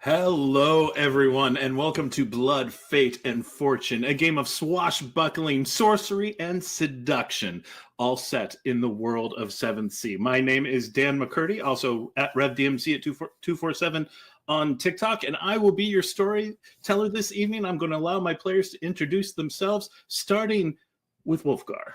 Hello, everyone, and welcome to Blood, Fate, and Fortune, a game of swashbuckling, sorcery, and seduction, all set in the world of 7th Sea. My name is Dan McCurdy, also at RevDMC at 247 on TikTok, and I will be your storyteller this evening. I'm going to allow my players to introduce themselves, starting with Wolfgar.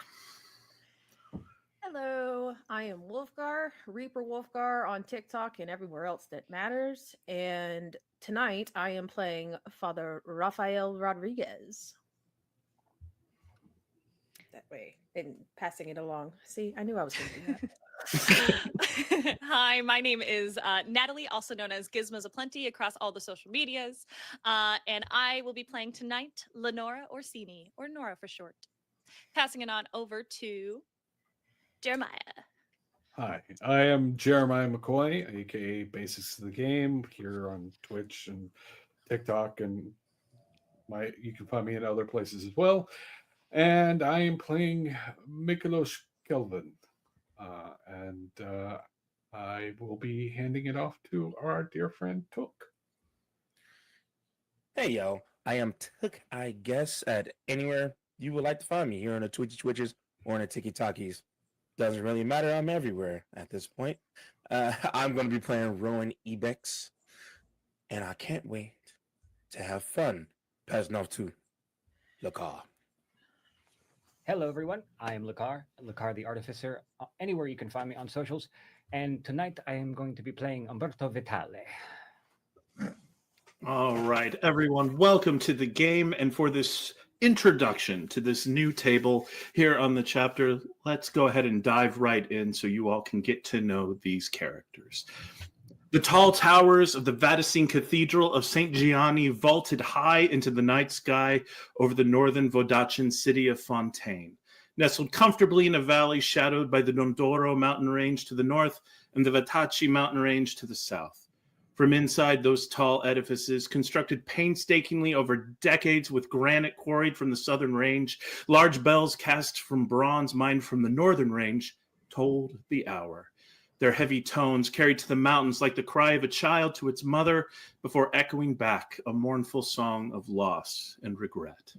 Hello, I am Wolfgar, Reaper Wolfgar on TikTok and everywhere else that matters. And tonight I am playing Fr Rafael Rodriguez. That way, and passing it along. See, I knew I was going to do that. Hi, my name is Natalie, also known as Gizmos Aplenty across all the social medias. And I will be playing tonight Leonora Orsini, or Nora for short. Passing it on over to Jeremiah. Hi, I am Jeremiah McCoy, aka Basics of the Game, here on Twitch and TikTok, and you can find me in other places as well. And I am playing Mykolas Kelvan, and I will be handing it off to our dear friend Took. Hey yo, I am Took, I guess, at anywhere you would like to find me, here on the Twitches or on the TikTokies. Doesn't really matter. I'm everywhere at this point. I'm going to be playing Roan Ibex, and I can't wait to have fun. Passing off to Lakar. Hello, everyone. I am Lakar the Artificer, anywhere you can find me on socials. And tonight I am going to be playing Umberto Vitale. All right, everyone, welcome to the game. And for this introduction to this new table here on the chapter, let's go ahead and dive right in so you all can get to know these characters. The tall towers of the Vatican Cathedral of St. Gianni vaulted high into the night sky over the northern Vodachan city of Fontaine, nestled comfortably in a valley shadowed by the Dondoro mountain range to the north and the Vatachi mountain range to the south. From inside those tall edifices, constructed painstakingly over decades with granite quarried from the southern range, large bells cast from bronze mined from the northern range tolled the hour. Their heavy tones carried to the mountains like the cry of a child to its mother before echoing back a mournful song of loss and regret.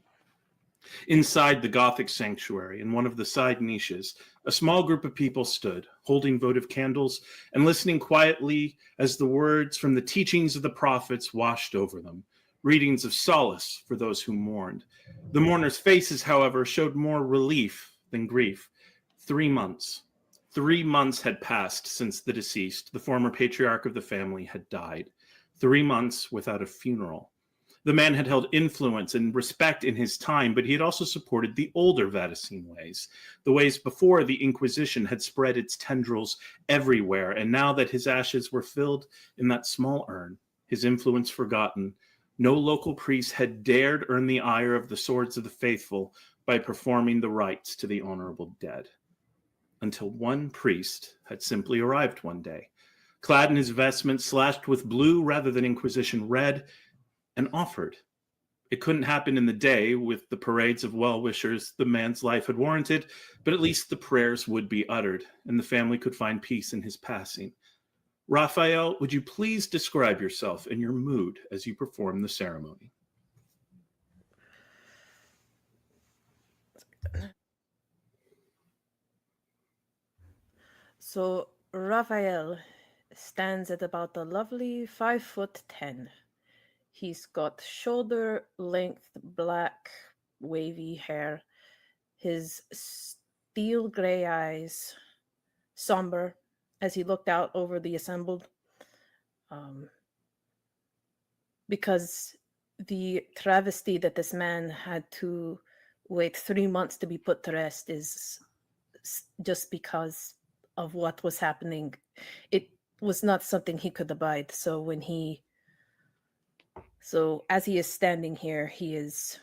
Inside the Gothic sanctuary, in one of the side niches, a small group of people stood, holding votive candles and listening quietly as the words from the teachings of the prophets washed over them, readings of solace for those who mourned. The mourners' faces, however, showed more relief than grief. 3 months. 3 months had passed since the deceased, the former patriarch of the family, had died. 3 months without a funeral. The man had held influence and respect in his time, but he had also supported the older Vatican ways. The ways before the Inquisition had spread its tendrils everywhere, and now that his ashes were filled in that small urn, his influence forgotten, no local priest had dared earn the ire of the swords of the faithful by performing the rites to the honorable dead. Until one priest had simply arrived one day, clad in his vestments slashed with blue rather than Inquisition red, and offered. It couldn't happen in the day with the parades of well-wishers the man's life had warranted, but at least the prayers would be uttered, and the family could find peace in his passing. Raphael, would you please describe yourself and your mood as you perform the ceremony? So Raphael stands at about a lovely 5'10". He's got shoulder-length black wavy hair, his steel gray eyes somber as he looked out over the assembled. Because the travesty that this man had to wait 3 months to be put to rest is just because of what was happening. It was not something he could abide. So as he is standing here, he is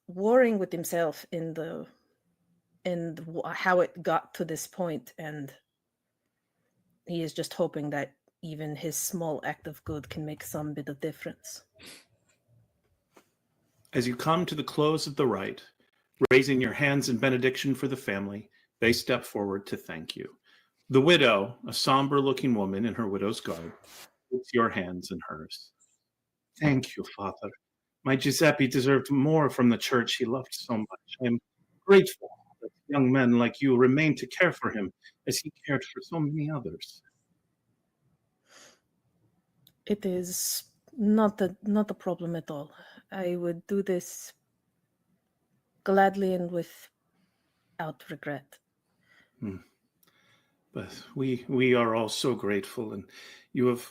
warring with himself in how it got to this point, and he is just hoping that even his small act of good can make some bit of difference. As you come to the close of the rite, raising your hands in benediction for the family, they step forward to thank you. The widow, a somber-looking woman in her widow's garb, puts your hands in hers. Thank you, Father. My Giuseppe deserved more from the church he loved so much. I am grateful that young men like you remain to care for him as he cared for so many others. It is not a problem at all. I would do this gladly and without regret. But we are all so grateful, and you have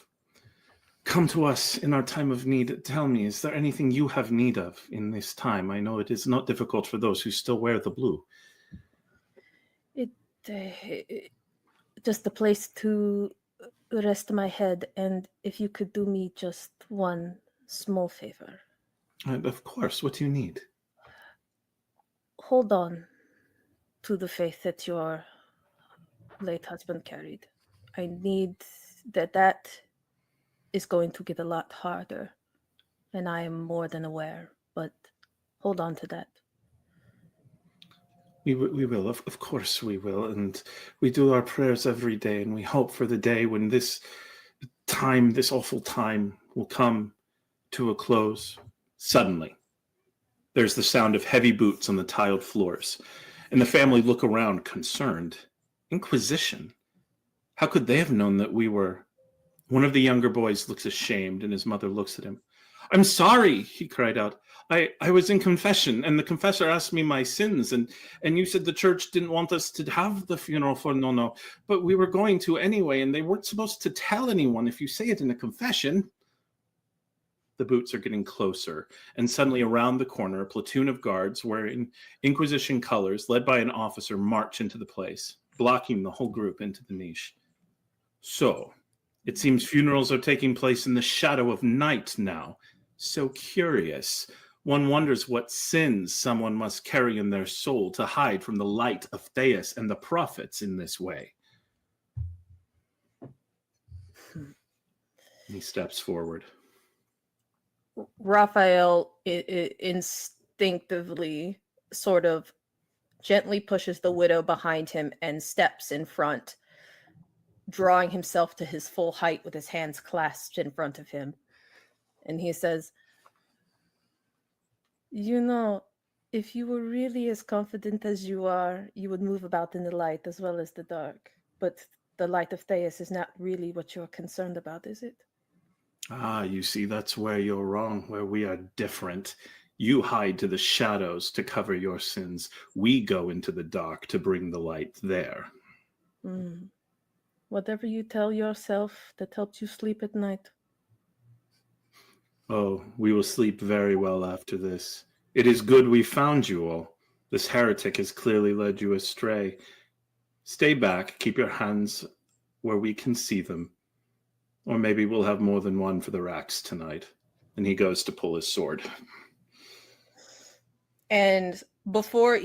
come to us in our time of need. Tell me, is there anything you have need of in this time? I know it is not difficult for those who still wear the blue. Just a place to rest my head, and if you could do me just one small favor. Of course, what do you need? Hold on to the faith that your late husband carried. I need that is going to get a lot harder, and I am more than aware, but hold on to that. We will, of course we will, and we do our prayers every day, and we hope for the day when this awful time will come to a close. Suddenly, there's the sound of heavy boots on the tiled floors, and the family look around concerned. Inquisition? How could they have known that we were? One of the younger boys looks ashamed, and his mother looks at him. I'm sorry, he cried out. I was in confession, and the confessor asked me my sins, and you said the church didn't want us to have the funeral for Nono, but we were going to anyway, and they weren't supposed to tell anyone if you say it in a confession. The boots are getting closer, and suddenly around the corner, a platoon of guards wearing Inquisition colors, led by an officer, march into the place, blocking the whole group into the niche. So, it seems funerals are taking place in the shadow of night now. So curious. One wonders what sins someone must carry in their soul to hide from the light of Thea and the prophets in this way. He steps forward. Raphael instinctively sort of gently pushes the widow behind him and steps in front, drawing himself to his full height with his hands clasped in front of him. And he says, you know, if you were really as confident as you are, you would move about in the light as well as the dark. But the light of Thea is not really what you're concerned about, is it? Ah, you see, that's where you're wrong, where we are different. You hide to the shadows to cover your sins. We go into the dark to bring the light there. Whatever you tell yourself that helps you sleep at night. Oh, we will sleep very well after this. It is good we found you all. This heretic has clearly led you astray. Stay back, keep your hands where we can see them. Or maybe we'll have more than one for the racks tonight. And he goes to pull his sword. And before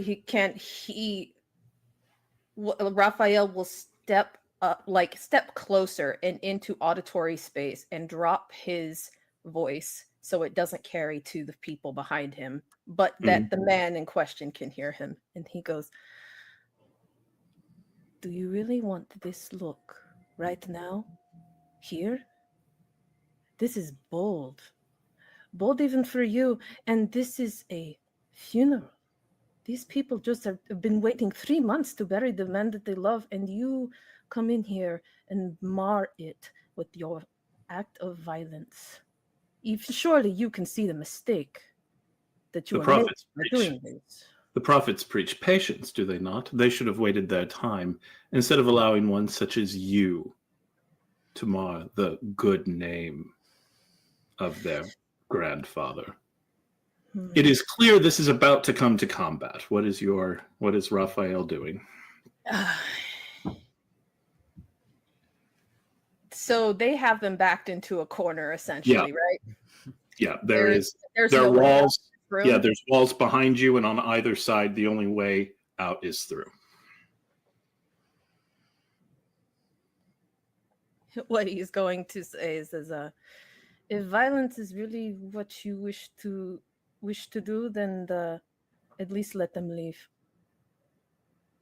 Raphael will step closer and into auditory space and drop his voice so it doesn't carry to the people behind him, but that the man in question can hear him. And he goes, do you really want this look right now? Here? This is bold. Bold even for you. And this is a funeral. These people just have been waiting 3 months to bury the man that they love, and you come in here and mar it with your act of violence. Surely you can see the mistake that you are making by doing this. The prophets preach patience, do they not? They should have waited their time, instead of allowing one such as you to mar the good name of their grandfather. It is clear this is about to come to combat. What is Raphael doing? So they have them backed into a corner, essentially, right? Yeah, there are walls. Yeah, there's walls behind you, and on either side, the only way out is through. What he's going to say is, if violence is really what you wish to do, then at least let them leave.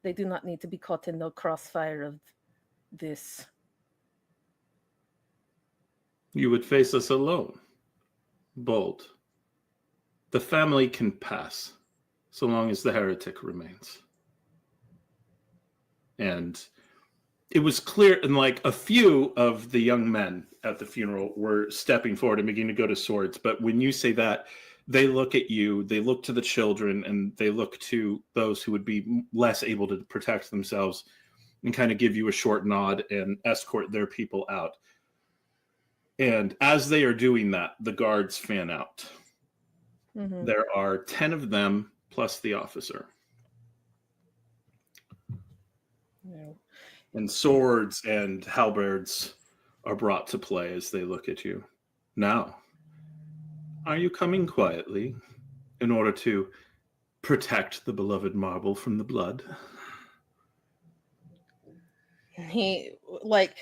They do not need to be caught in the crossfire of this. You would face us alone. Bold. The family can pass, so long as the heretic remains. And it was clear, and like a few of the young men at the funeral were stepping forward and beginning to go to swords. But when you say that, they look at you, they look to the children, and they look to those who would be less able to protect themselves and kind of give you a short nod and escort their people out. And as they are doing that, the guards fan out. Mhm. There are 10 of them plus the officer. No. And swords and halberds are brought to play as they look at you. Now, are you coming quietly in order to protect the beloved marble from the blood? He like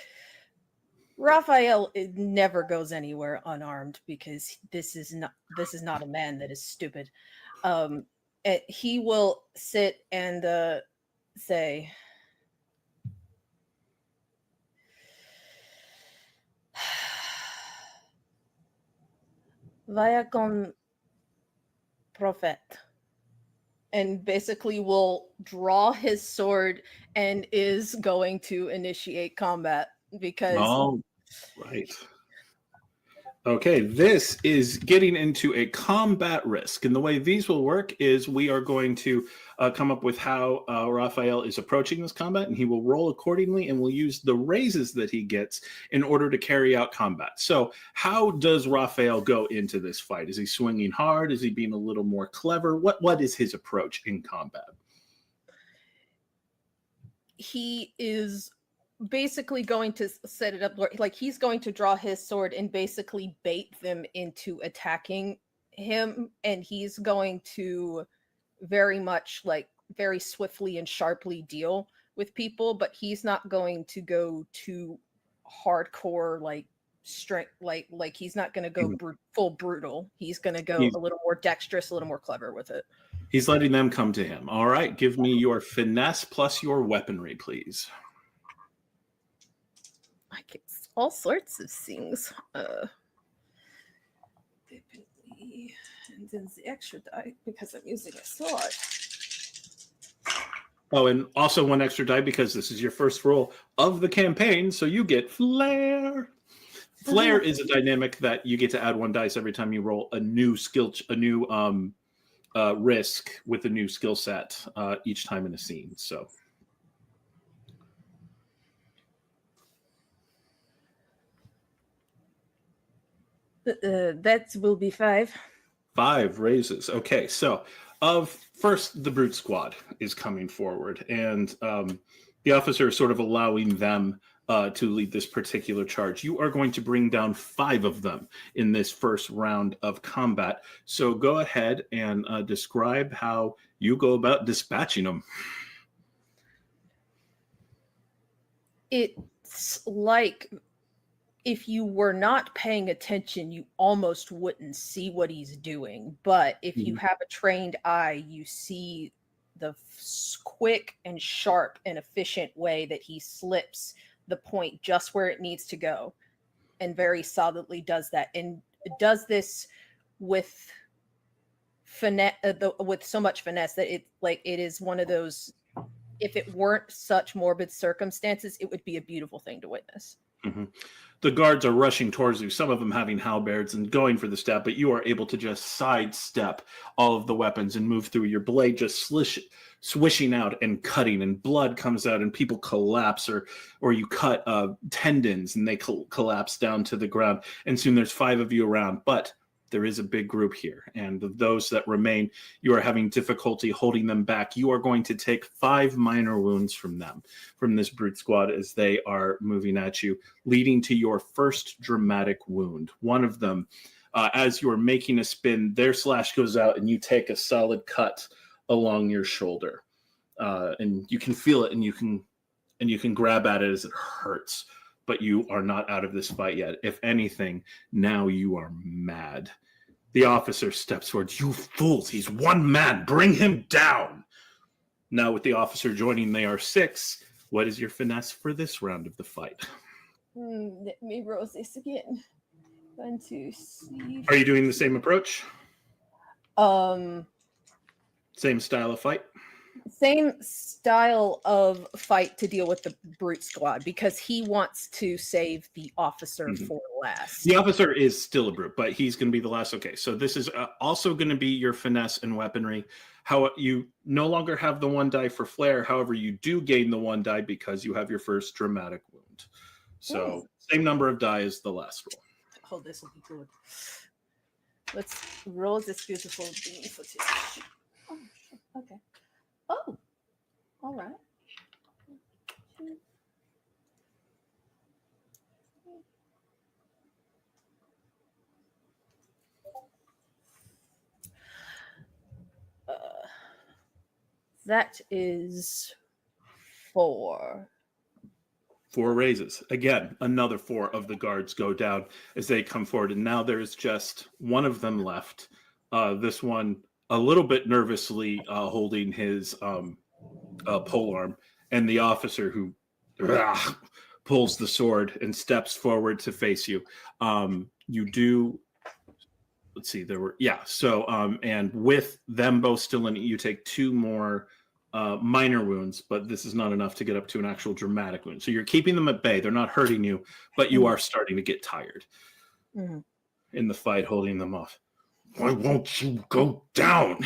Raphael never goes anywhere unarmed because this is not a man that is stupid. He will sit and say, "Vaya con prophet," and basically will draw his sword and is going to initiate combat because Oh, right. Okay, this is getting into a combat risk. And the way these will work is we are going to come up with how Raphael is approaching this combat, and he will roll accordingly, and we'll use the raises that he gets in order to carry out combat. So how does Raphael go into this fight? Is he swinging hard? Is he being a little more clever? What is his approach in combat? he is basically going to set it up like he's going to draw his sword and basically bait them into attacking him, and he's going to very much like very swiftly and sharply deal with people, but he's not going to go too hardcore like strength like he's not going to go full brutal. He's going to go a little more dexterous, a little more clever with it. He's letting them come to him. All right, give me your finesse plus your weaponry, please. I get all sorts of things. And then the extra die because I'm using a sword. Oh, and also one extra die because this is your first roll of the campaign, so you get flair. Flair is a dynamic that you get to add one dice every time you roll a new skill, risk with a new skill set each time in a scene. So. That will be 5. 5 raises. Okay, so first the brute squad is coming forward, and the officer is sort of allowing them to lead this particular charge. You are going to bring down 5 of them in this first round of combat. So go ahead and describe how you go about dispatching them. It's like if you were not paying attention, you almost wouldn't see what he's doing. But if you have a trained eye, you see the quick and sharp and efficient way that he slips the point just where it needs to go and very solidly does that. And does this with finesse, with so much finesse that it is one of those, if it weren't such morbid circumstances, it would be a beautiful thing to witness. Mm-hmm. The guards are rushing towards you, some of them having halberds and going for the stab, but you are able to just sidestep all of the weapons and move through. Your blade just swishing out and cutting, and blood comes out, and people collapse, or you cut tendons, and they collapse down to the ground. And soon there's 5 of you around, but there is a big group here, and of those that remain, you are having difficulty holding them back. You are going to take 5 minor wounds from this brute squad as they are moving at you, leading to your first dramatic wound. One of them, as you are making a spin, their slash goes out, and you take a solid cut along your shoulder, and you can feel it, and you can grab at it as it hurts. But you are not out of this fight yet. If anything, now you are mad. The officer steps forward. You fools, he's one man. Bring him down. Now with the officer joining, they are 6. What is your finesse for this round of the fight? Let me roll this again. Going to see. Are you doing the same approach? Um, Same style of fight? same style of fight to deal with the brute squad because he wants to save the officer for last. The officer is still a brute, but he's going to be the last. Okay, so this is also going to be your finesse and weaponry. How you no longer have the 1 die for flair. However, you do gain the 1 die because you have your first dramatic wound. So same number of die as the last roll. Oh, this will be good. Let's roll this beautiful bean footage. Oh, okay. Oh, all right. That is 4. 4 raises. Again, another 4 of the guards go down as they come forward. And now there's just one of them left. This one a little bit nervously holding his polearm. And the officer who pulls the sword and steps forward to face you. You do... Let's see, there were... Yeah, so... and with them both still in it, you take 2 more... minor wounds, but this is not enough to get up to an actual dramatic wound. So you're keeping them at bay. They're not hurting you, but you are starting to get tired in the fight, holding them off. Why won't you go down?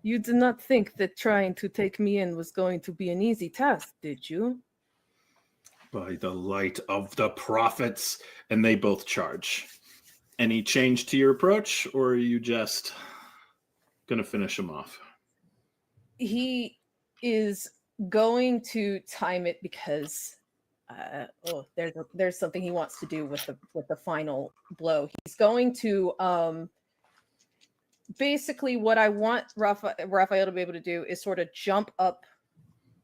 You did not think that trying to take me in was going to be an easy task, did you? By the light of the prophets. And they both charge. Any change to your approach, or are you just... going to finish him off? He is going to time it because there's something he wants to do with the final blow. He's going to basically what I want Raphael to be able to do is sort of jump up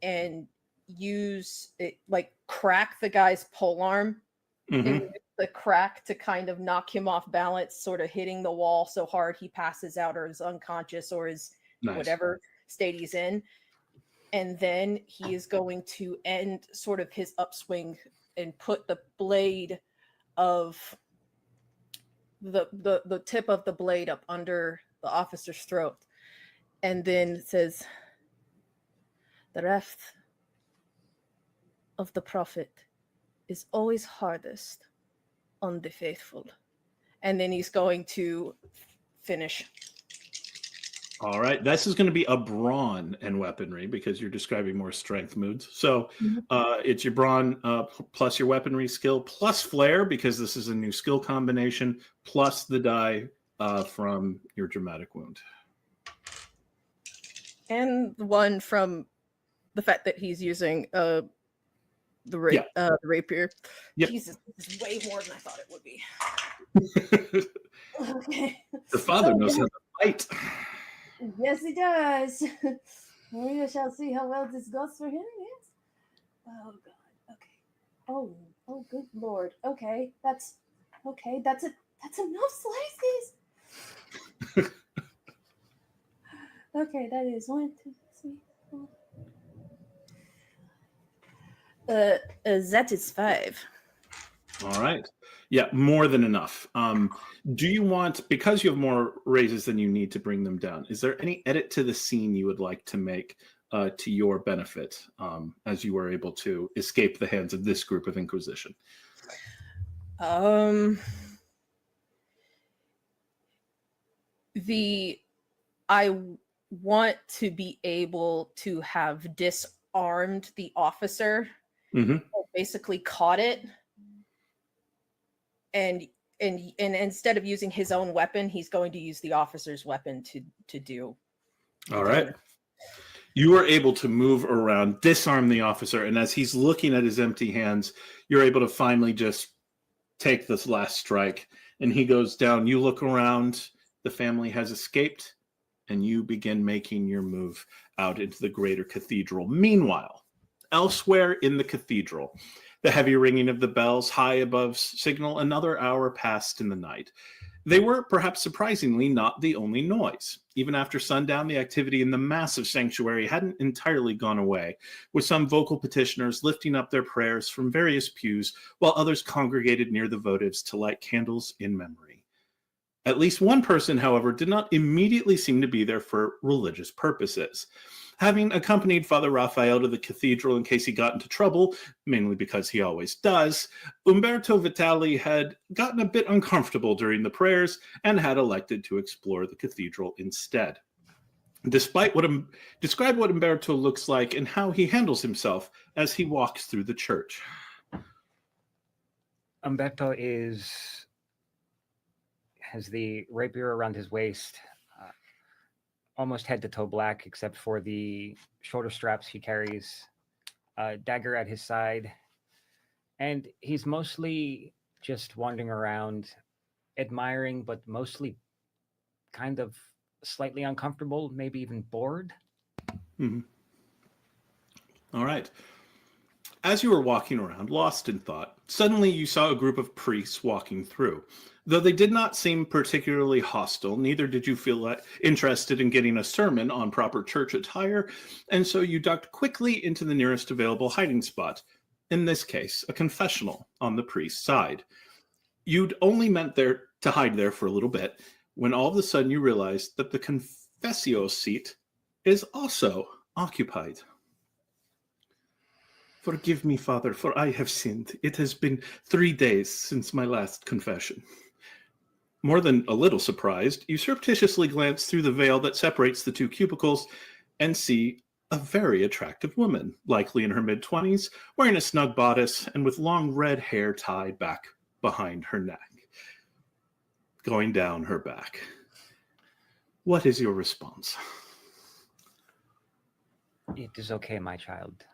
and use it, like crack the guy's polearm and use the crack to kind of knock him off balance, sort of hitting the wall so hard he passes out or is unconscious or is whatever state he's in. And then he is going to end sort of his upswing and put the blade of the tip of the blade up under the officer's throat. And then says, the wrath of the prophet is always hardest on the faithful. And then he's going to finish. All right. This is going to be a brawn and weaponry because you're describing more strength moods. So it's your brawn plus your weaponry skill plus flair because this is a new skill combination plus the die from your dramatic wound. And the one from the fact that he's using the rapier. Yep. Jesus, this is way more than I thought it would be. Okay. The father knows how to fight. Yes, he does. We shall see how well this goes for him. Yes. Oh God. Okay. Oh, good Lord. Okay, that's enough slices. Okay, that is 1, 2, 3, 4. That is 5. All right. Yeah, more than enough. Do you want, because you have more raises than you need to bring them down, is there any edit to the scene you would like to make to your benefit as you were able to escape the hands of this group of Inquisition? I want to be able to have disarmed the officer, basically caught it, and instead of using his own weapon, he's going to use the officer's weapon to do. All right. You are able to move around, disarm the officer, and as he's looking at his empty hands, you're able to finally just take this last strike, and he goes down. You look around, the family has escaped, and you begin making your move out into the greater cathedral. Meanwhile, elsewhere in the cathedral, the heavy ringing of the bells high above signal another hour passed in the night. They were, perhaps surprisingly, not the only noise. Even after sundown, the activity in the massive sanctuary hadn't entirely gone away, with some vocal petitioners lifting up their prayers from various pews, while others congregated near the votives to light candles in memory. At least one person, however, did not immediately seem to be there for religious purposes. Having accompanied Fr Rafael to the cathedral in case he got into trouble, mainly because he always does, Umberto Vitale had gotten a bit uncomfortable during the prayers and had elected to explore the cathedral instead. Describe what Umberto looks like and how he handles himself as he walks through the church. Umberto has the rapier around his waist, almost head to toe black, except for the shoulder straps he carries, a dagger at his side, and he's mostly just wandering around, admiring, but mostly kind of slightly uncomfortable, maybe even bored. Mm-hmm. All right. As you were walking around, lost in thought, suddenly you saw a group of priests walking through. Though they did not seem particularly hostile, neither did you feel interested in getting a sermon on proper church attire, and so you ducked quickly into the nearest available hiding spot, in this case, a confessional on the priest's side. You'd only meant there to hide there for a little bit, when all of a sudden you realized that the confessio seat is also occupied. Forgive me, Father, for I have sinned. It has been 3 days since my last confession. More than a little surprised, you surreptitiously glance through the veil that separates the two cubicles and see a very attractive woman, likely in her mid-20s, wearing a snug bodice and with long red hair tied back behind her neck, going down her back. What is your response? It is okay, my child.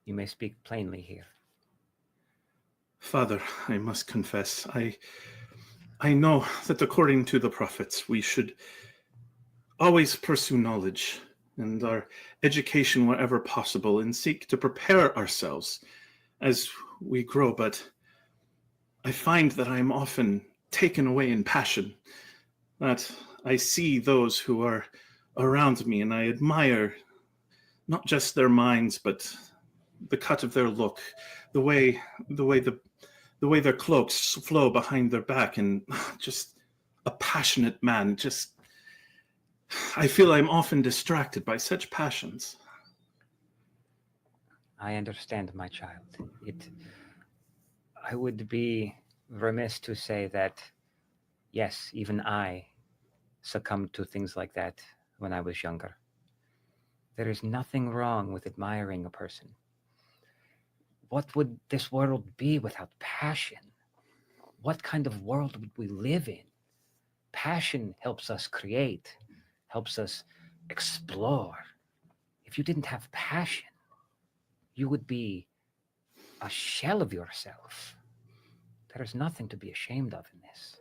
You may speak plainly here. Father, I must confess, I know that according to the prophets, we should always pursue knowledge and our education wherever possible and seek to prepare ourselves as we grow, but I find that I am often taken away in passion, that I see those who are around me and I admire not just their minds, but the cut of their look, the way their cloaks flow behind their back, and just a passionate man. Just, I feel I'm often distracted by such passions. I understand, my child. I would be remiss to say that, yes, even I succumbed to things like that when I was younger. There is nothing wrong with admiring a person. What would this world be without passion? What kind of world would we live in? Passion helps us create, helps us explore. If you didn't have passion, you would be a shell of yourself. There is nothing to be ashamed of in this.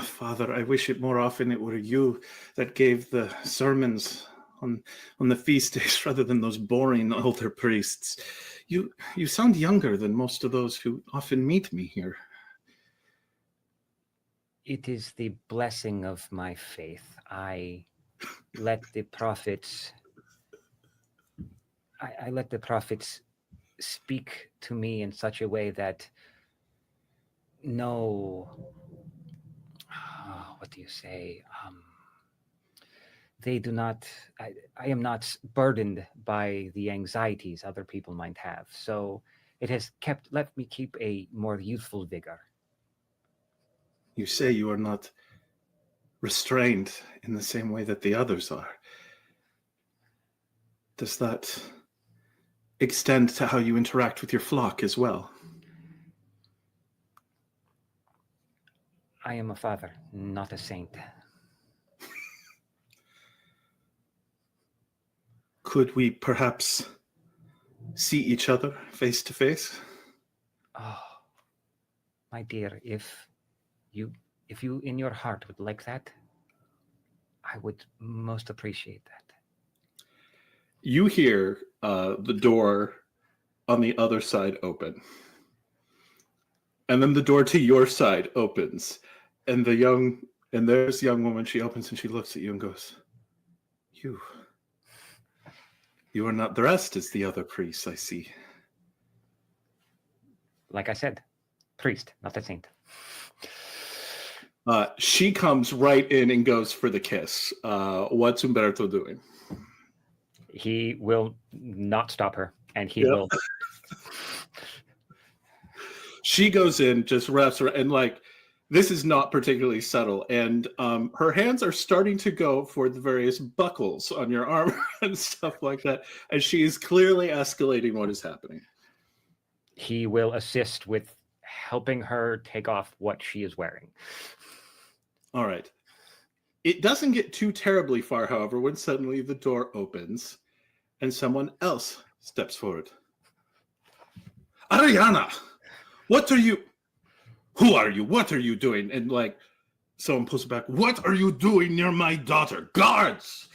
Father, I wish it more often it were you that gave the sermons on the feast days rather than those boring older priests. You sound younger than most of those who often meet me here. It is the blessing of my faith. I let the prophets speak to me in such a way that what do you say? They do not, I am not burdened by the anxieties other people might have. So it has let me keep a more youthful vigor. You say you are not restrained in the same way that the others are. Does that extend to how you interact with your flock as well? I am a father, not a saint. Could we perhaps see each other face to face? Oh, my dear, if you in your heart would like that, I would most appreciate that. You hear the door on the other side open. And then the door to your side opens, and there's a young woman. She opens and she looks at you and goes, "You are not dressed as the other priests, I see." Like I said, priest, not a saint. She comes right in and goes for the kiss. What's Umberto doing? He will not stop her, and he Yep. will. She goes in, just wraps her, and like this is not particularly subtle. And her hands are starting to go for the various buckles on your armor and stuff like that. And she is clearly escalating what is happening. He will assist with helping her take off what she is wearing. All right. It doesn't get too terribly far, however, when suddenly the door opens and someone else steps forward. Ariana, what are you? Who are you? What are you doing? And like, someone pulls it back. What are you doing near my daughter? Guards!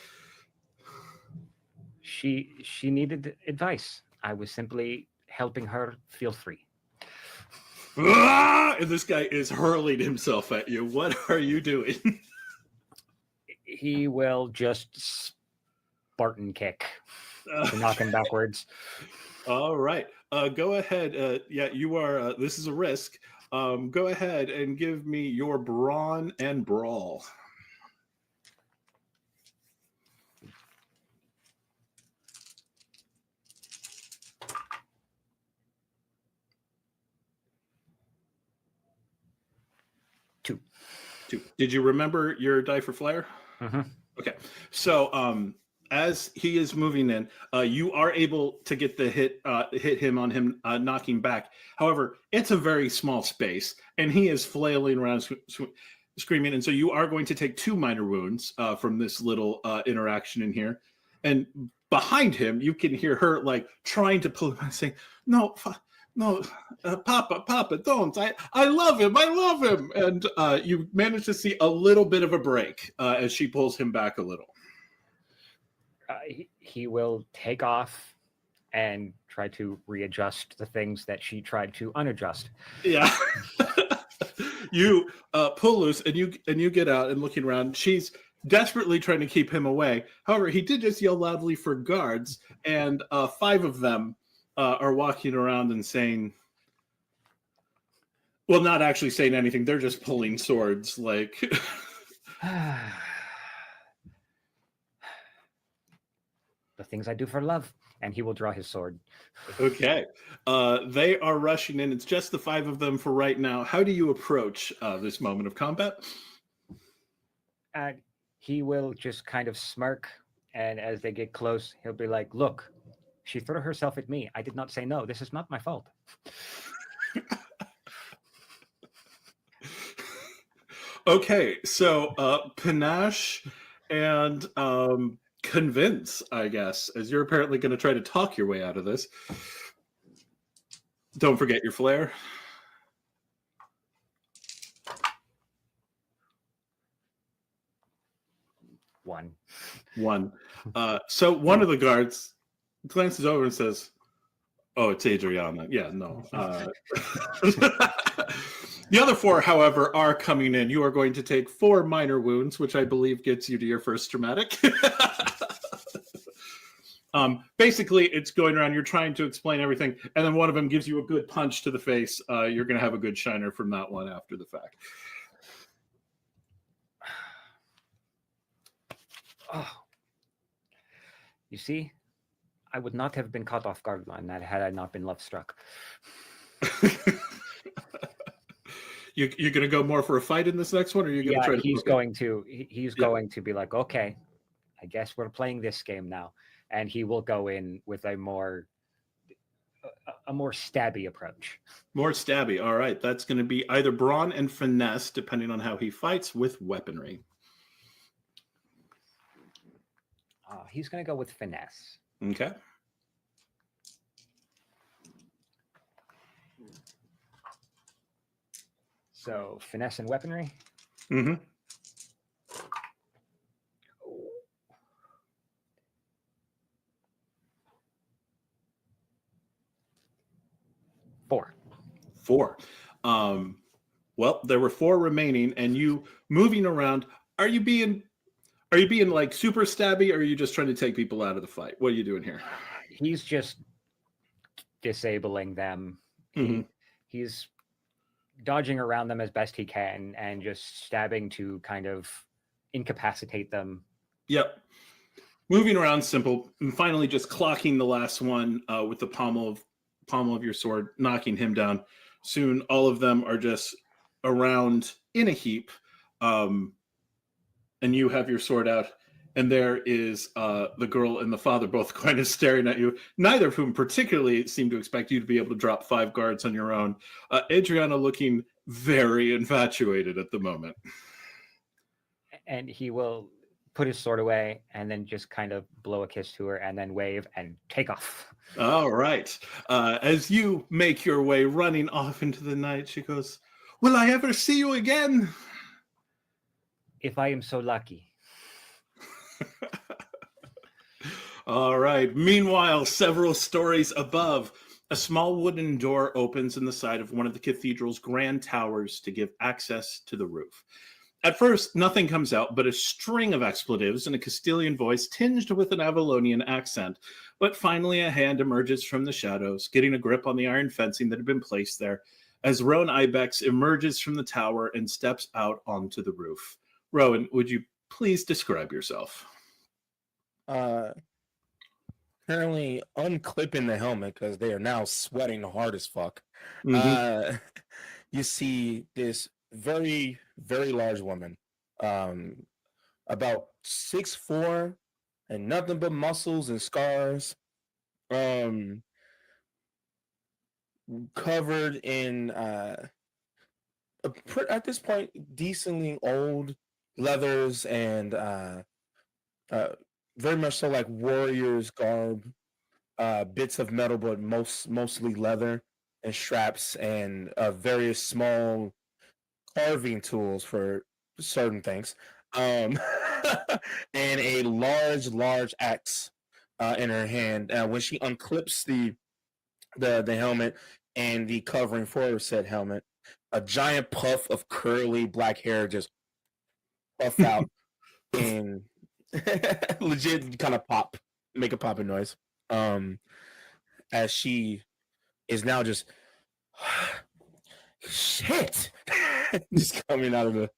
She needed advice. I was simply helping her feel free. Ah! And this guy is hurling himself at you. What are you doing? He will just Spartan kick to knock him backwards. All right. Go ahead. Yeah, you are. This is a risk. Go ahead and give me your brawn and brawl. Two. Did you remember your die for flair? Mm-hmm. Okay. So as he is moving in, you are able to get the hit him on him knocking back. However, it's a very small space, and he is flailing around, screaming. And so you are going to take 2 minor wounds from this little interaction in here. And behind him, you can hear her like trying to pull him and saying, "No, no, Papa, don't! I love him, I love him!" And you manage to see a little bit of a break as she pulls him back a little. He will take off and try to readjust the things that she tried to unadjust. Yeah. You pull loose and you get out and looking around. She's desperately trying to keep him away. However, he did just yell loudly for guards, and 5 of them are walking around and saying, well, not actually saying anything. They're just pulling swords, like. The things I do for love. And he will draw his sword. Okay. They are rushing in. It's just the 5 of them for right now. How do you approach this moment of combat? He will just kind of smirk. And as they get close, he'll be like, "Look, she threw herself at me. I did not say no. This is not my fault." Okay. So panache and convince, I guess, as you're apparently going to try to talk your way out of this. Don't forget your flair. One. So one of the guards glances over and says, "Oh, it's Adriana." Yeah, no. The other 4, however, are coming in. You are going to take 4 minor wounds, which I believe gets you to your first traumatic. Basically, it's going around. You're trying to explain everything, and then one of them gives you a good punch to the face. You're going to have a good shiner from that one after the fact. Oh. You see, I would not have been caught off guard on that had I not been love struck. You're going to go more for a fight in this next one, or you're going to try to? He's going to be like, "Okay, I guess we're playing this game now," and he will go in with a more stabby approach. More stabby. All right, that's going to be either brawn and finesse, depending on how he fights, with weaponry. He's going to go with finesse. Okay. So finesse and weaponry. Mm-hmm. Four. Well, there were 4 remaining, and you moving around. Are you being like super stabby, or are you just trying to take people out of the fight? What are you doing here? He's just disabling them. Mhm. He's dodging around them as best he can and just stabbing to kind of incapacitate them. Yep. Moving around, simple, and finally just clocking the last one with the pommel of your sword, knocking him down. Soon, all of them are just around in a heap, and you have your sword out. And there is the girl and the father both kind of staring at you, neither of whom particularly seem to expect you to be able to drop 5 guards on your own. Adriana looking very infatuated at the moment. And he will put his sword away and then just kind of blow a kiss to her and then wave and take off. All right. As you make your way running off into the night, she goes, "Will I ever see you again?" If I am so lucky. All right. Meanwhile, several stories above, a small wooden door opens in the side of one of the cathedral's grand towers to give access to the roof. At first, nothing comes out but a string of expletives in a Castilian voice tinged with an Avalonian accent. But finally, a hand emerges from the shadows, getting a grip on the iron fencing that had been placed there, as Roan Ibex emerges from the tower and steps out onto the roof. Rowan, would you please describe yourself? Currently unclipping the helmet because they are now sweating hard as fuck. Mm-hmm. You see this very, very large woman, about 6'4", and nothing but muscles and scars, covered in at this point decently old leathers and very much so like warriors garb, bits of metal but mostly leather, and straps, and various small carving tools for certain things, and a large axe in her hand. When she unclips the helmet and the covering for said helmet, a giant puff of curly black hair just puff out and legit kind of make a popping noise. As she is now just shit just coming out of the.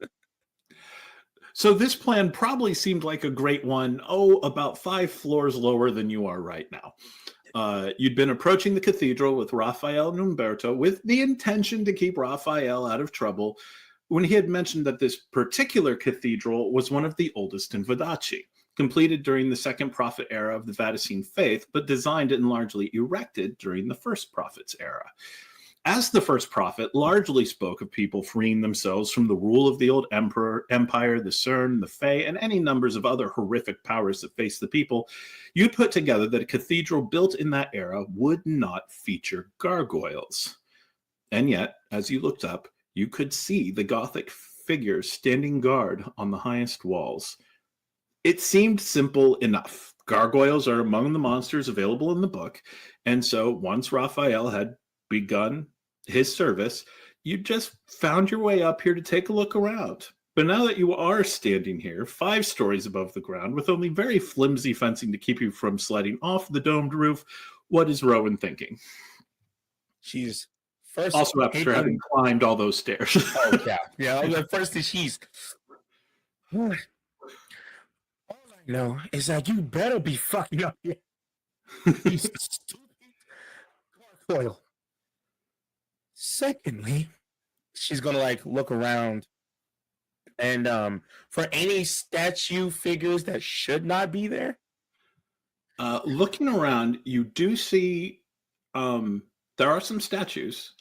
So this plan probably seemed like a great one, about 5 floors lower than you are right now. You'd been approaching the cathedral with Rafael and Umberto with the intention to keep Rafael out of trouble when he had mentioned that this particular cathedral was one of the oldest in Vadachi, completed during the Second Prophet era of the Vaticine faith, but designed and largely erected during the First Prophet's era. As the First Prophet largely spoke of people freeing themselves from the rule of the old empire, the Cern, the Fae, and any numbers of other horrific powers that face the people, you put together that a cathedral built in that era would not feature gargoyles. And yet, as you looked up, you could see the Gothic figures standing guard on the highest walls. It seemed simple enough. Gargoyles are among the monsters available in the book, and so once Raphael had begun his service, you just found your way up here to take a look around. But now that you are standing here, 5 stories above the ground, with only very flimsy fencing to keep you from sliding off the domed roof, what is Rowan thinking? She's first Also after having climbed all those stairs. Oh yeah. The first thing she's. All I know is that you better be fucking up here. You stupid gargoyle. Secondly, she's gonna like look around, and for any statue figures that should not be there. Looking around, you do see there are some statues.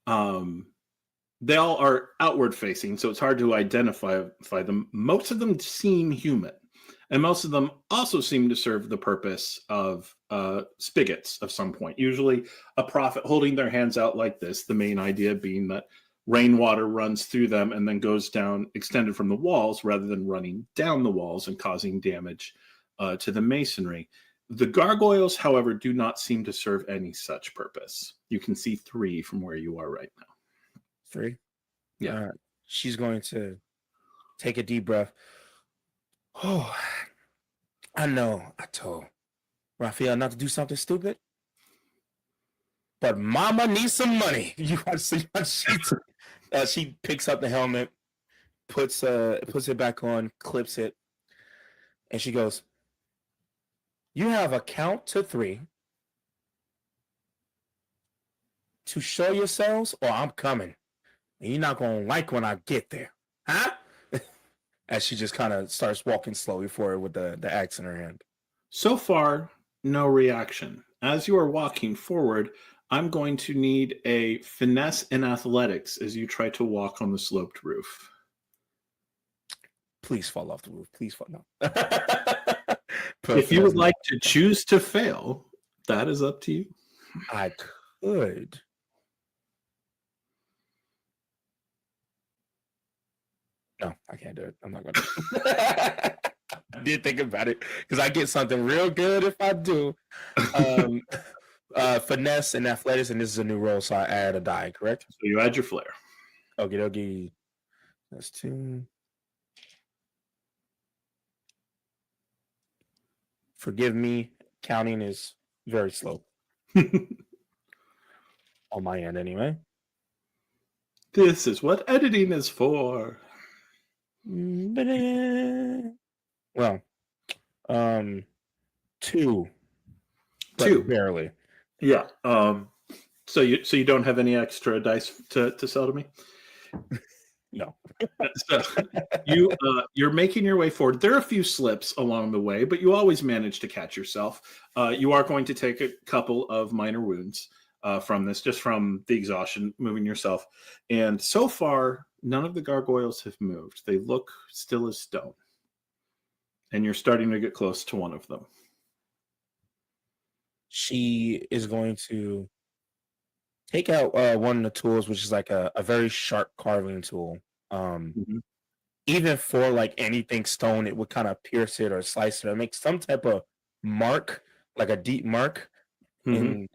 They all are outward facing, so it's hard to identify them. Most of them seem human, and most of them also seem to serve the purpose of spigots of some point. Usually a prophet holding their hands out like this, the main idea being that rainwater runs through them and then goes down, extended from the walls, rather than running down the walls and causing damage to the masonry. The gargoyles, however, do not seem to serve any such purpose. You can see 3 from where you are right now. 3. Yeah. She's going to take a deep breath. Oh, I know I told Raphael not to do something stupid, but Mama needs some money. You got to see she picks up the helmet, puts it back on, clips it, and she goes, "You have a count to 3 to show yourselves, or I'm coming. And you're not gonna like when I get there, huh?" As she just kind of starts walking slowly forward with the axe in her hand. So far, no reaction. As you are walking forward, I'm going to need a finesse in athletics as you try to walk on the sloped roof. Please fall off the roof. Please fall. No. If you would like to choose to fail, that is up to you. I could. No, I can't do it. I'm not going to. I did think about it because I get something real good if I do. Finesse and athletics, and this is a new roll, so I add a die, correct? So you add your flair. Okie dokie. That's 2. Forgive me, counting is very slow. On my end, anyway. This is what editing is for. Well, 2. But 2. barely. Yeah. So you don't have any extra dice to sell to me? No. So you're making your way forward. There are a few slips along the way, but you always manage to catch yourself. You are going to take a couple of minor wounds from this, just from the exhaustion, moving yourself. And so far, none of the gargoyles have moved. They look still as stone. And you're starting to get close to one of them. She is going to take out one of the tools, which is like a very sharp carving tool. Even for like anything stone, it would kind of pierce it or slice it or make some type of mark, like a deep mark. And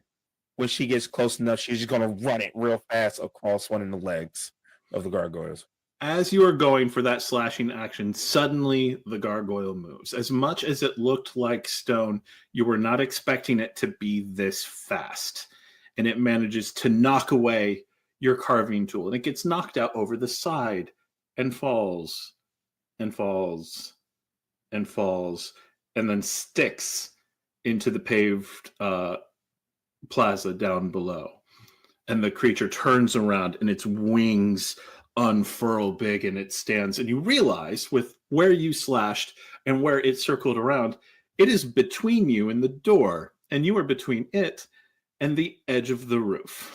when she gets close enough, she's just going to run it real fast across one of the legs of the gargoyles. As you are going for that slashing action, suddenly the gargoyle moves. As much as it looked like stone, you were not expecting it to be this fast. And it manages to knock away your carving tool. And it gets knocked out over the side and falls and falls and falls and then sticks into the paved plaza down below. And the creature turns around and its wings unfurl big and it stands. And you realize with where you slashed and where it circled around, it is between you and the door. And you are between it and the edge of the roof.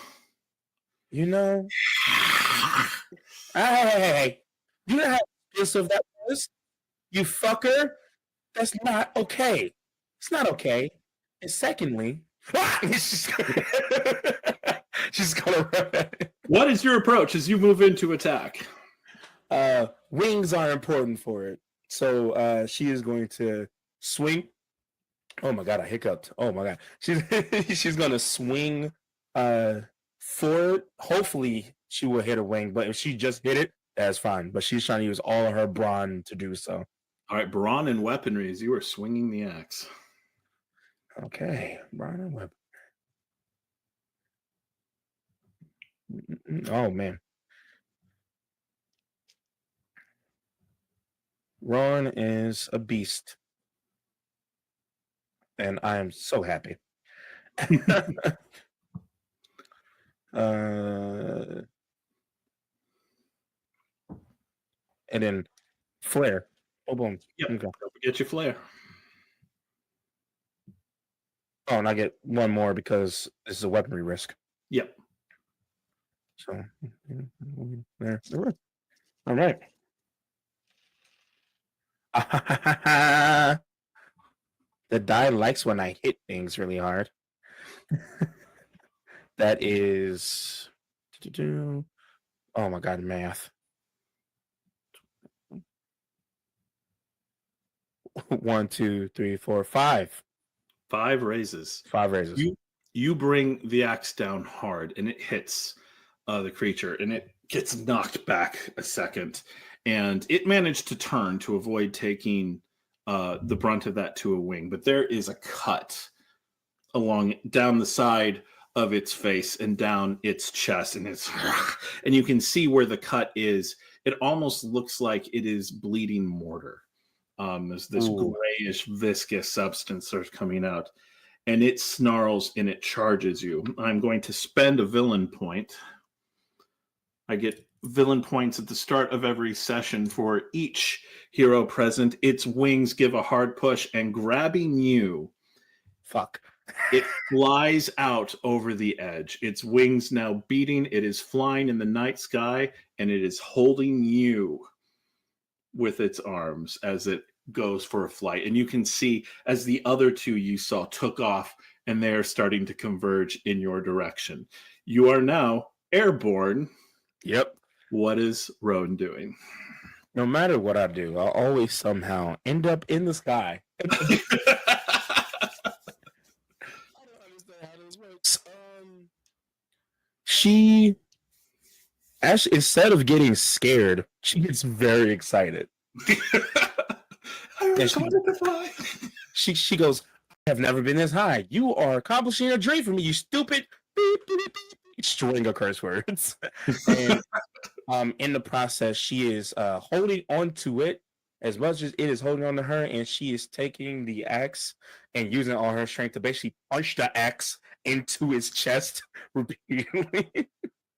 You know, hey, you know how expensive that was? You fucker. That's not okay. It's not okay. And secondly, she's gonna run. What is your approach as you move into attack? Wings are important for it. So she is going to swing. Oh my god, I hiccuped. Oh my god. She's gonna swing forward. Hopefully she will hit a wing, but if she just hit it, that's fine. But she's trying to use all of her brawn to do so. All right, brawn and weaponry as you are swinging the axe. Okay, brawn and weapon. Oh man. Roan is a beast. And I am so happy. And then flare. Oh, boom. Yep. Okay. Don't forget your flair. Oh, and I get one more because this is a weaponry risk. Yep. So there. All right. The die likes when I hit things really hard. That is. Oh my god, math. 1, 2, 3, 4, 5. 5 raises. 5 raises. You bring the axe down hard, and it hits the creature, and it gets knocked back a second, and it managed to turn to avoid taking the brunt of that to a wing. But there is a cut down the side of its face and down its chest, and and you can see where the cut is. It almost looks like it is bleeding mortar. There's this grayish, viscous substance starts coming out, and it snarls and it charges you. I'm going to spend a villain point. I get villain points at the start of every session for each hero present. Its wings give a hard push, and grabbing you, it flies out over the edge. Its wings now beating. It is flying in the night sky, and it is holding you with its arms as it goes for a flight. And you can see as the other two you saw took off, and they're starting to converge in your direction. You are now airborne. Yep. What is Roan doing? No matter what I do, I'll always somehow end up in the sky. I don't understand how this works. She actually, instead of getting scared, she gets very excited. She goes, I have never been this high. You are accomplishing a dream for me, you stupid. Beep, beep, beep, beep. String of curse words. And in the process, she is holding on to it as much as it is holding on to her, and she is taking the axe and using all her strength to basically punch the axe into his chest repeatedly.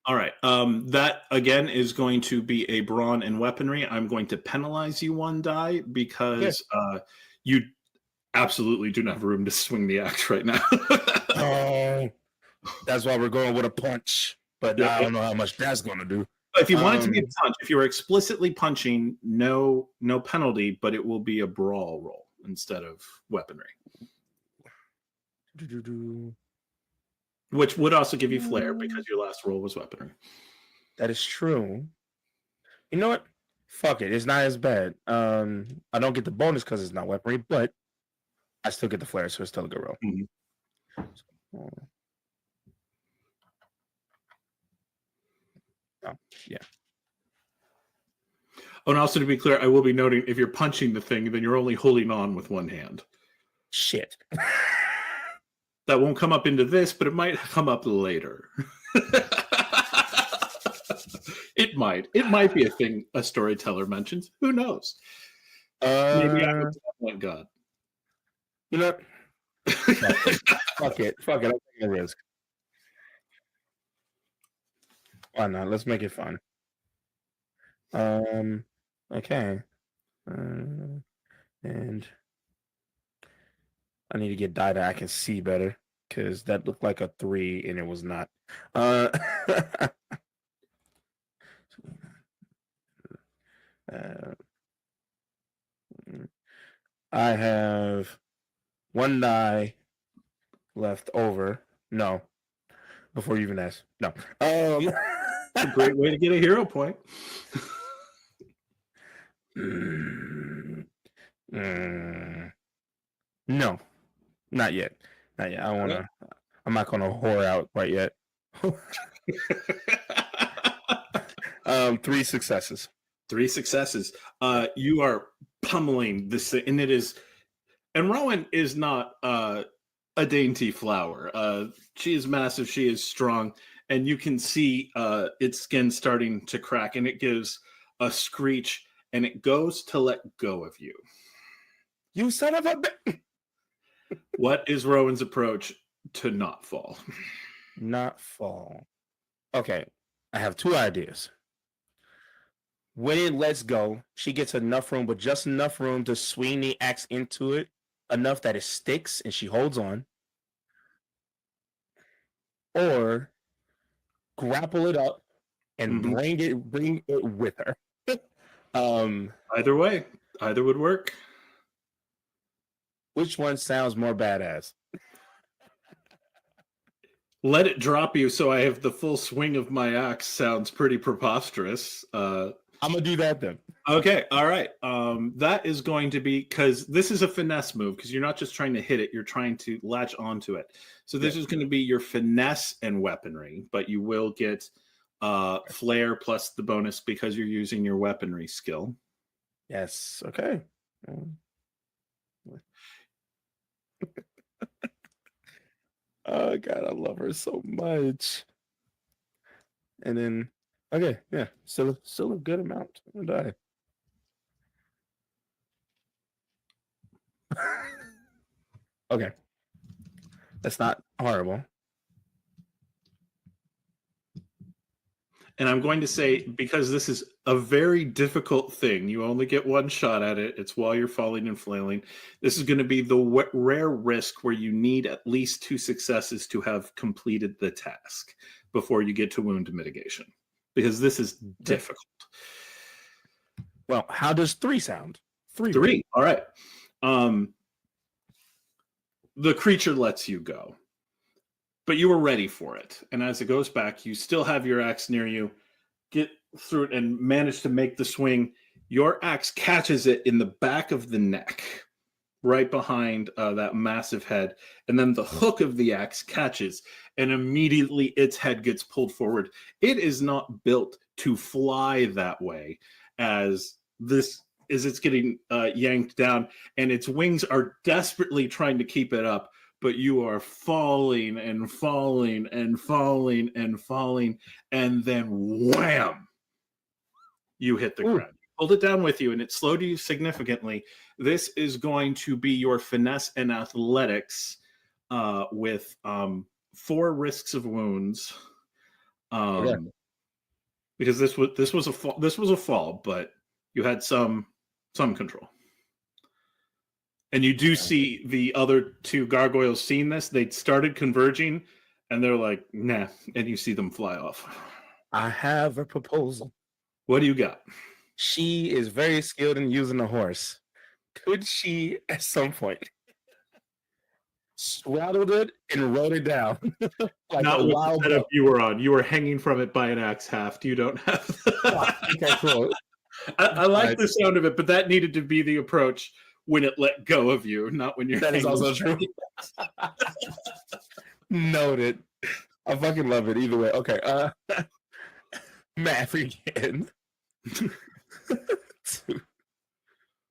All right. That, again, is going to be a brawn and weaponry. I'm going to penalize you 1 die because you absolutely do not have room to swing the axe right now. Oh, that's why we're going with a punch. But I don't know how much that's going to do. If you want it to be a punch, if you were explicitly punching, no penalty, but it will be a brawl roll instead of weaponry. Which would also give you flair because your last roll was weaponry. That is true. You know what? Fuck it. It's not as bad. I don't get the bonus because it's not weaponry, but I still get the flair, so it's still a good roll. Mm-hmm. Yeah. Oh, and also to be clear, I will be noting if you're punching the thing, then you're only holding on with one hand. Shit. That won't come up into this, but it might come up later. It might. It might be a thing a storyteller mentions. Who knows? Maybe I would thank God. You know, fuck it. I'm taking a risk. Why not? Let's make it fun. Okay. And I need to get die that I can see better because that looked like a 3 and it was not. I have 1 die left over. No. Before you even ask. No. A great way to get a hero point. No. Not yet. Not yet. I'm not gonna whore out right yet. 3 successes. 3 successes. You are pummeling this thing, and it is. And Rowan is not a dainty flower. She is massive. She is strong, and you can see its skin starting to crack, and it gives a screech, and it goes to let go of you. You son of a bitch! What is Rowan's approach to not fall? Not fall. Okay, I have 2 ideas. When it lets go, she gets enough room, but just enough room to swing the axe into it, enough that it sticks and she holds on. Or grapple it up and bring it with her. Either way, either would work. Which one sounds more badass? Let it drop you so I have the full swing of my axe sounds pretty preposterous. I'm gonna do that then. Okay, all right. That is going to be because this is a finesse move because you're not just trying to hit it, you're trying to latch onto it. So this is going to be your finesse and weaponry, but you will get flair plus the bonus because you're using your weaponry skill. Yes. Okay. Oh God, I love her so much. And then, okay, yeah, still a good amount. I'm gonna die. Okay, that's not horrible. And I'm going to say, because this is a very difficult thing, you only get one shot at it. It's while you're falling and flailing. This is going to be the rare risk where you need at least 2 successes to have completed the task before you get to wound mitigation, because this is difficult. Well, how does 3 sound? 3. All right. The creature lets you go, but you were ready for it. And as it goes back, you still have your axe near you, get through it and manage to make the swing. Your axe catches it in the back of the neck, right behind that massive head. And then the hook of the axe catches, and immediately its head gets pulled forward. It is not built to fly that way as it's getting yanked down, and its wings are desperately trying to keep it up. But you are falling and falling and falling and falling, and then wham, you hit the ground. You pulled it down with you, and it slowed you significantly. This is going to be your finesse and athletics with 4 risks of wounds. Because this was a fall, but you had some control. And you do see the other 2 gargoyles seeing this. They started converging, and they're like, nah. And you see them fly off. I have a proposal. What do you got? She is very skilled in using a horse. Could she, at some point, straddled it and rode it down? Like Not a with wild the setup goat? you were on. You were hanging from it by an axe haft. You don't have... Okay, cool. I like the sound of it, but that needed to be the approach when it let go of you, not when you're That is hanging. also true. Noted. I fucking love it either way. Okay. Math again.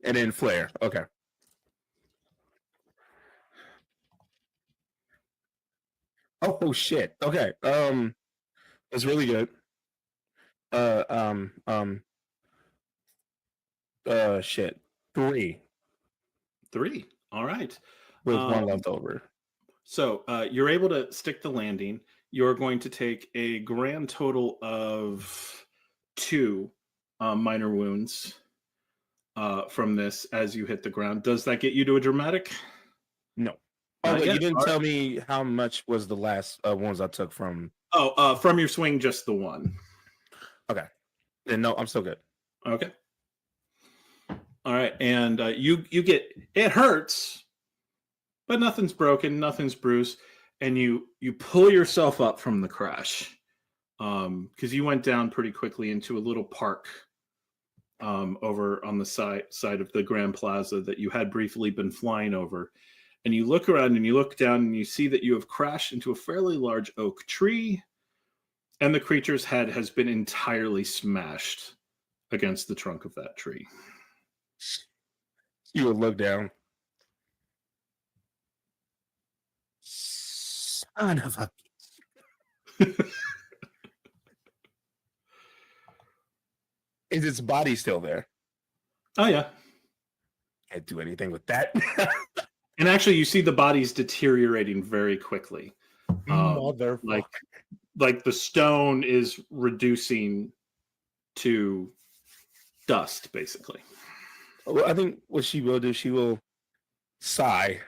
And then flare. Okay. Oh shit. Okay. That's really good. Shit. 3 All right. with 1 left over. So you're able to stick the landing. You're going to take a grand total of 2 minor wounds from this as you hit the ground. Does that get you to a dramatic? No. Oh, Not wait, yet. you didn't All tell me how much was the last ones I took from. Oh, from your swing, just the 1. Okay. Then no, I'm still good. Okay. All right, and you get, it hurts, but nothing's broken, nothing's bruised, and you pull yourself up from the crash because you went down pretty quickly into a little park over on the side of the Grand Plaza that you had briefly been flying over. And you look around and you look down and you see that you have crashed into a fairly large oak tree, and the creature's head has been entirely smashed against the trunk of that tree. You would look down. Son of a. Is its body still there? Oh, yeah. Can't do anything with that. And actually, you see the body's deteriorating very quickly. Motherfucker. Like the stone is reducing to dust, basically. Well, I think what she will do, she will sigh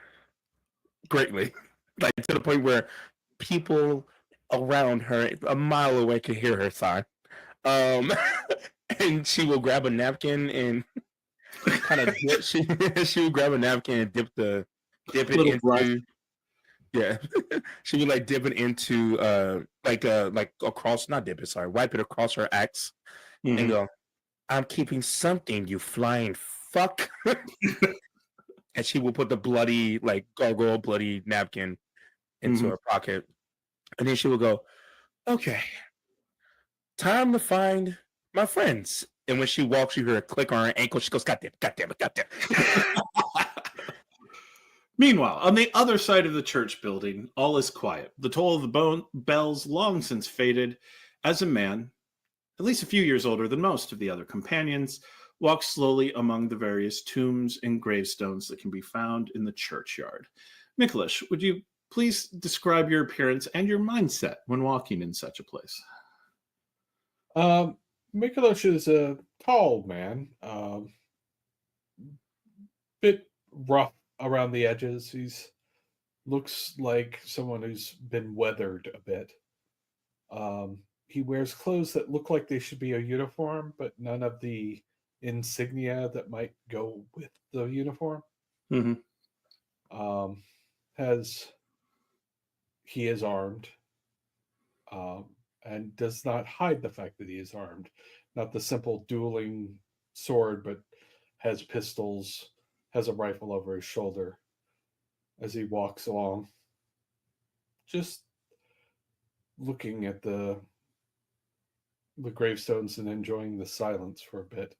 greatly, like to the point where people around her a mile away can hear her sigh. And she will grab a napkin and kind of dip. She will grab a napkin and dip it into. Yeah, she would like dip it into like across, not dip it, sorry, wipe it across her axe and go, "I'm keeping something, you flying fuck." And she will put the bloody, like gargoyle bloody napkin into her pocket, and then she will go, "Okay, time to find my friends. And when she walks, you hear a click on her ankle. She goes, God damn it, God damn it. Meanwhile, on the other side of the church building, all is quiet. The toll of the bells long since faded as a man, at least a few years older than most of the other companions, walks slowly among the various tombs and gravestones that can be found in the churchyard. Mykolas, would you please describe your appearance and your mindset when walking in such a place? Mykolas is a tall man, bit rough around the edges. He's looks like someone who's been weathered a bit. He wears clothes that look like they should be a uniform, but none of the insignia that might go with the uniform. Mm-hmm. He is armed, and does not hide the fact that he is armed. Not the simple dueling sword, but has pistols, has a rifle over his shoulder as he walks along, just looking at the gravestones and enjoying the silence for a bit.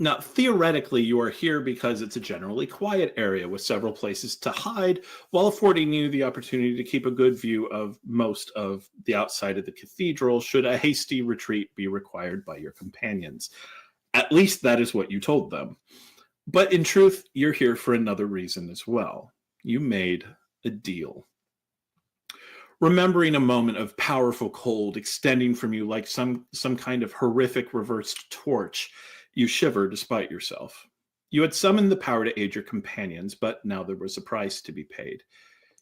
Now, theoretically, you are here because it's a generally quiet area with several places to hide, while affording you the opportunity to keep a good view of most of the outside of the cathedral should a hasty retreat be required by your companions. At least that is what you told them. But in truth, you're here for another reason as well. You made a deal. Remembering a moment of powerful cold extending from you like some kind of horrific reversed torch, you shiver despite yourself. You had summoned the power to aid your companions, but now there was a price to be paid.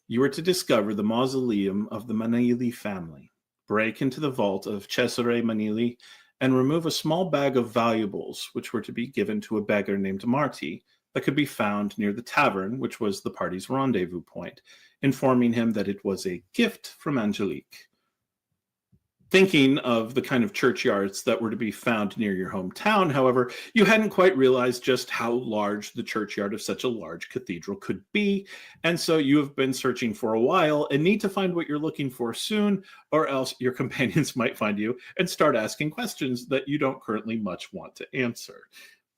You were to discover the mausoleum of the Manili family, break into the vault of Cesare Manili, and remove a small bag of valuables, which were to be given to a beggar named Marty, that could be found near the tavern, which was the party's rendezvous point, informing him that it was a gift from Angelique. Thinking of the kind of churchyards that were to be found near your hometown, however, you hadn't quite realized just how large the churchyard of such a large cathedral could be, and so you have been searching for a while and need to find what you're looking for soon, or else your companions might find you and start asking questions that you don't currently much want to answer.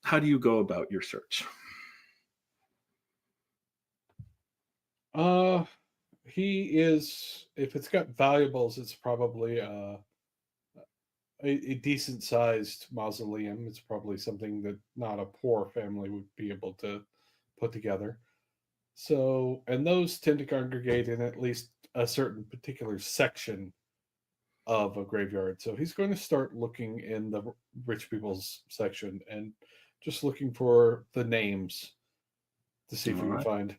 How do you go about your search? He is, if it's got valuables, it's probably a decent sized mausoleum. It's probably something that not a poor family would be able to put together. So, and those tend to congregate in at least a certain particular section of a graveyard. So he's going to start looking in the rich people's section and just looking for the names to see if we can find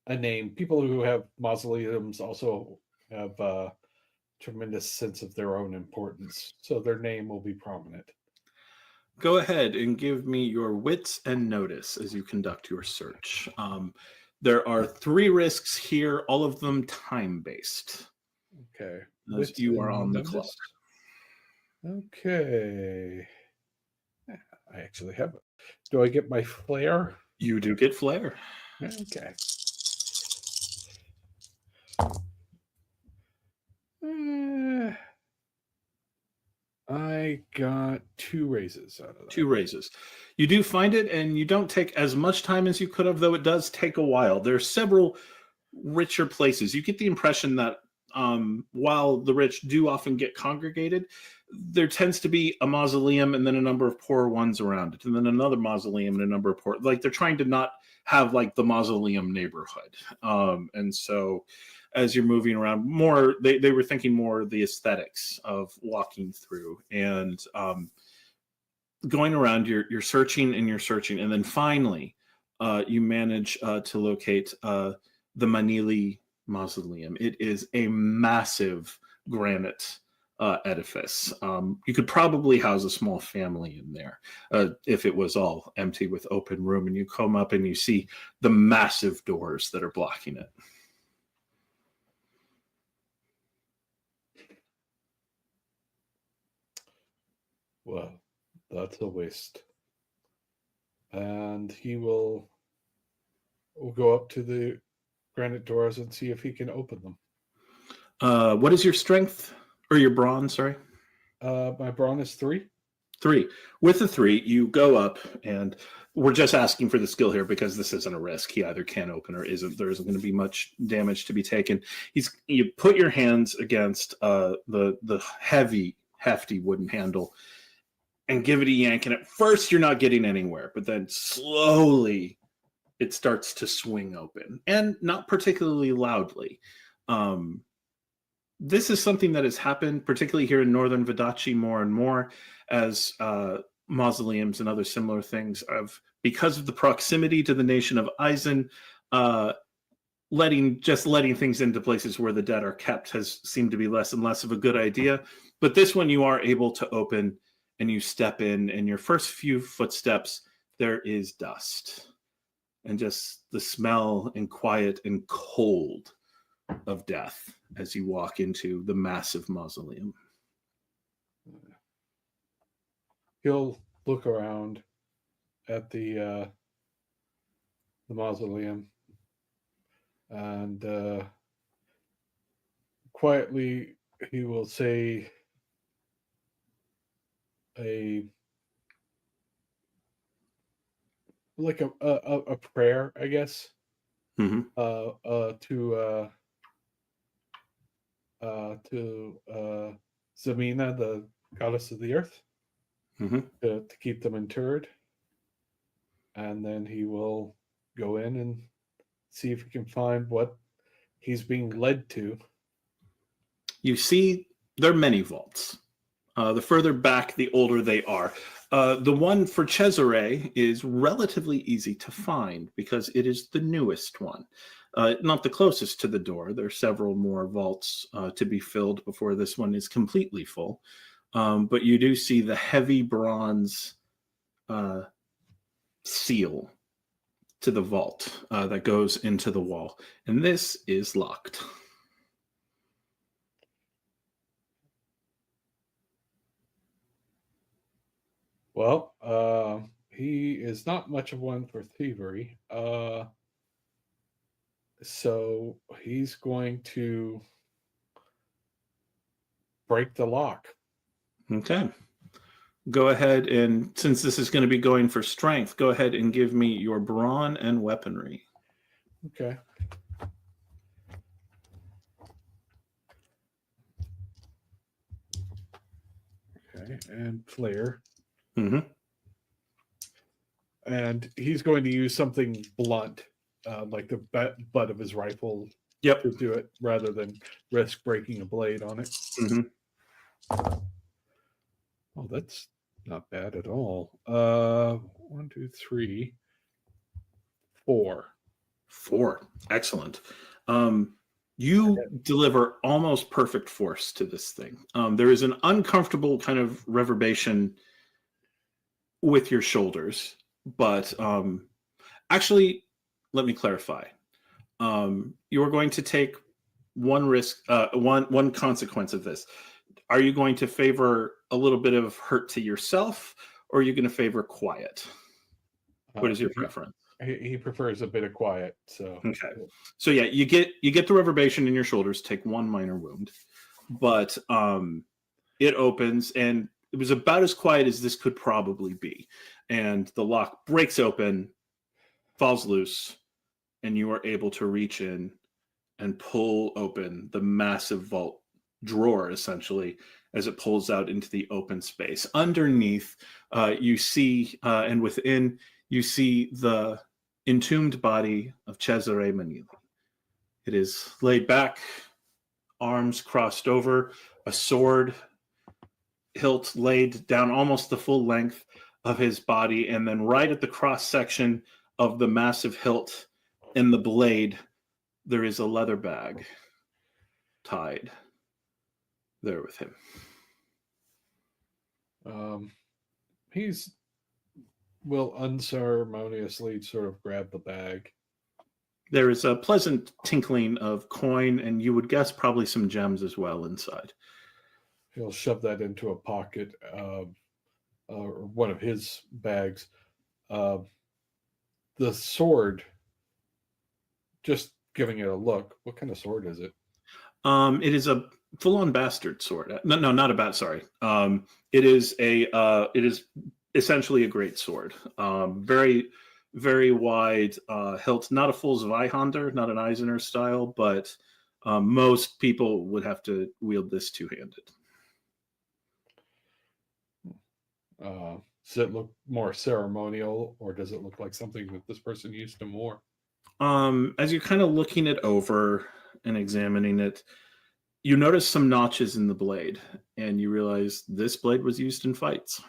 a name. People who have mausoleums also have a tremendous sense of their own importance, so their name will be prominent. Go ahead and give me your wits and notice as you conduct your search. There are 3 risks here, all of them time-based. Okay. As you are on the clock. Okay. I actually have it. Do I get my flair? You do get flair. Okay. I got 2 raises out of that. 2 raises. You do find it, and you don't take as much time as you could have, though it does take a while. There are several richer places. You get the impression that while the rich do often get congregated, there tends to be a mausoleum and then a number of poor ones around it, and then another mausoleum and a number of poor. Like they're trying to not have like the mausoleum neighborhood. And so as you're moving around more, they were thinking more the aesthetics of walking through and going around. You're searching and you're searching, and then finally you manage to locate the Manili mausoleum. It is a massive granite edifice. You could probably house a small family in there if it was all empty with open room, and you come up and you see the massive doors that are blocking it. Well, that's a waste. And he will go up to the granite doors and see if he can open them. What is your strength or your brawn? Sorry. My brawn is 3. 3. With the 3, you go up, and we're just asking for the skill here because this isn't a risk. He either can open or isn't. There isn't going to be much damage to be taken. You put your hands against the heavy, hefty wooden handle and give it a yank. And at first, you're not getting anywhere, but then slowly it starts to swing open, and not particularly loudly. This is something that has happened, particularly here in northern Vadachi, more and more as mausoleums and other similar things because of the proximity to the nation of Eisen, letting things into places where the dead are kept has seemed to be less and less of a good idea. But this one you are able to open, and you step in, and your first few footsteps, there is dust and just the smell and quiet and cold of death as you walk into the massive mausoleum. He'll look around at the mausoleum and quietly he will say a prayer, I guess, Mm-hmm. to Zamina, the goddess of the earth, Mm-hmm. to keep them interred. And then he will go in and see if he can find what he's being led to. You see, there are many vaults. The further back, the older they are. The one for Cesare is relatively easy to find because it is the newest one. Not the closest to the door. There are several more vaults to be filled before this one is completely full. But you do see the heavy bronze seal to the vault that goes into the wall. And this is locked. Well, he is not much of one for thievery. So he's going to break the lock. Okay. Go ahead, and since this is going to be going for strength, go ahead and give me your brawn and weaponry. Okay. Okay, and flair. Mm-hmm. And he's going to use something blunt, like the butt of his rifle, Yep. to do it rather than risk breaking a blade on it. Mm-hmm. Oh, that's not bad at all. 1, 2, 3, 4. 4. Excellent. You deliver almost perfect force to this thing. There is an uncomfortable kind of reverberation with your shoulders, but actually, let me clarify. You are going to take one risk, one consequence of this. Are you going to favor a little bit of hurt to yourself, or are you going to favor quiet? What is your preference? He prefers a bit of quiet. So okay. So yeah, you get the reverberation in your shoulders. Take 1 minor wound, but it opens, and it was about as quiet as this could probably be. And the lock breaks open, falls loose, and you are able to reach in and pull open the massive vault drawer, essentially, as it pulls out into the open space. Underneath, you see, and within, you see the entombed body of Cesare Manili. It is laid back, arms crossed over, a sword hilt laid down almost the full length of his body, and then right at the cross section of the massive hilt and the blade, there is a leather bag tied there with him. He's will unceremoniously sort of grab the bag. There is a pleasant tinkling of coin, and you would guess probably some gems as well inside. He'll shove that into a pocket or one of his bags. The sword, just giving it a look, what kind of sword is it? It is a full-on bastard sword. No, not a bat. Sorry. It is essentially a great sword. Very, very wide hilt. Not a full Zweihander, not an Eisener style, but most people would have to wield this two-handed. Does it look more ceremonial, or does it look like something that this person used to more? As you're kind of looking it over and examining it, you notice some notches in the blade, and you realize this blade was used in fights.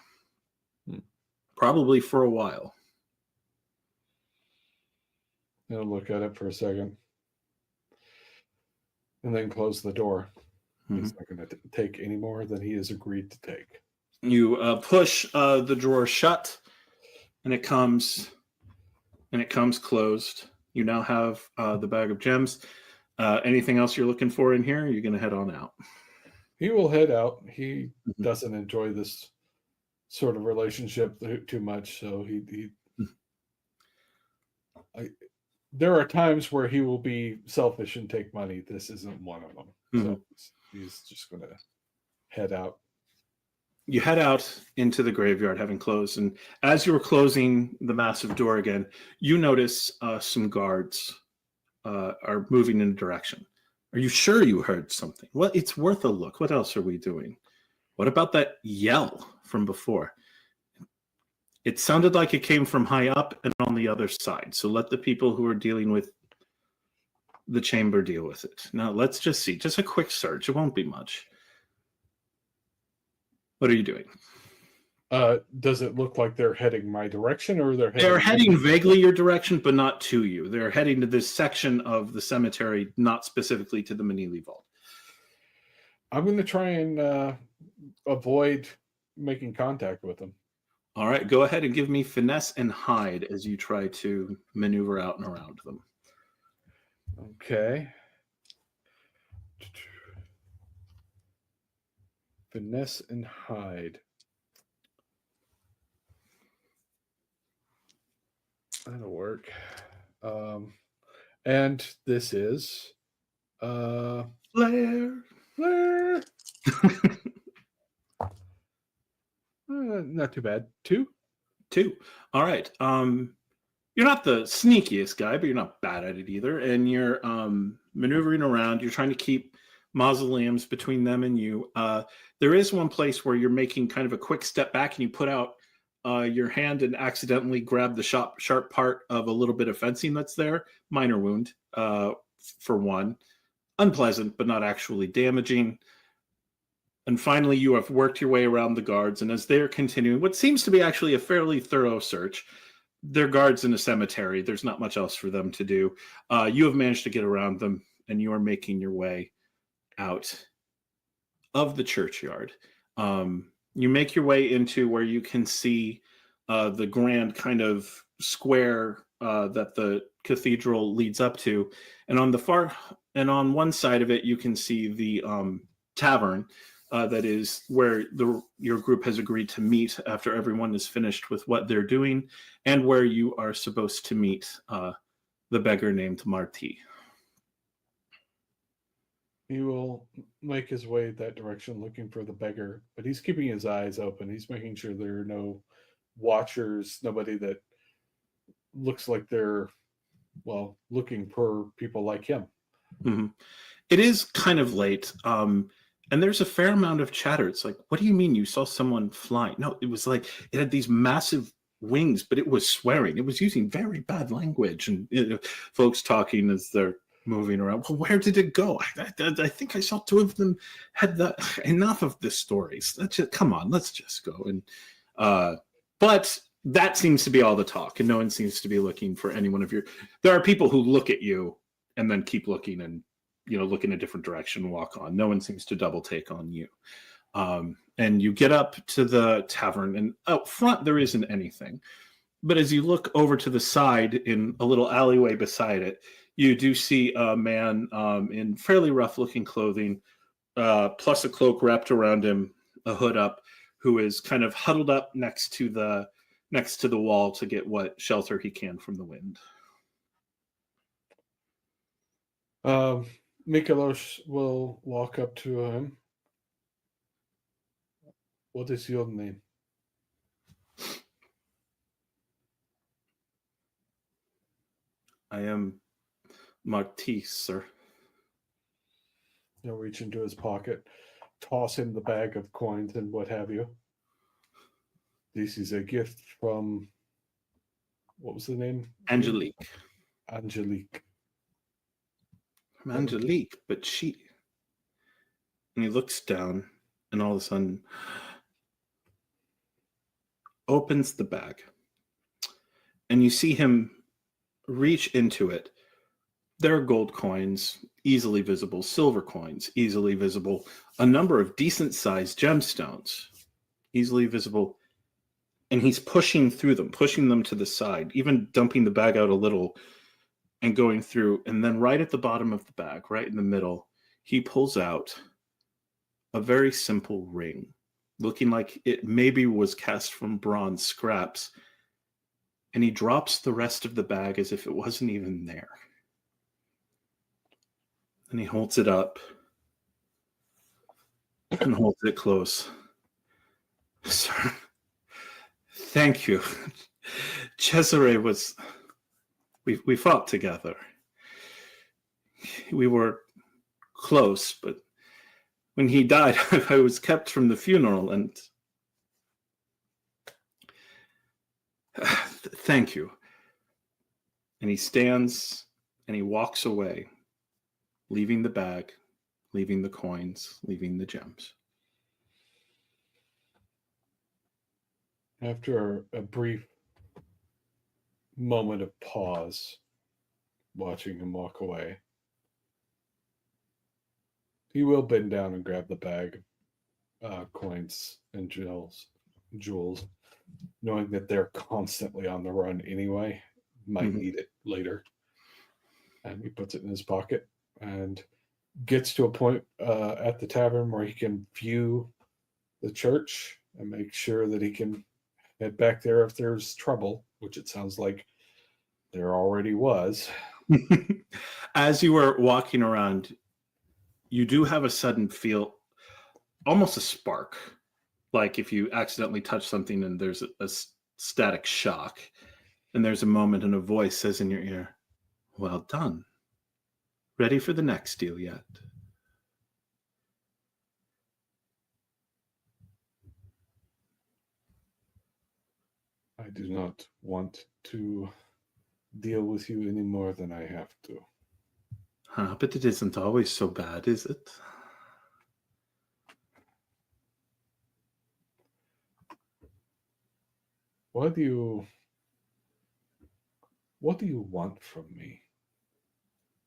Probably for a while. I'll look at it for a second. And then close the door. He's not going to take any more than he has agreed to take. You push the drawer shut, and it comes closed. You now have the bag of gems. Anything else you're looking for in here? You're going to head on out. He will head out. He doesn't enjoy this sort of relationship too much, so there are times where he will be selfish and take money. This isn't one of them. So he's just going to head out. You head out into the graveyard, having closed, and as you were closing the massive door again, you notice some guards are moving in a direction. Are you sure you heard something? Well, it's worth a look. What else are we doing? What about that yell from before? It sounded like it came from high up and on the other side. So let the people who are dealing with the chamber deal with it. Now, let's just see. Just a quick search. It won't be much. What are you doing? Does it look like they're heading my direction, or they're heading vaguely your direction, but not to you? They're heading to this section of the cemetery, not specifically to the Manili Vault. I'm going to try and avoid making contact with them. All right, go ahead and give me finesse and hide as you try to maneuver out and around them. Okay. Finesse and hide. That'll work. And this is Flare. Not too bad. Two. All right. You're not the sneakiest guy, but you're not bad at it either. And you're maneuvering around. You're trying to keep mausoleums between them and you. There is one place where you're making kind of a quick step back, and you put out your hand and accidentally grab the sharp part of a little bit of fencing that's there. Minor wound, for one. Unpleasant, but not actually damaging. And finally, you have worked your way around the guards, and as they're continuing what seems to be actually a fairly thorough search, they're guards in a cemetery. There's not much else for them to do. You have managed to get around them, and you are making your way out of the churchyard. You make your way into where you can see the grand kind of square that the cathedral leads up to, and on one side of it, you can see the tavern. That is where your group has agreed to meet after everyone is finished with what they're doing, and where you are supposed to meet the beggar named Marti. He will make his way that direction looking for the beggar, but he's keeping his eyes open. He's making sure there are no watchers, nobody that looks like they're, looking for people like him. Mm-hmm. It is kind of late. And there's a fair amount of chatter. It's like, what do you mean you saw someone flying? No, it was like it had these massive wings, but it was swearing. It was using very bad language, and folks talking as they're moving around. Well, where did it go? I think I saw two of them had the enough of the stories. Come on, let's just go. And but that seems to be all the talk, and no one seems to be looking for any one of your. There are people who look at you and then keep looking and look in a different direction, walk on. No one seems to double take on you. And you get up to the tavern, and out front there isn't anything. But as you look over to the side in a little alleyway beside it, you do see a man in fairly rough-looking clothing, plus a cloak wrapped around him, a hood up, who is kind of huddled up next to the wall to get what shelter he can from the wind. Mykolas will walk up to him. What is your name? I am Martis, sir. He'll reach into his pocket, toss him the bag of coins and what have you. This is a gift from, what was the name? Angelique. Angelique. From Angelique, but she. And he looks down and all of a sudden opens the bag. And you see him reach into it. There are gold coins, easily visible, silver coins, easily visible, a number of decent-sized gemstones, easily visible, and he's pushing through them, pushing them to the side, even dumping the bag out a little and going through, and then right at the bottom of the bag, right in the middle, he pulls out a very simple ring, looking like it maybe was cast from bronze scraps, and he drops the rest of the bag as if it wasn't even there. And he holds it up and holds it close. Sir, thank you. Cesare was... We fought together. We were close, but when he died, I was kept from the funeral, and... Thank you. And he stands and he walks away, leaving the bag, leaving the coins, leaving the gems. After a brief moment of pause, watching him walk away, he will bend down and grab the bag of coins and jewels, knowing that they're constantly on the run anyway, might need it later. And he puts it in his pocket and gets to a point at the tavern where he can view the church and make sure that he can head back there if there's trouble, which it sounds like there already was. As you were walking around, you do have a sudden feel, almost a spark, like if you accidentally touch something and there's a static shock, and there's a moment and a voice says in your ear, "Well done. Ready for the next deal yet?" I do not want to deal with you any more than I have to. But it isn't always so bad, is it? What do you want from me?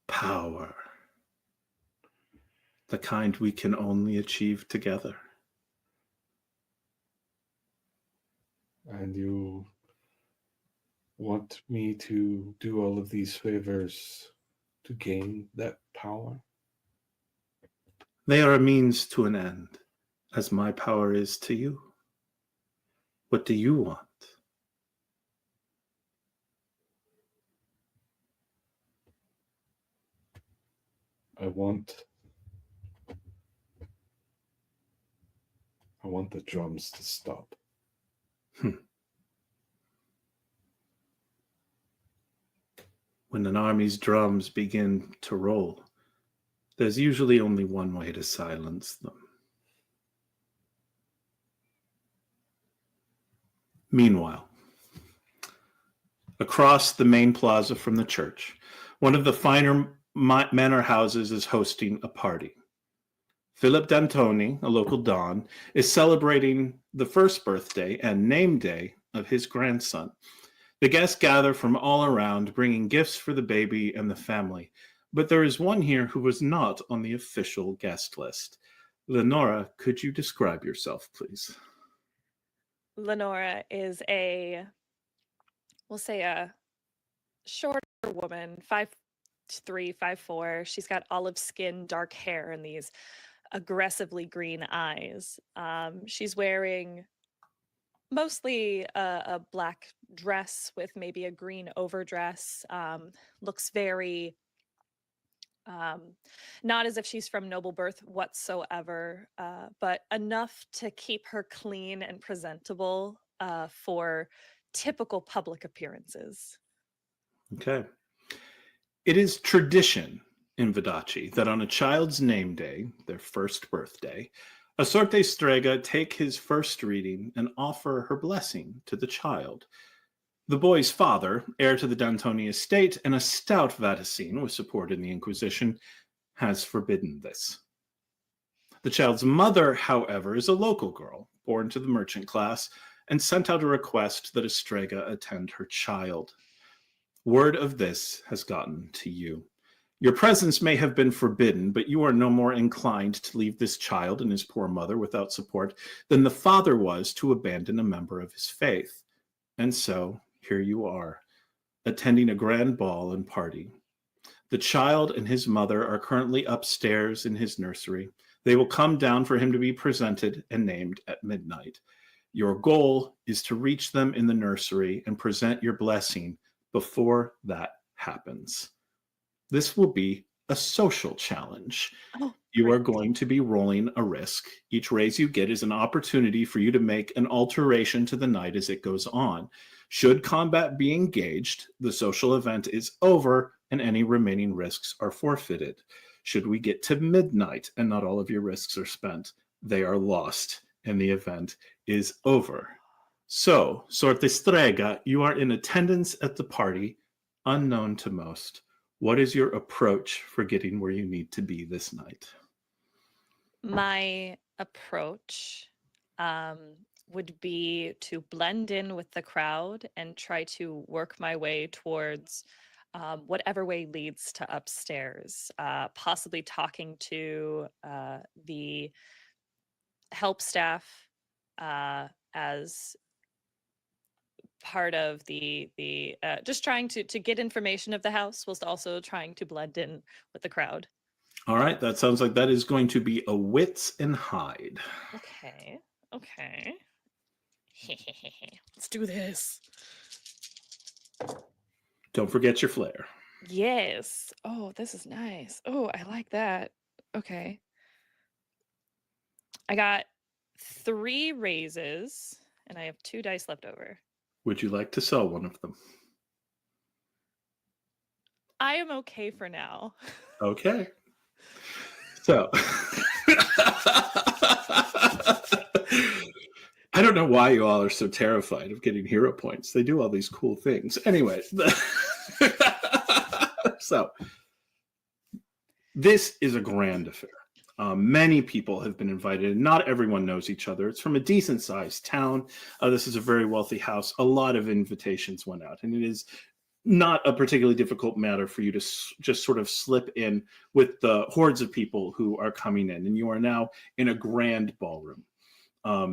Power. The kind we can only achieve together. And you want me to do all of these favors to gain that power? They are a means to an end, as my power is to you. What do you want? I want the drums to stop. When an army's drums begin to roll, there's usually only one way to silence them. Meanwhile, across the main plaza from the church, one of the finer manor houses is hosting a party. Philip D'Antoni, a local don, is celebrating the first birthday and name day of his grandson. The guests gather from all around, bringing gifts for the baby and the family. But there is one here who was not on the official guest list. Leonora, could you describe yourself, please? Leonora is we'll say a shorter woman, 5'3", 5'4". She's got olive skin, dark hair, and these aggressively green eyes. She's wearing mostly a black dress with maybe a green overdress. Looks very Not as if she's from noble birth whatsoever, but enough to keep her clean and presentable for typical public appearances. Okay. It is tradition in Vodacce that on a child's name day, their first birthday, a sorte strega take his first reading and offer her blessing to the child. The boy's father, heir to the D'Antoni estate and a stout Vaticine with support in the Inquisition, has forbidden this. The child's mother, however, is a local girl, born to the merchant class, and sent out a request that a strega attend her child. Word of this has gotten to you. Your presence may have been forbidden, but you are no more inclined to leave this child and his poor mother without support than the father was to abandon a member of his faith. And so, here you are, attending a grand ball and party. The child and his mother are currently upstairs in his nursery. They will come down for him to be presented and named at midnight. Your goal is to reach them in the nursery and present your blessing before that happens. This will be a social challenge. You are going to be rolling a risk. Each raise you get is an opportunity for you to make an alteration to the night as it goes on. Should combat be engaged, the social event is over and any remaining risks are forfeited. Should we get to midnight and not all of your risks are spent, they are lost and the event is over. So, sorte strega, you are in attendance at the party, unknown to most. What is your approach for getting where you need to be this night? My approach would be to blend in with the crowd and try to work my way towards whatever way leads to upstairs, possibly talking to the help staff as part of the just trying to get information of the house whilst also trying to blend in with the crowd. All right, that sounds like that is going to be a wits and hide. Okay. Let's do this. Don't forget your flair. Yes. Oh, this is nice. Oh, I like that. Okay. I got 3 raises and I have 2 dice left over. Would you like to sell one of them? I am okay for now. Okay. So, I don't know why you all are so terrified of getting hero points. They do all these cool things. Anyway, so this is a grand affair. Many people have been invited, and not everyone knows each other. It's from a decent-sized town. This is a very wealthy house. A lot of invitations went out, and it is not a particularly difficult matter for you to just sort of slip in with the hordes of people who are coming in, and you are now in a grand ballroom.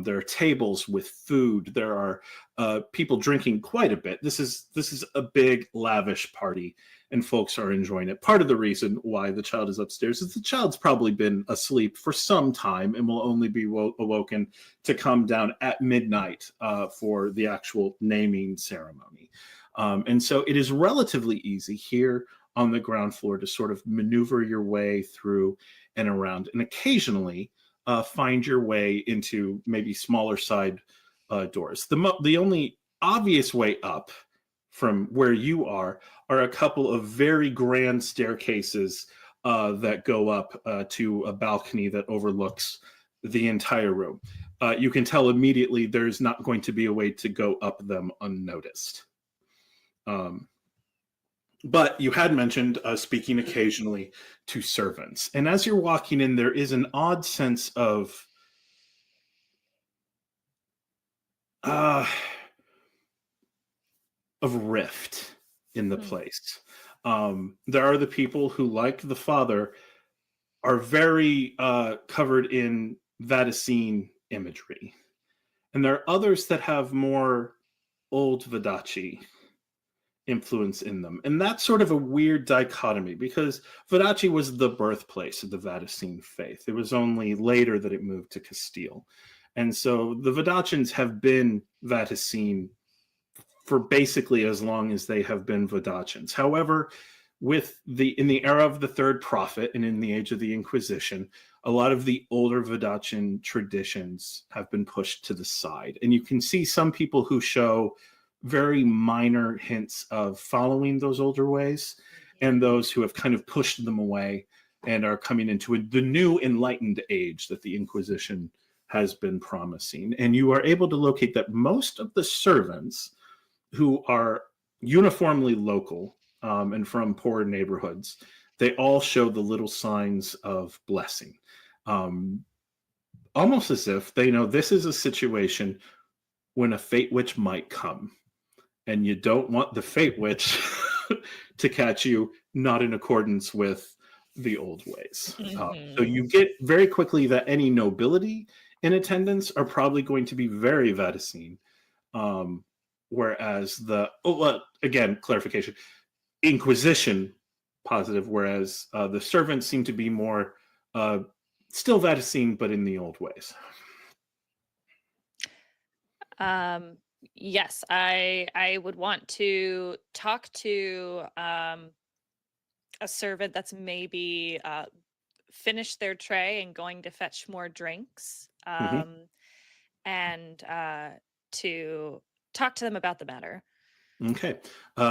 There are tables with food. There are people drinking quite a bit. This is a big, lavish party, and folks are enjoying it. Part of the reason why the child is upstairs is the child's probably been asleep for some time and will only be awoken to come down at midnight for the actual naming ceremony. And so it is relatively easy here on the ground floor to sort of maneuver your way through and around, and occasionally find your way into maybe smaller side doors. The only obvious way up from where you are a couple of very grand staircases that go up to a balcony that overlooks the entire room. You can tell immediately there's not going to be a way to go up them unnoticed. But you had mentioned speaking occasionally to servants. And as you're walking in, there is an odd sense of rift in the place. There are the people who, like the father, are very covered in Vaticine imagery. And there are others that have more old Vodacce influence in them. And that's sort of a weird dichotomy because Vodacce was the birthplace of the Vaticine faith. It was only later that it moved to Castile. And so the Vodaccians have been Vaticine for basically as long as they have been Vodaccians. However, in the era of the Third Prophet and in the age of the Inquisition, a lot of the older Vodachan traditions have been pushed to the side. And you can see some people who show very minor hints of following those older ways, and those who have kind of pushed them away and are coming into the new enlightened age that the Inquisition has been promising. And you are able to locate that most of the servants who are uniformly local and from poor neighborhoods, they all show the little signs of blessing. Almost as if they know this is a situation when a fate witch might come, and you don't want the fate witch to catch you not in accordance with the old ways. So you get very quickly that any nobility in attendance are probably going to be very Vadacine, whereas again, clarification, Inquisition positive, whereas the servants seem to be more still Vadacine, but in the old ways. Yes, I would want to talk to a servant that's maybe finished their tray and going to fetch more drinks, and to talk to them about the matter. Okay.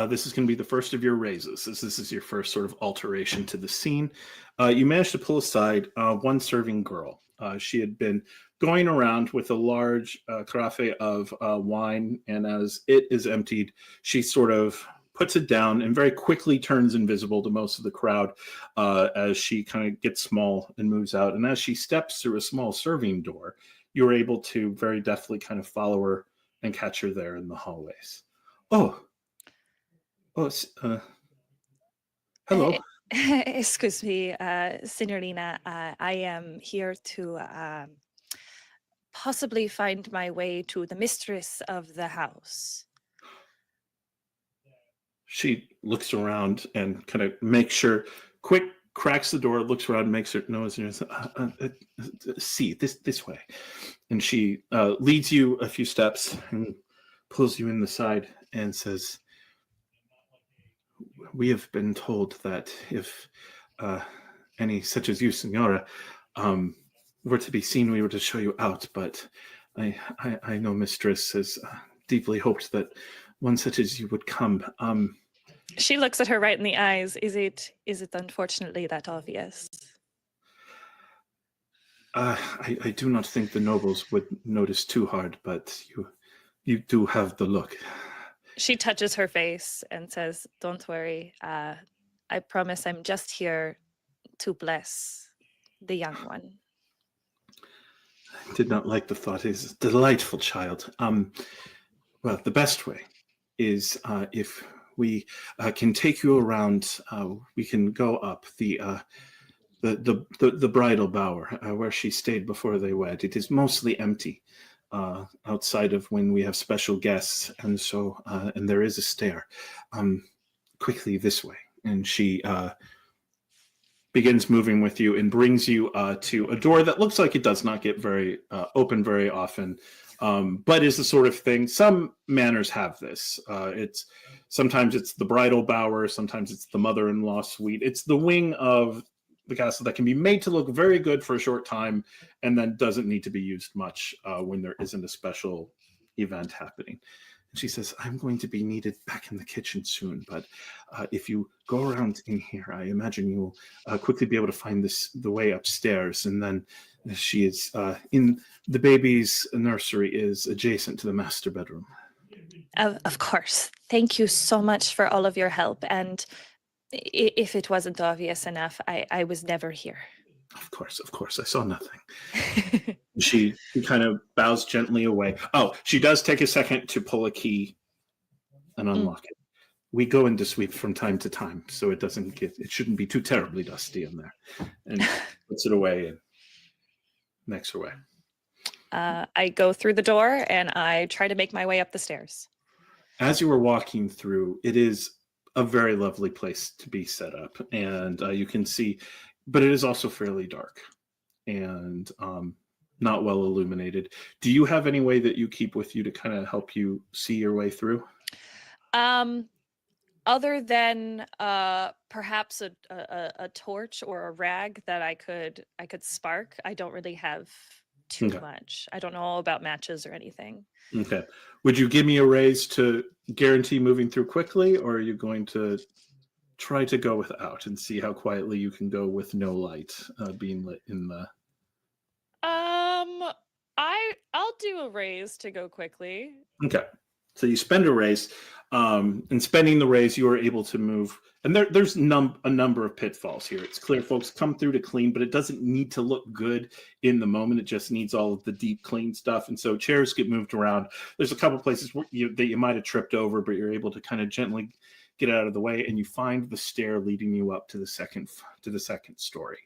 This is going to be the first of your raises. This is your first sort of alteration to the scene. You managed to pull aside one serving girl. She had been going around with a large carafe of wine, and as it is emptied, she sort of puts it down and very quickly turns invisible to most of the crowd as she kind of gets small and moves out. And as she steps through a small serving door, you're able to very deftly kind of follow her and catch her there in the hallways. Oh, hello. Excuse me, Signorina. I am here to possibly find my way to the mistress of the house. She looks around and kind of makes sure, quick cracks the door, looks around, makes her nose, see this way, and she leads you a few steps and pulls you in the side and says, "We have been told that if any such as you, Senora, were to be seen, we were to show you out. But I know Mistress has deeply hoped that one such as you would come." She looks at her right in the eyes. Is it unfortunately that obvious? I do not think the nobles would notice too hard, but you do have the look. She touches her face and says, "Don't worry. I promise I'm just here to bless the young one." I did not like the thought. He's a delightful child. Well, the best way is if we can take you around. We can go up the bridal bower where she stayed before they wed. It is mostly empty outside of when we have special guests, and so and there is a stair. Quickly this way, and she begins moving with you and brings you to a door that looks like it does not get very open very often, but is the sort of thing. Some manors have this. Sometimes it's the bridal bower, sometimes it's the mother-in-law suite. It's the wing of the castle that can be made to look very good for a short time and then doesn't need to be used much when there isn't a special event happening. And she says, "I'm going to be needed back in the kitchen soon, but if you go around in here, I imagine you'll quickly be able to find the way upstairs." And then she is in the baby's nursery is adjacent to the master bedroom. Of course. Thank you so much for all of your help. And if it wasn't obvious enough, I was never here. Of course. I saw nothing. She kind of bows gently away. Oh, she does take a second to pull a key and unlock it. We go into sweep from time to time, so it shouldn't be too terribly dusty in there. And puts it away and makes her way. I go through the door and I try to make my way up the stairs. As you were walking through, it is a very lovely place to be set up, and you can see, but it is also fairly dark and not well illuminated. Do you have any way that you keep with you to kind of help you see your way through? other than perhaps a torch or a rag that I could spark, I don't really have too Okay. much. I don't know about matches or anything. Okay. Would you give me a raise to guarantee moving through quickly, or are you going to try to go without and see how quietly you can go with no light being lit in the... I'll do a raise to go quickly. Okay. So you spend a raise. And spending the raise, you are able to move. And there's a number of pitfalls here. It's clear folks come through to clean, but it doesn't need to look good in the moment. It just needs all of the deep clean stuff. And so chairs get moved around. There's a couple places that you might have tripped over, but you're able to kind of gently get out of the way, and you find the stair leading you up to the second story.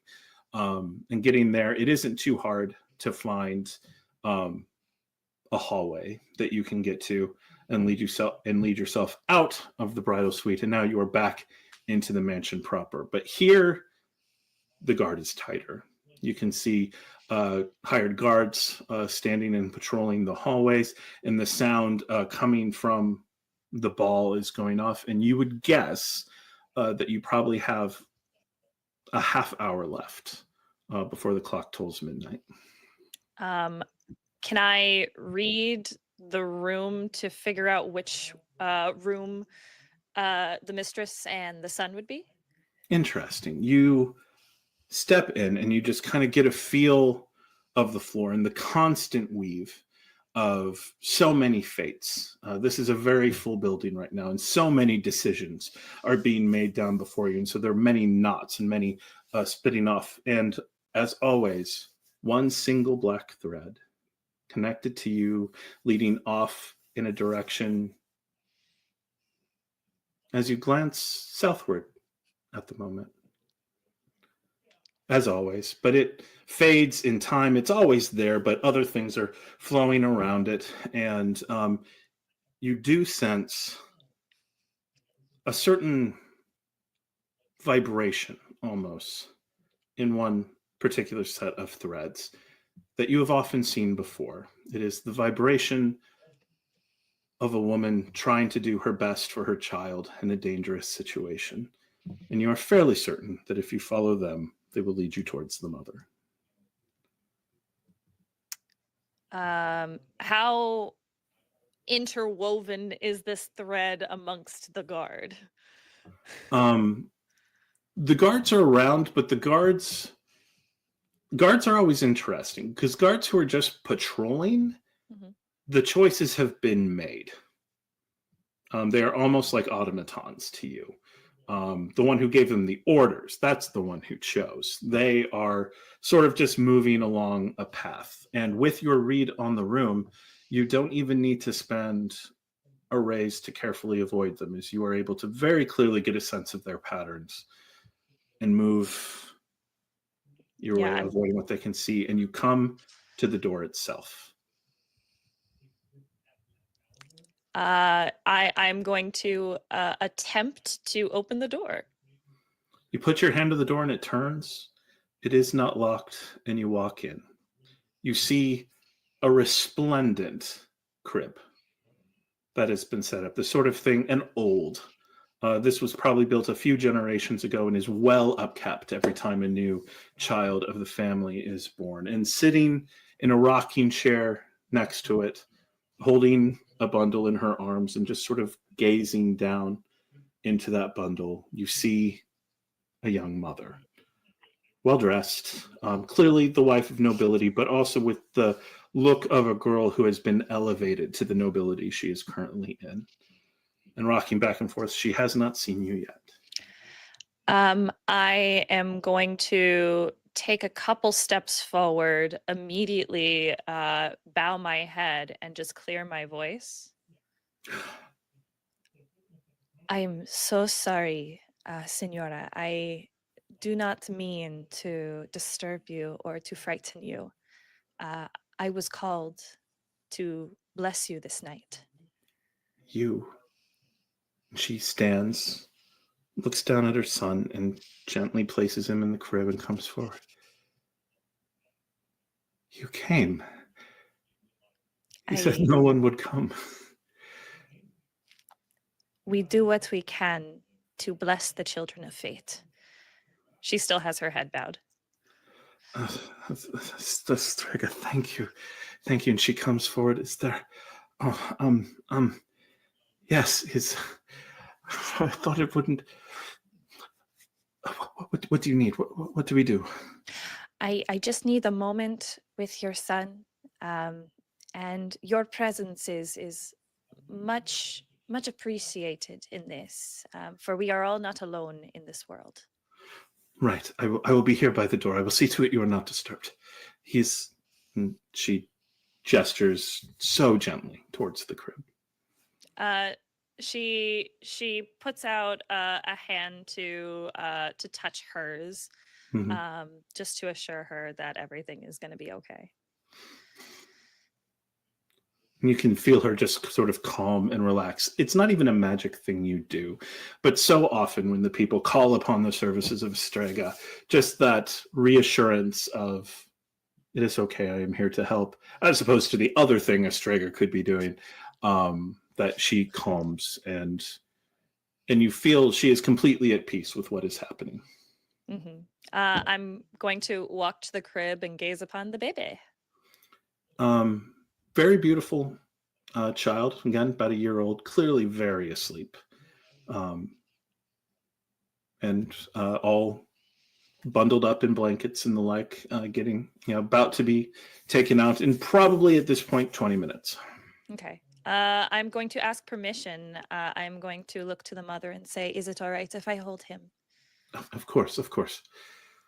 And getting there, it isn't too hard to find a hallway that you can get to and lead yourself out of the bridal suite, and now you are back into the mansion proper. But here, the guard is tighter. You can see hired guards standing and patrolling the hallways, and the sound coming from the ball is going off. And you would guess that you probably have a half hour left before the clock tolls midnight. Can I read the room to figure out which room the mistress and the son would be? Interesting. You step in and you just kind of get a feel of the floor and the constant weave of so many fates. This is a very full building right now, and so many decisions are being made down before you. And so there are many knots and many spitting off. And as always, one single black thread connected to you, leading off in a direction as you glance southward at the moment. As always, but it fades in time. It's always there, but other things are flowing around it. And you do sense a certain vibration almost in one particular set of threads that you have often seen before. It is the vibration of a woman trying to do her best for her child in a dangerous situation. And you are fairly certain that if you follow them, they will lead you towards the mother. How interwoven is this thread amongst the guard? The guards are around, but the guards are always interesting because guards who are just patrolling, the choices have been made. They are almost like automatons to you. The one who gave them the orders, that's the one who chose. They are sort of just moving along a path. And with your read on the room, you don't even need to spend a raise to carefully avoid them, as you are able to very clearly get a sense of their patterns and move your way, avoiding what they can see. And you come to the door itself. I'm going to attempt to open the door. You put your hand to the door and it turns. It is not locked, and you walk in. You see a resplendent crib that has been set up. This sort of thing, and old. This was probably built a few generations ago and is well upkept every time a new child of the family is born. And sitting in a rocking chair next to it, holding a bundle in her arms and just sort of gazing down into that bundle, you see a young mother, well dressed, clearly the wife of nobility, but also with the look of a girl who has been elevated to the nobility she is currently in. And rocking back and forth, she has not seen you yet. I am going to take a couple steps forward, immediately bow my head and just clear my voice. I'm so sorry, Senora. I do not mean to disturb you or to frighten you. I was called to bless you this night. You. She stands, looks down at her son, and gently places him in the crib and comes forward. You came. You said no one would come. we do what we can to bless the children of fate. She still has her head bowed. Strega, thank you. Thank you. And she comes forward. Is there... Oh, yes, I thought it wouldn't... What do you need? What do we do? I just need a moment with your son. And your presence is much appreciated in this, for we are all not alone in this world. Right. I will be here by the door. I will see to it you are not disturbed. She gestures so gently towards the crib. She puts out a hand to touch hers, just to assure her that everything is going to be okay. You can feel her just sort of calm and relax. It's not even a magic thing you do, but so often when the people call upon the services of Strega, just that reassurance of, it is okay, I am here to help, as opposed to the other thing a Strega could be doing, that she calms and you feel she is completely at peace with what is happening. Mm-hmm. I'm going to walk to the crib and gaze upon the baby. Very beautiful child, again, about a year old, clearly very asleep. And all bundled up in blankets and the like, getting, about to be taken out in probably at this point 20 minutes. Okay. I'm going to ask permission. I'm going to look to the mother and say, is it all right if I hold him? Of course, of course.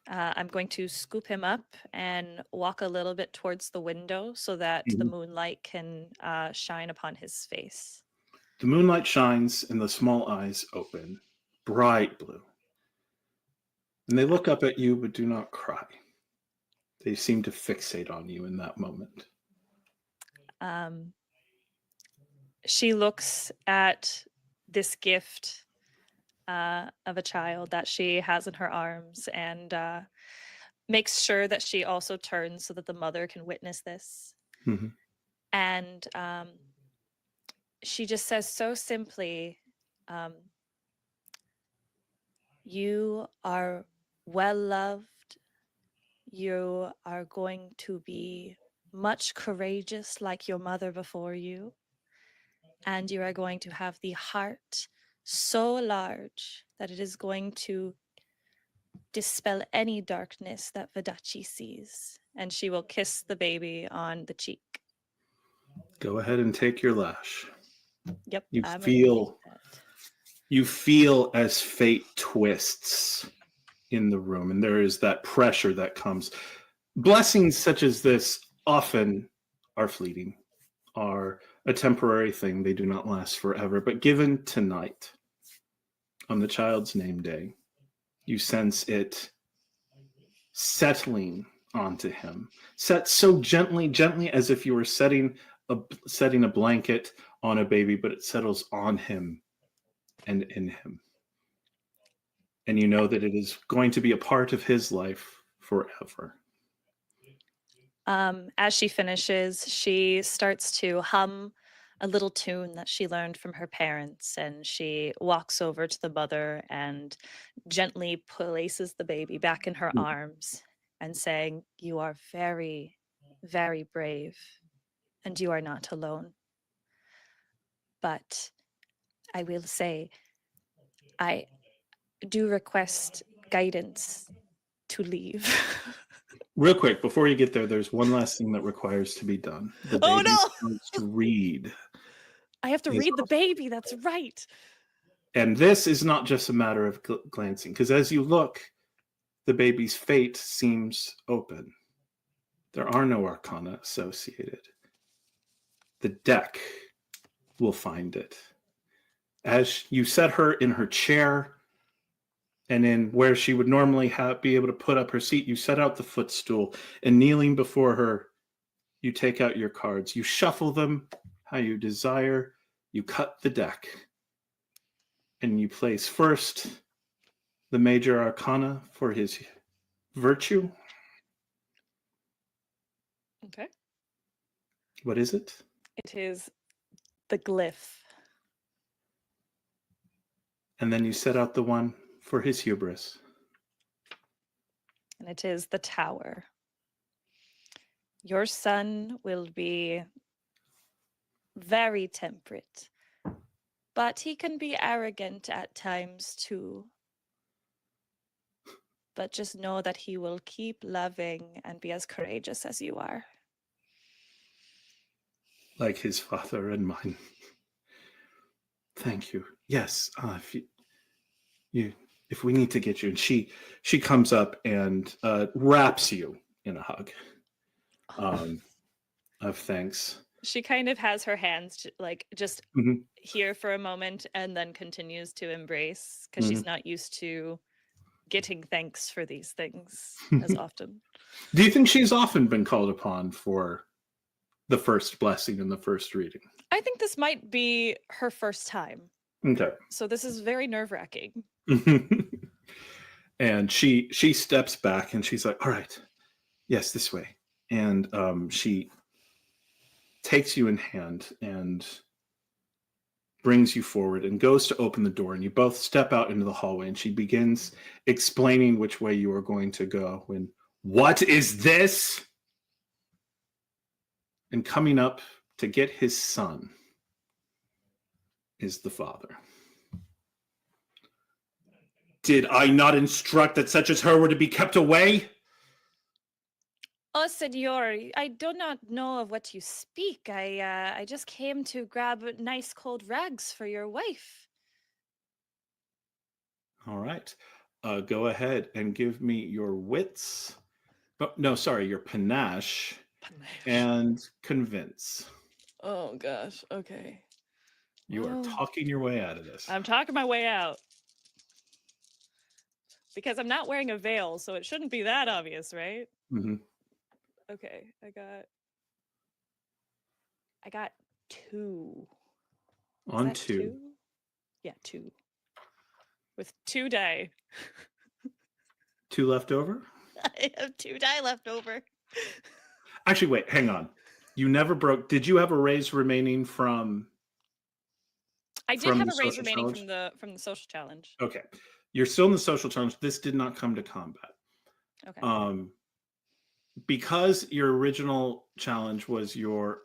I'm going to scoop him up and walk a little bit towards the window so that the moonlight can shine upon his face. The moonlight shines and the small eyes open, bright blue. And they look up at you but do not cry. They seem to fixate on you in that moment. She looks at this gift of a child that she has in her arms and makes sure that she also turns so that the mother can witness this. And she just says so simply, you are well loved. You are going to be much courageous like your mother before you. And you are going to have the heart so large that it is going to dispel any darkness that Vadachi sees. And she will kiss the baby on the cheek. Go ahead and take your lash. Yep. You feel as fate twists in the room, and there is that pressure that comes. Blessings such as this often are fleeting, are a temporary thing. They do not last forever. But given tonight, on the child's name day, you sense it settling onto him. Set so gently as if you were setting a blanket on a baby, but it settles on him and in him. And you know that it is going to be a part of his life forever. As she finishes, she starts to hum a little tune that she learned from her parents, and she walks over to the mother and gently places the baby back in her arms and saying, you are very, very brave, and you are not alone. But I will say, I do request guidance to leave. Real quick, before you get there, there's one last thing that requires to be done. The baby starts to read. I have to read the baby, that's right. And this is not just a matter of glancing, because as you look, the baby's fate seems open. There are no arcana associated. The deck will find it. As you set her in her chair, and in where she would normally be able to put up her seat, you set out the footstool, and kneeling before her, you take out your cards. You shuffle them how you desire. You cut the deck, and you place first the major arcana for his virtue. Okay. What is it? It is the glyph. And then you set out the one for his hubris. And it is the tower. Your son will be very temperate, but he can be arrogant at times too. But just know that he will keep loving and be as courageous as you are. Like his father and mine. Thank you. Yes, if we need to get you, and she comes up and wraps you in a hug of thanks. She kind of has her hands like just Mhm. here for a moment and then continues to embrace because she's not used to getting thanks for these things as often. Do you think she's often been called upon for the first blessing in the first reading? I think this might be her first time. Okay. So this is very nerve-wracking. And she steps back and she's like, all right, yes, this way. And she takes you in hand and brings you forward and goes to open the door, and you both step out into the hallway, and she begins explaining which way you are going to go when, what is this? And coming up to get his son is the father. Did I not instruct that such as her were to be kept away? Oh, senor, I do not know of what you speak. I just came to grab nice cold rags for your wife. All right. Go ahead and give me your wits. Oh, no, sorry, your panache and convince. Oh gosh, okay. You are talking your way out of this. I'm talking my way out. Because I'm not wearing a veil, so it shouldn't be that obvious, right? Mm-hmm. Okay, I got 2. Is On that 2. Yeah, 2. With 2 die. 2 left over? I have 2 die left over. Actually, wait, hang on. You never broke. Did you have a raise remaining from? I did from have the a raise social remaining challenge? from the social challenge. Okay, you're still in the social challenge. This did not come to combat. Okay. Because your original challenge was your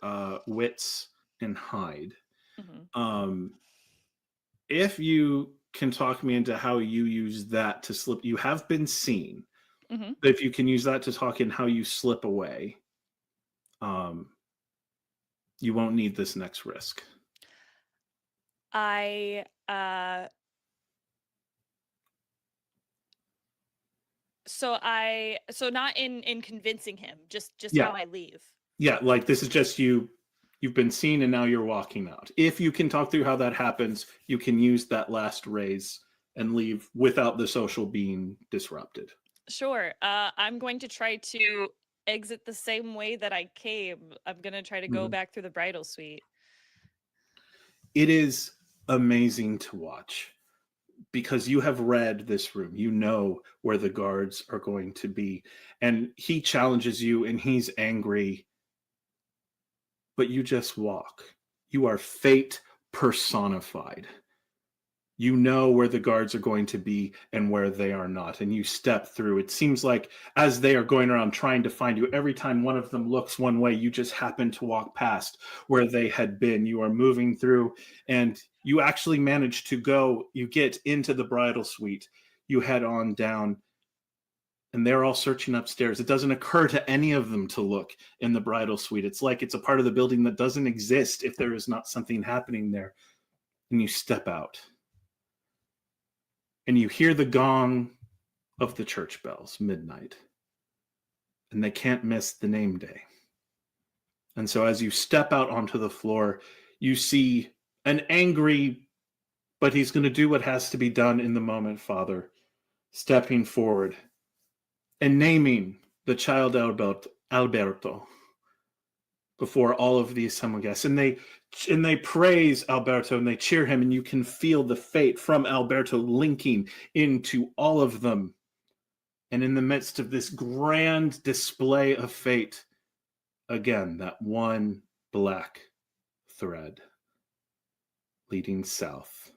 wits and hide. Mm-hmm. If you can talk me into how you use that to slip, you have been seen. Mm-hmm. If you can use that to talk in how you slip away, you won't need this next risk. So not in convincing him, just Yeah. how I leave. Yeah, like this is just you've been seen and now you're walking out. If you can talk through how that happens, you can use that last raise and leave without the social being disrupted. Sure. I'm going to try to exit the same way that I came. I'm going to try to go back through the bridal suite. It is amazing to watch because you have read this room. You know where the guards are going to be. And he challenges you and he's angry. But you just walk. You are fate personified. You know where the guards are going to be and where they are not. And you step through. It seems like as they are going around trying to find you, every time one of them looks one way, you just happen to walk past where they had been. You are moving through and you actually manage to go. You get into the bridal suite. You head on down and they're all searching upstairs. It doesn't occur to any of them to look in the bridal suite. It's like it's a part of the building that doesn't exist if there is not something happening there. And you step out. And you hear the gong of the church bells, midnight. And they can't miss the name day. And so as you step out onto the floor, you see an angry, but he's going to do what has to be done in the moment, father, stepping forward and naming the child Alberto before all of these summer guests. And they praise Alberto and they cheer him, and you can feel the fate from Alberto linking into all of them. And in the midst of this grand display of fate, again, that one black thread leading south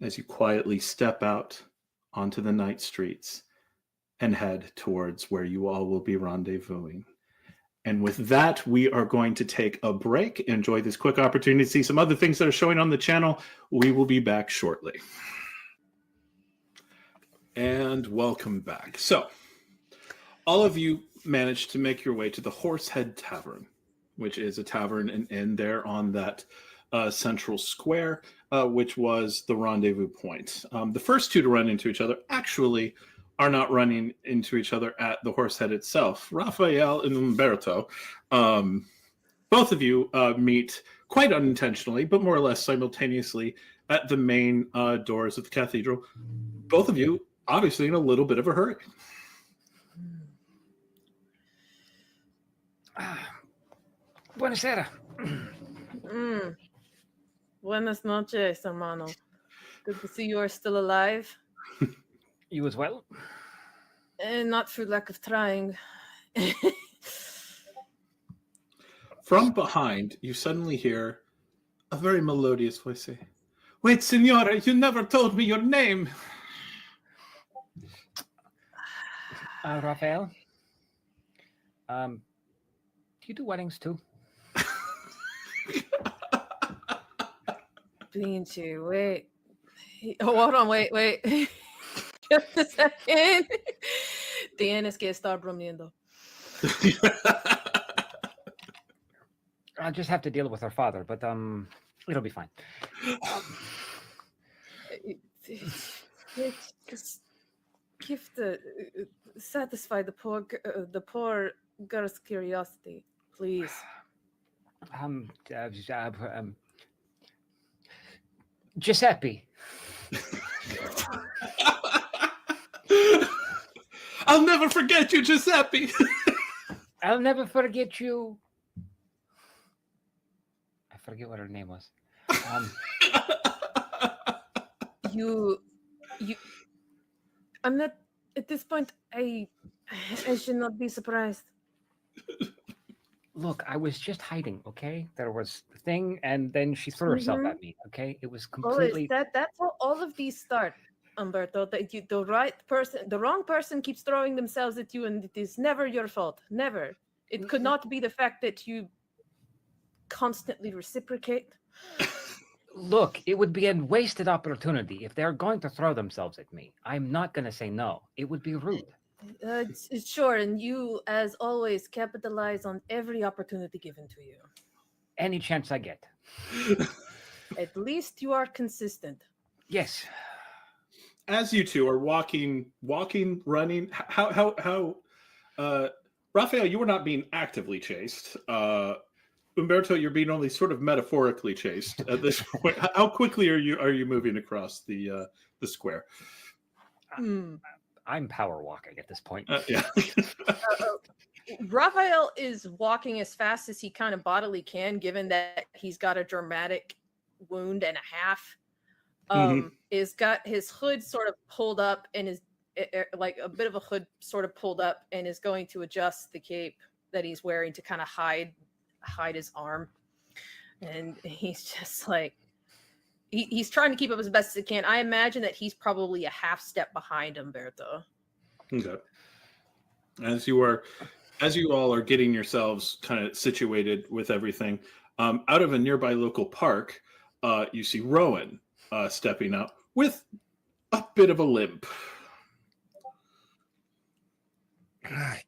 as you quietly step out onto the night streets and head towards where you all will be rendezvousing. And with that, we are going to take a break. Enjoy this quick opportunity to see some other things that are showing on the channel. We will be back shortly. And welcome back. So, all of you managed to make your way to the Horsehead Tavern, which is a tavern and inn there on that central square, which was the rendezvous point. The first two to run into each other actually are not running into each other at the Horsehead itself. Rafael and Umberto, both of you meet quite unintentionally, but more or less simultaneously at the main doors of the cathedral. Both of you obviously in a little bit of a hurry. Buonasera. Buenas noches, hermano. Good to see you are still alive. You as well? And not through lack of trying. From behind, you suddenly hear a very melodious voice say, "Wait, Signora, you never told me your name." Rafael? Do you do weddings too? Pinche, wait. Oh, hold on, wait. Just a second. Tienes que estar bromeando. I'll just have to deal with her father, but it'll be fine. Just give satisfy the poor girl's curiosity, please. Giuseppe. I'll never forget you, Giuseppe. I'll never forget you. I forget what her name was. You I'm not at this point. I should not be surprised. Look, I was just hiding, okay? There was the thing, and then she threw herself at me, okay? It was completely... That's how all of these start, Umberto. That the wrong person keeps throwing themselves at you, and it is never your fault. Never. It could not be the fact that you constantly reciprocate. Look, it would be a wasted opportunity if they're going to throw themselves at me. I'm not going to say no. It would be rude. Sure, and you, as always, capitalize on every opportunity given to you. Any chance I get. At least you are consistent. Yes. As you two are walking, running, how Rafael, you were not being actively chased. Umberto, you're being only sort of metaphorically chased at this point. How quickly are you moving across the square? I'm power walking at this point. Yeah. Raphael is walking as fast as he kind of bodily can, given that he's got a dramatic wound and a half. Is got his hood sort of pulled up and is like a bit of a hood sort of pulled up, and is going to adjust the cape that he's wearing to kind of hide his arm. And he's just like, he's trying to keep up as best as he can. I imagine that he's probably a half step behind Umberto. Okay. As you all are getting yourselves kind of situated with everything, out of a nearby local park, you see Roan stepping up with a bit of a limp.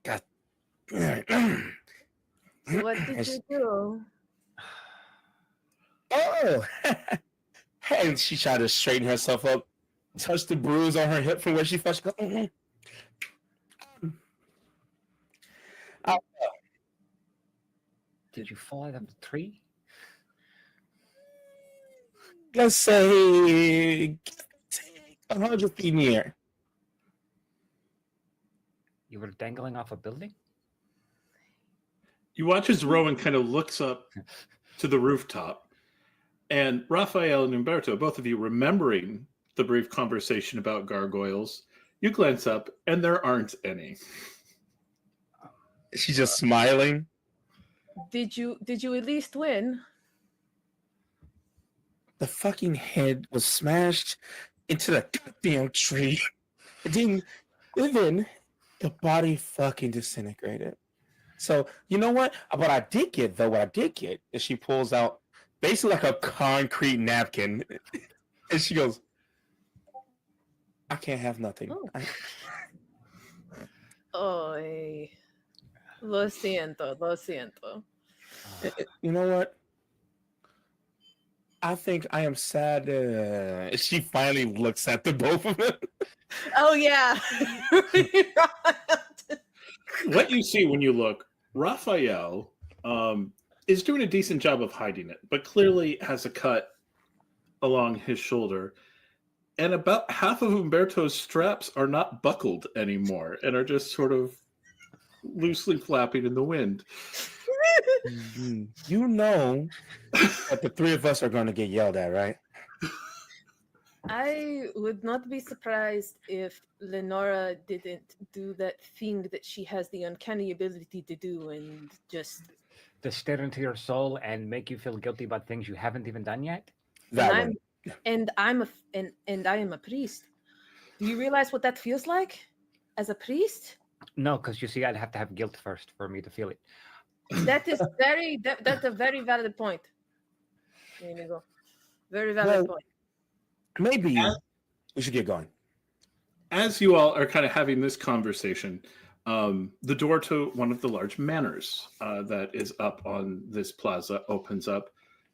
God. What did you do? Oh, and she tried to straighten herself up, touched the bruise on her hip from where she fell. She goes, Did you fall out of the tree? let's say 100 feet in the air. You were dangling off a building? You watch as Rowan kind of looks up to the rooftop, and Rafael and Umberto, both of you remembering the brief conversation about gargoyles, you glance up and there aren't any. She's just smiling. Did you at least win? the fucking head was smashed into the goddamn tree. And then the body fucking disintegrated. So you know what? What I did get is she pulls out basically like a concrete napkin, and she goes, "I can't have nothing." Oh. Oy. Lo siento, lo siento. You know what? I think I am sad. She finally looks at the both of them. Oh yeah. What you see when you look, Raphael is doing a decent job of hiding it, but clearly has a cut along his shoulder. And about half of Umberto's straps are not buckled anymore and are just sort of loosely flapping in the wind. You know that the three of us are going to get yelled at, right? I would not be surprised if Leonora didn't do that thing that she has the uncanny ability to do and just To stare into your soul and make you feel guilty about things you haven't even done yet. That and one. I am a priest. Do you realize what that feels like as a priest? No, because you see, I'd have to have guilt first for me to feel it. That is that's a very valid point. There you go. Very valid Well, point. maybe we should get going. As you all are kind of having this conversation, the door to one of the large manors that is up on this plaza opens up,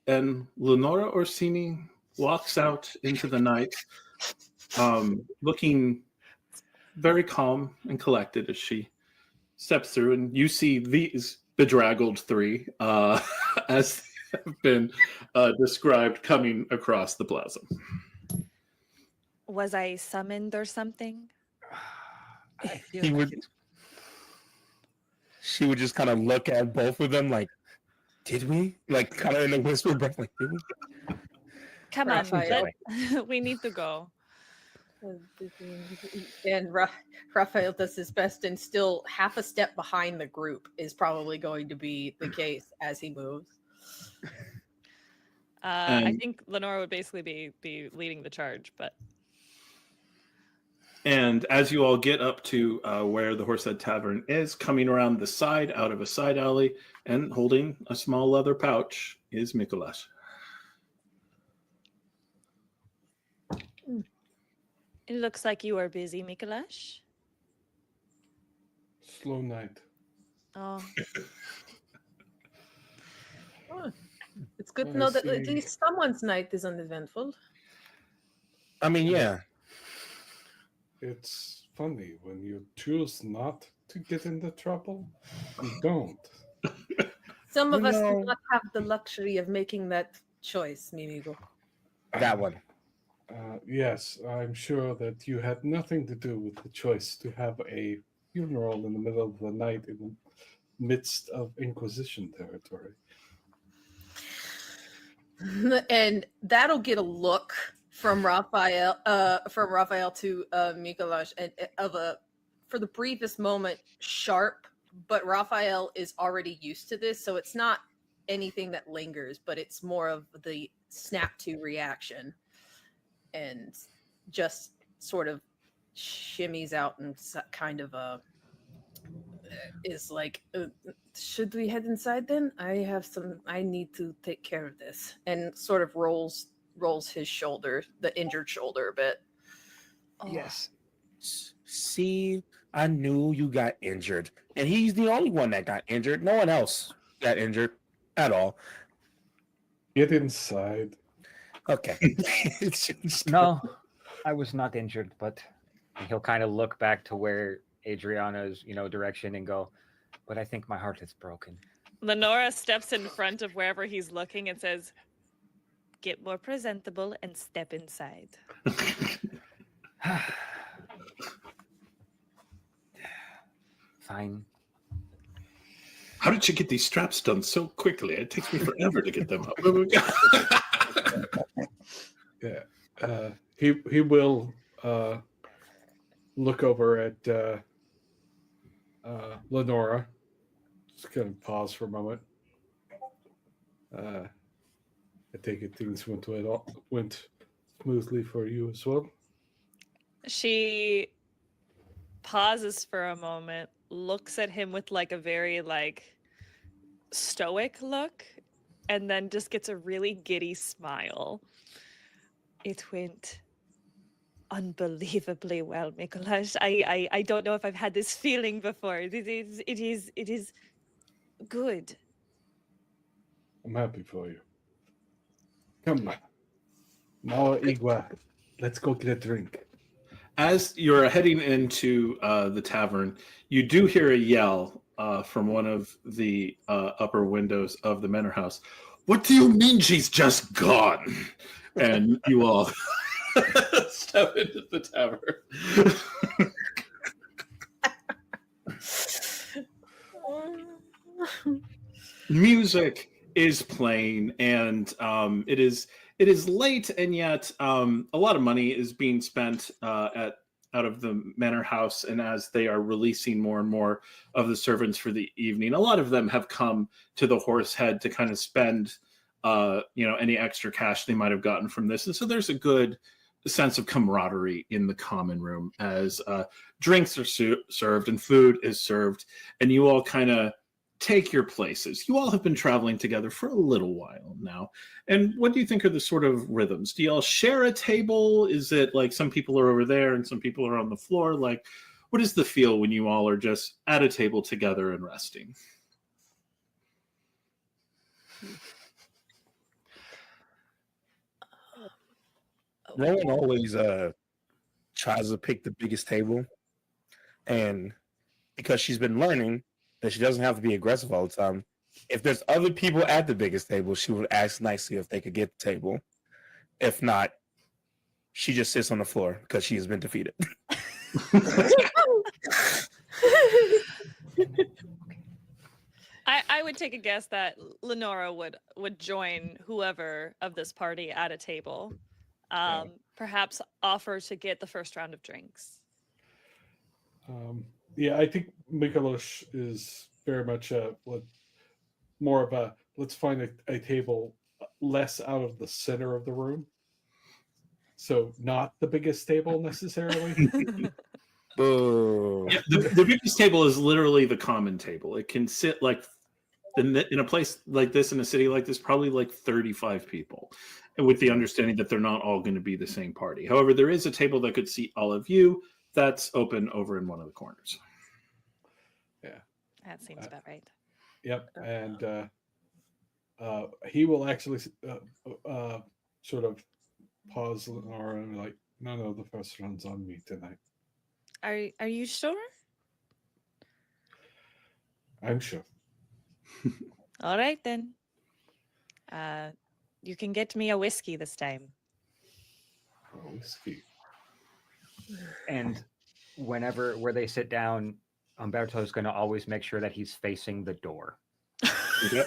and Leonora Orsini walks out into the night, looking very calm and collected as she steps through, and you see these bedraggled three, as they have been described, coming across the plaza. Was I summoned or something? She would just kind of look at both of them like, did we? Like, kind of in a whisper, but like, did we? Come on, Raphael. we need to go. And Raphael does his best, and still half a step behind the group is probably going to be the case as he moves. I think Lenora would basically be leading the charge, but And as you all get up to where the Horsehead Tavern is, coming around the side, out of a side alley, and holding a small leather pouch is Mykolas. it looks like you are busy, Mykolas. Slow night. Oh, Oh, it's good to I know that at see. least someone's night is uneventful. I mean, yeah. It's funny when you choose not to get into trouble, you don't. Some of You us know- do not have the luxury of making that choice, Mimigo. That one. Yes, I'm sure that you had nothing to do with the choice to have a funeral in the middle of the night in the midst of Inquisition territory. And that'll get a look from Raphael to Mykolas, and for the briefest moment, sharp. But Raphael is already used to this, so it's not anything that lingers, but it's more of the snap to reaction, and just sort of shimmies out and kind of is like, should we head inside then? I need to take care of this, and sort of rolls his shoulder, the injured shoulder, a bit. oh. Yes. See, I knew you got injured. And he's the only one that got injured. No one else got injured at all. Get inside. Okay. It's just- No, I was not injured, but he'll kind of look back to where Adriana's, direction and go, but I think my heart is broken. Lenora steps in front of wherever he's looking and says, "Get more presentable and step inside." Fine. How did you get these straps done so quickly? It takes me forever to get them up. Yeah. He will look over at Lenora. Just gonna pause for a moment. I take it things went smoothly for you as well. She pauses for a moment, looks at him with like a very like stoic look, and then just gets a really giddy smile. It went unbelievably well, Mykolas. I don't know if I've had this feeling before. It is good. I'm happy for you. Come on. Now, Igua, let's go get a drink. As you're heading into the tavern, you do hear a yell from one of the upper windows of the manor house. What do you mean she's just gone? And you all step into the tavern. Music is playing, and it is late, and yet a lot of money is being spent out of the manor house. And as they are releasing more and more of the servants for the evening, a lot of them have come to the Horse Head to kind of spend any extra cash they might have gotten from this. And so there's a good sense of camaraderie in the common room as drinks are served and food is served, and you all kind of take your places. You all have been traveling together for a little while now. And what do you think are the sort of rhythms? Do you all share a table? Is it like some people are over there and some people are on the floor? Like, what is the feel when you all are just at a table together and resting? Rowan always tries to pick the biggest table, and because she's been learning that she doesn't have to be aggressive all the time, if there's other people at the biggest table, she would ask nicely if they could get the table. If not, she just sits on the floor because she has been defeated. I would take a guess that Leonora would join whoever of this party at a table. Perhaps offer to get the first round of drinks. Yeah, I think Mykolas is very much more of a let's find a table less out of the center of the room. So not the biggest table necessarily. Boo. Yeah, the biggest table is literally the common table. It can sit like in a place like this, in a city like this, probably like 35 people, and with the understanding that they're not all going to be the same party. However, there is a table that could seat all of you that's open over in one of the corners. Yeah, That seems about right. yep. And he will actually sort of pause or like, no, the first round's on me tonight. Are you sure? I'm sure. All right then. You can get me a whiskey this time. Whiskey. And where they sit down, Umberto is going to always make sure that he's facing the door. Yep.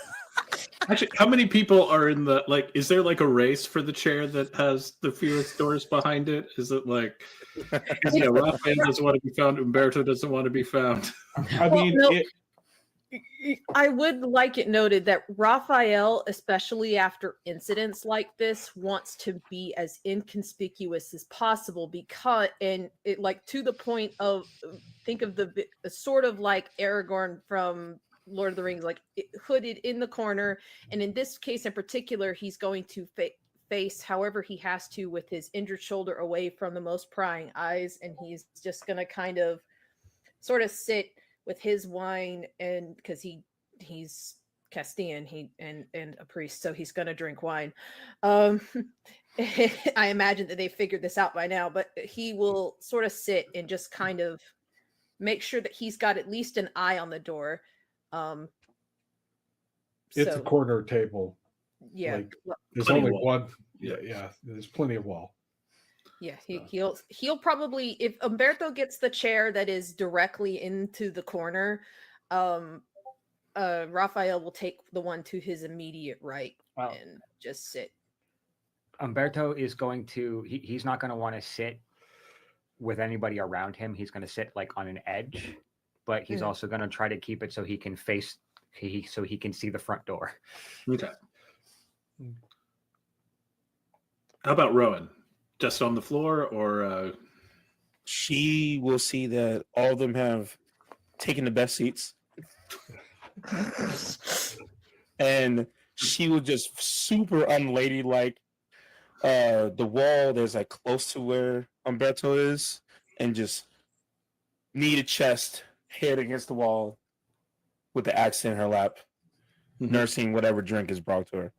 Actually, how many people are in the, like, is there like a race for the chair that has the fewest doors behind it? Is it like, Rafael doesn't want to be found, Umberto doesn't want to be found? I mean, I would like it noted that Rafael, especially after incidents like this, wants to be as inconspicuous as possible because, and it like to the point of, think of the sort of like Aragorn from Lord of the Rings, like hooded in the corner. And in this case in particular, he's going to face however he has to with his injured shoulder away from the most prying eyes. And he's just going to kind of sort of sit with his wine, and because he's Castilian, and a priest, so he's gonna drink wine. I imagine that they figured this out by now, but he will sort of sit and just kind of make sure that he's got at least an eye on the door. It's a corner table. Yeah, like, there's Plenty only of wall. one. Yeah. There's plenty of wall. yeah. He'll probably, if Umberto gets the chair that is directly into the corner, Rafael will take the one to his immediate right and just sit. Umberto is going to, he's not going to want to sit with anybody around him. He's going to sit like on an edge, but he's also going to try to keep it so he can face, so he can see the front door. Okay. How about Rowan? Just on the floor, or She will see that all of them have taken the best seats, and she will just super unladylike the wall that's like close to where Umberto is, and just knee to chest, head against the wall, with the axe in her lap, Mhm. nursing whatever drink is brought to her.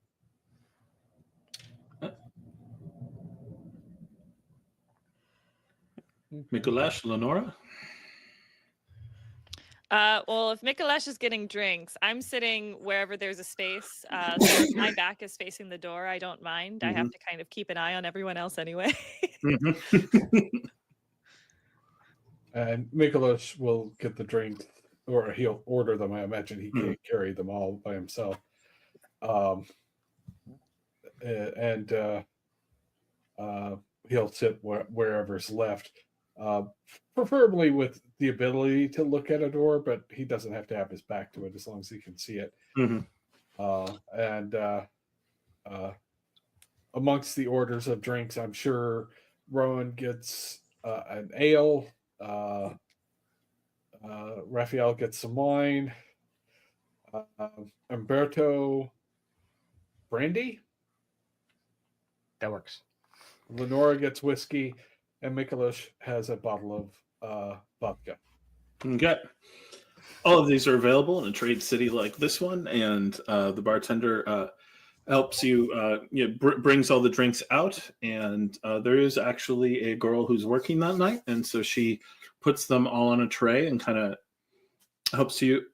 Mykolas, Leonora? Well, if Mykolas is getting drinks, I'm sitting wherever there's a space. So if my back is facing the door, I don't mind. I have to kind of keep an eye on everyone else anyway. And Mykolas will get the drink, or he'll order them. I imagine he can't carry them all by himself. And he'll sit wherever's left, preferably with the ability to look at a door, but he doesn't have to have his back to it as long as he can see it. And amongst the orders of drinks, I'm sure Rowan gets an ale. Rafael gets some wine. Umberto, brandy. That works. Lenora gets whiskey, and Mykolas has a bottle of vodka. Okay. All of these are available in a trade city like this one, and the bartender helps you, brings all the drinks out, and there is actually a girl who's working that night, and so she puts them all on a tray and kind of helps you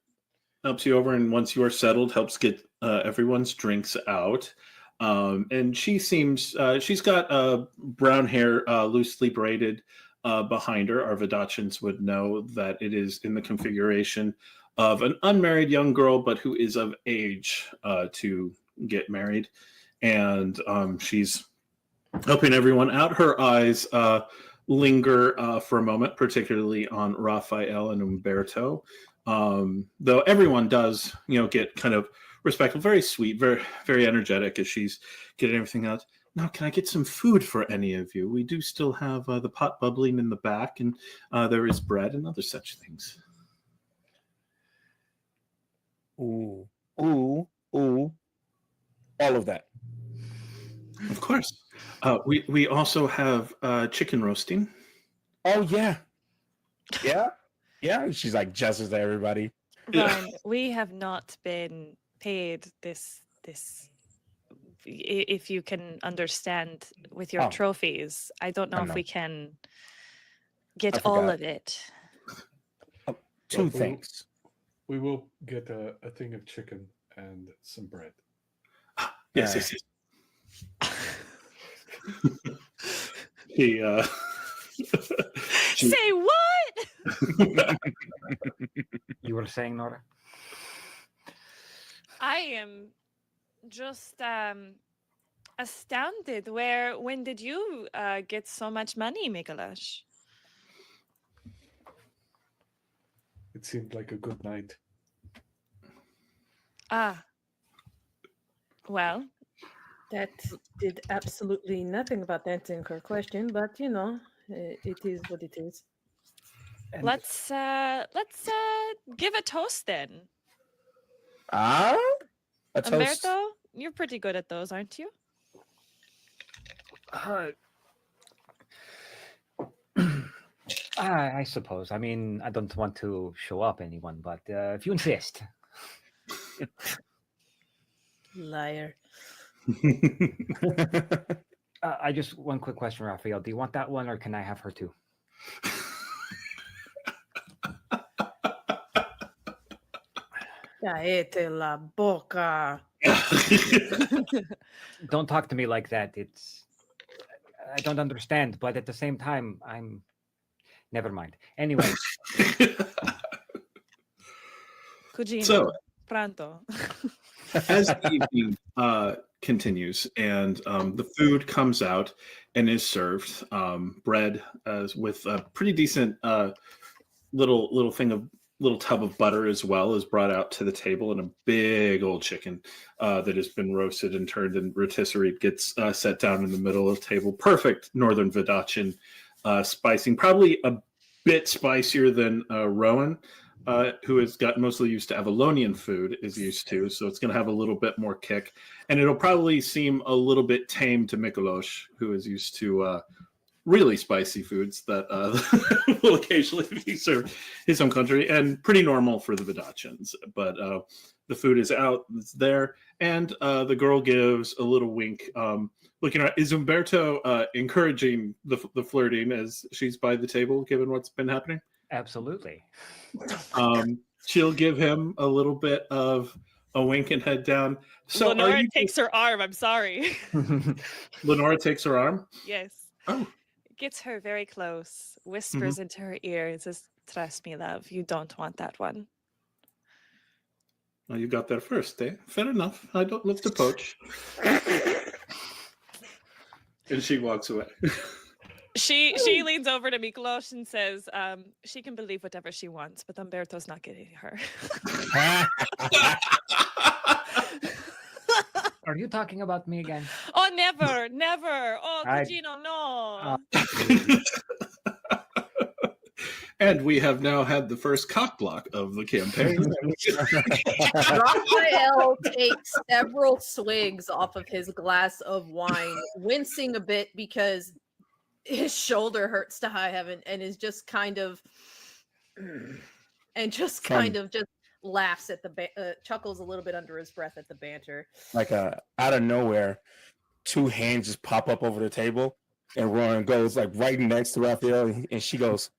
over, and once you are settled, helps get everyone's drinks out. And she seems she's got brown hair, loosely braided behind her. Our Vidachans would know that it is in the configuration of an unmarried young girl, but who is of age to get married. And she's helping everyone out. Her eyes linger for a moment, particularly on Rafael and Umberto. Though everyone does, get kind of respectful, very sweet, very, very energetic as she's getting everything out. Now, can I get some food for any of you? We do still have the pot bubbling in the back, and there is bread and other such things. Ooh, ooh, ooh. All of that. Of course. We also have chicken roasting. Oh, yeah. Yeah. Yeah. She's like gestures to everybody. Rowan, we have not been paid this if you can understand with your trophies. I don't know if we can get all of it. Two things. We will get a thing of chicken and some bread. Yes. He Say what? You were saying, Nora? I am just astounded. When did you get so much money, Mykolas? It seemed like a good night. Well, That did absolutely nothing about answering her question, but it is what it is. let's give a toast then. A toast. Umberto, you're pretty good at those, aren't you? I suppose. I mean, I don't want to show up anyone, but if you insist. Liar. I just one quick question, Rafael. Do you want that one, or can I have her too? Cállate la boca. Don't talk to me like that. I don't understand, but at the same time, never mind. Anyway. Cugino, So, pronto. as the evening continues and the food comes out and is served, bread with a pretty decent little thing of little tub of butter as well is brought out to the table, and a big old chicken that has been roasted and turned in rotisserie gets set down in the middle of the table. Perfect northern Vidachin spicing, probably a bit spicier than Roan, who has got mostly used to Avalonian food, is used to. So it's going to have a little bit more kick. And it'll probably seem a little bit tame to Mykolas, who is used to really spicy foods that will occasionally be served in his own country, and pretty normal for the Vidachins. But the food is out, it's there, and the girl gives a little wink. Looking at, is Umberto encouraging the flirting as she's by the table, given what's been happening? Absolutely. She'll give him a little bit of a wink and head down. So Lenora takes her arm. I'm sorry. Lenora takes her arm? Yes. Oh. Gets her very close, whispers into her ear, and says, "Trust me, love, you don't want that one." Well, you got there first, eh? Fair enough. I don't look to poach. And she walks away. She leans over to Mykolas and says, she can believe whatever she wants, but Umberto's not getting her. Are you talking about me again? Oh, never, never. Oh, Cugino, no. And we have now had the first cock block of the campaign. Raphael takes several swigs off of his glass of wine, wincing a bit because his shoulder hurts to high heaven, and is just kind of, and just kind of just laughs at the chuckles a little bit under his breath at the banter. Like out of nowhere, two hands just pop up over the table, and Roan goes like right next to Raphael, and she goes,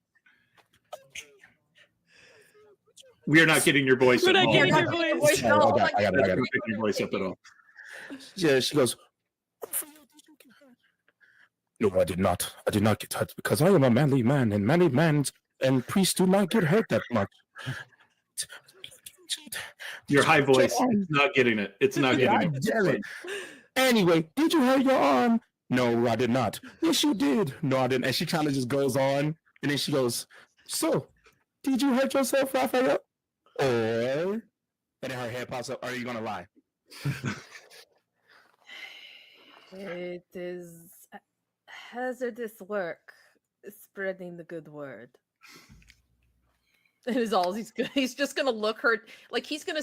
We are not getting your voice We're at not all. getting your voice. I got We're it. not getting your voice up at all. Yeah, she goes, "No, I did not. I did not get hurt because I am a manly man, and manly men and priests do not get hurt that much." Your high voice, it's not getting it. It's not getting God it. damn it. Anyway, did you hurt your arm? No, I did not. Yes, you did. No, I didn't. And she kind of just goes on, and then she goes, "So, did you hurt yourself, Raphael? Or," and then her head pops up, "Are you gonna lie?" It is hazardous work spreading the good word. It is all he's just gonna look her like he's gonna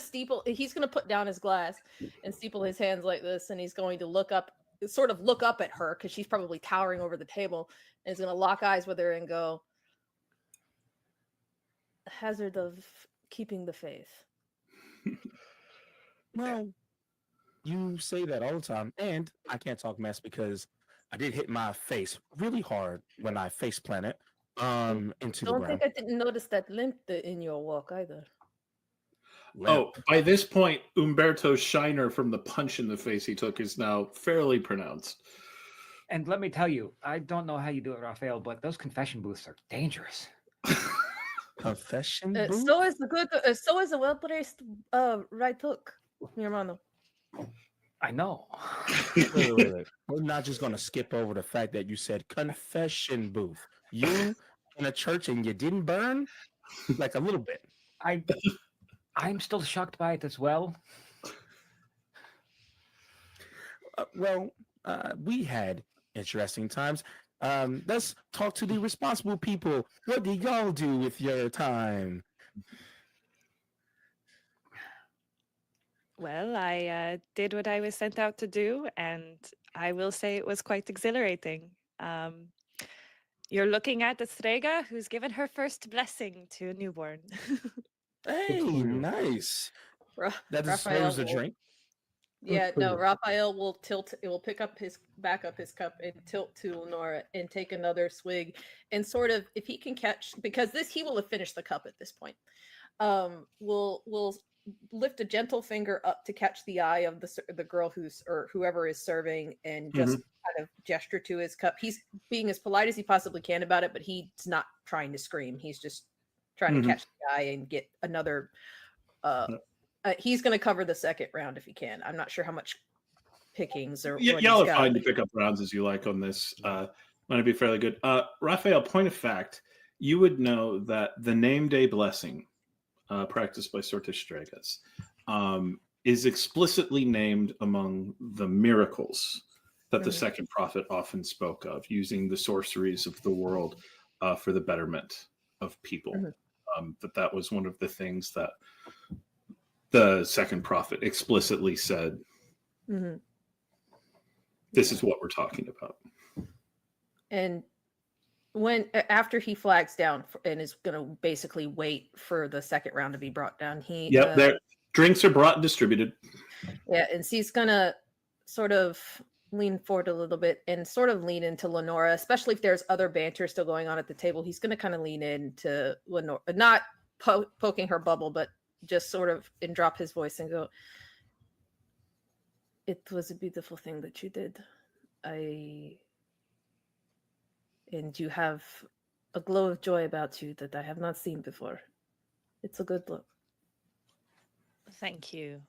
put down his glass and steeple his hands like this, and he's going to look up at her because she's probably towering over the table, and he's gonna lock eyes with her and go, "Hazard of keeping the faith." Well, you say that all the time, and I can't talk mess because I did hit my face really hard when I face planted into the Don't ground. think I didn't notice that limp in your walk either. Oh, by this point, Umberto's shiner from the punch in the face he took is now fairly pronounced. And let me tell you, I don't know how you do it, Raphael, but those confession booths are dangerous. Confession booth? So is a well-placed right hook, mi hermano. I know. Wait. We're not just gonna skip over the fact that you said confession booth. You in a church and you didn't burn? Like a little bit. I'm still shocked by it as well. We had interesting times. Let's talk to the responsible people. What do y'all do with your time? Well, I did what I was sent out to do, and I will say it was quite exhilarating. You're looking at Estrega, who's given her first blessing to a newborn. Hey, nice. That deserves a drink. Yeah, no, Raphael will pick up back up his cup and tilt to Lenora and take another swig, and sort of, if he can catch, because he will have finished the cup at this point. Will lift a gentle finger up to catch the eye of the girl or whoever is serving, and just kind of gesture to his cup. He's being as polite as he possibly can about it, but he's not trying to scream. He's just trying to catch the eye and get another. He's going to cover the second round if he can. I'm not sure how much pickings or. Y'all are fine to pick up rounds as you like on this. Might be fairly good. Raphael, point of fact, you would know that the name day blessing practiced by Sorcerers, is explicitly named among the miracles that the second prophet often spoke of, using the sorceries of the world for the betterment of people. That was one of the things that the second prophet explicitly said, this is what we're talking about. And after he flags down and is going to basically wait for the second round to be brought down, their drinks are brought and distributed. Yeah, and he's going to sort of lean forward a little bit and sort of lean into Leonora, especially if there's other banter still going on at the table. He's going to kind of lean into Leonora, not poking her bubble, but just sort of and drop his voice and go, it was a beautiful thing that you did. And you have a glow of joy about you that I have not seen before. It's a good look. Thank you,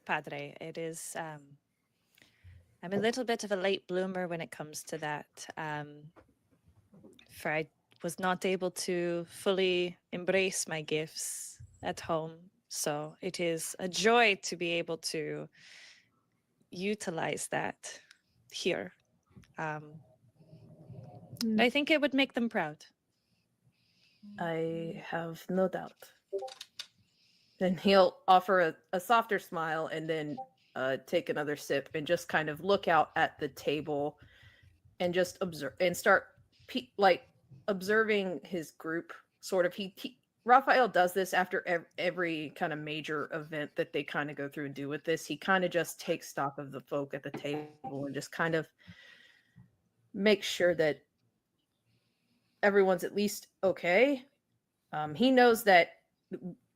Padre. It is, I'm a little bit of a late bloomer when it comes to that. For I was not able to fully embrace my gifts at home. So it is a joy to be able to utilize that here. I think it would make them proud. I have no doubt. Then he'll offer a softer smile and then take another sip and just kind of look out at the table and just observe and start observing his group. Sort of, Raphael does this after every kind of major event that they kind of go through and do with this. He kind of just takes stock of the folk at the table and just kind of makes sure that everyone's at least okay. He knows that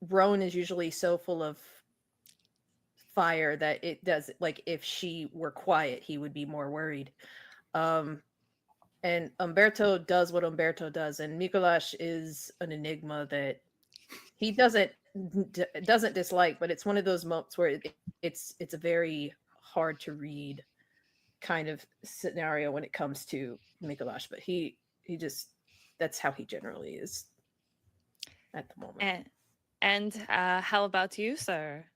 Roan is usually so full of fire that it does, like, if she were quiet, he would be more worried. And Umberto does what Umberto does, and Mykolas is an enigma that he doesn't dislike, but it's one of those moments where it's a very hard to read kind of scenario when it comes to Mykolas, but he just, that's how he generally is at the moment. And how about you, sir?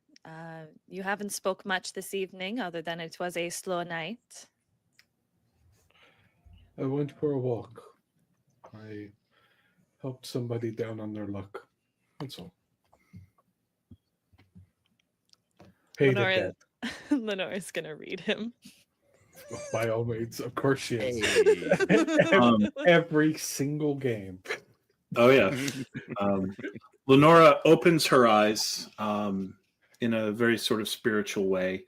You haven't spoke much this evening, other than it was a slow night. I went for a walk. I helped somebody down on their luck. That's all. Paid a debt. Lenora's gonna read him. By all means, of course she is. Hey. Every single game. Oh yeah. Leonora opens her eyes in a very sort of spiritual way,